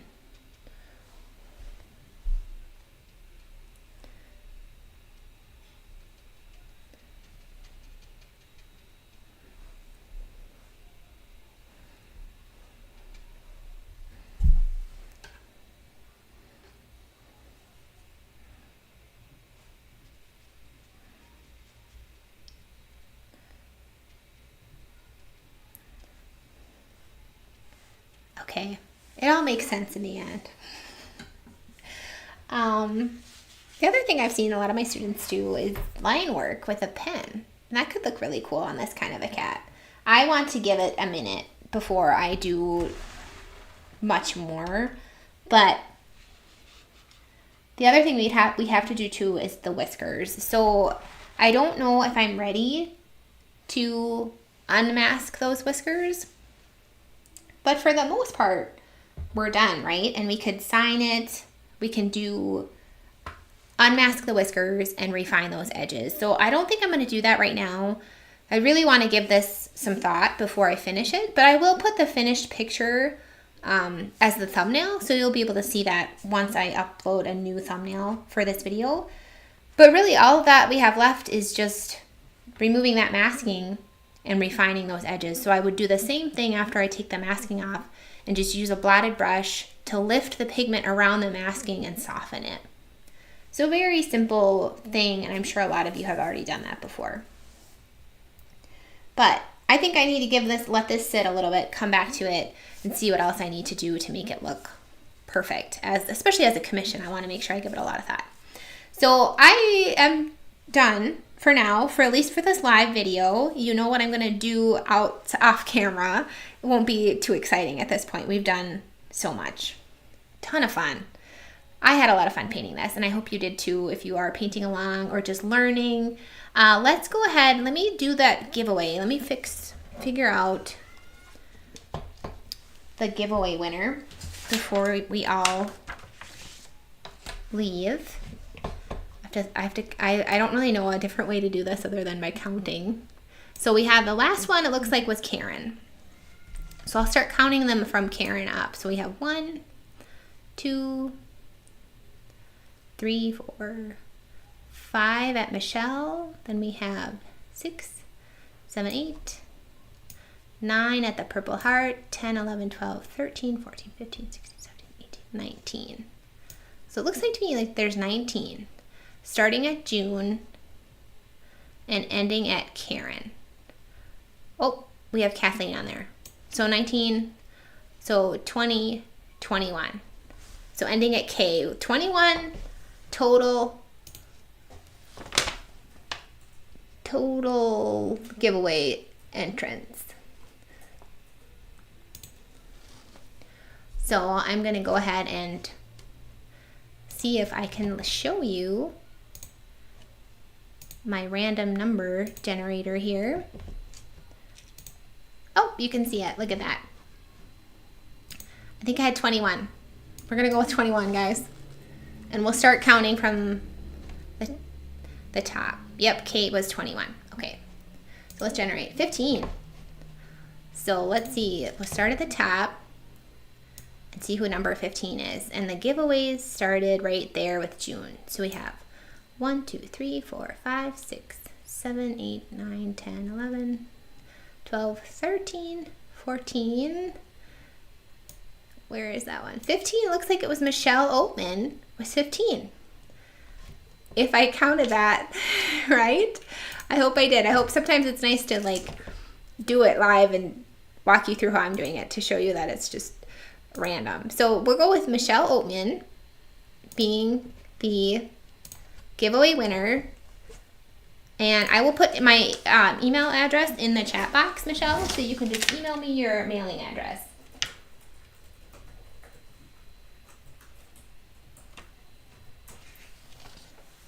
Okay, it all makes sense in the end. The other thing I've seen a lot of my students do is line work with a pen. And that could look really cool on this kind of a cat. I want to give it a minute before I do much more. But the other thing we have to do too is the whiskers. So I don't know if I'm ready to unmask those whiskers. But for the most part, we're done, right? And we could sign it. We can unmask the whiskers and refine those edges. So I don't think I'm going to do that right now. I really want to give this some thought before I finish it. But I will put the finished picture as the thumbnail. So you'll be able to see that once I upload a new thumbnail for this video. But really all that we have left is just removing that masking and refining those edges. So I would do the same thing after I take the masking off and just use a blotted brush to lift the pigment around the masking and soften it. So very simple thing, and I'm sure a lot of you have already done that before. But I think I need to let this sit a little bit, come back to it, and see what else I need to do to make it look perfect. Especially as a commission, I want to make sure I give it a lot of thought. So I am done for now, for at least for this live video. You know what I'm going to do off camera. It won't be too exciting at this point. We've done so much. Ton of fun. I had a lot of fun painting this, and I hope you did too if you are painting along or just learning. Let's go ahead. Let me do that giveaway. Let me figure out the giveaway winner before we all leave. I don't really know a different way to do this other than by counting. So we have the last one, it looks like, was Karen. So I'll start counting them from Karen up. So we have 1, 2, 3, 4, 5 at Michelle. Then we have 6, 7, 8, 9 at the Purple Heart, 10, 11, 12, 13, 14, 15, 16, 17, 18, 19. So it looks like to me like there's 19, starting at June and ending at Karen. Oh, we have Kathleen on there. So 19, so 20, 21. So ending at K, 21 total giveaway entrants. So I'm going to go ahead and see if I can show you my random number generator here. Oh, you can see it. Look at that. I think I had 21. We're going to go with 21, guys. And we'll start counting from the top. Yep, Kate was 21. Okay. So let's generate 15. So let's see. We'll start at the top and see who number 15 is. And the giveaways started right there with June. So we have 1, 2, 3, 4, 5, 6, 7, 8, 9, 10, 11, 12, 13, 14. Where is that one? 15. Looks like it was Michelle Oatman was 15. If I counted that right. I hope I did. I hope sometimes it's nice to like do it live and walk you through how I'm doing it to show you that it's just random. So we'll go with Michelle Oatman being the giveaway winner. And I will put my email address in the chat box, Michelle, so you can just email me your mailing address.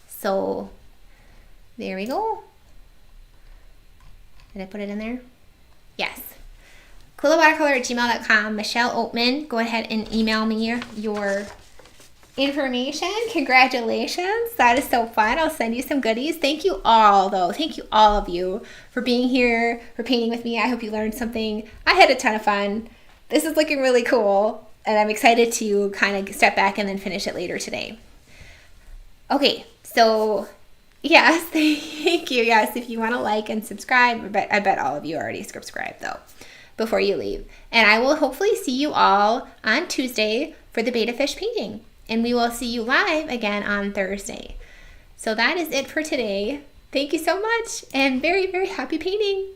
So there we go. Did I put it in there? Yes. CoolaWatercolor@gmail.com. Michelle Oatman, go ahead and email me your information. Congratulations. That is so fun. I'll send you some goodies. Thank you all, though. Thank you, all of you, for being here, for painting with me. I hope you learned something. I had a ton of fun. This is looking really cool, and I'm excited to kind of step back and then finish it later today. Okay, so yes, thank you. Yes, if you want to like and subscribe, I bet all of you already subscribed, though, before you leave. And I will hopefully see you all on Tuesday for the betta fish painting. And we will see you live again on Thursday. So that is it for today. Thank you so much, and very, very happy painting.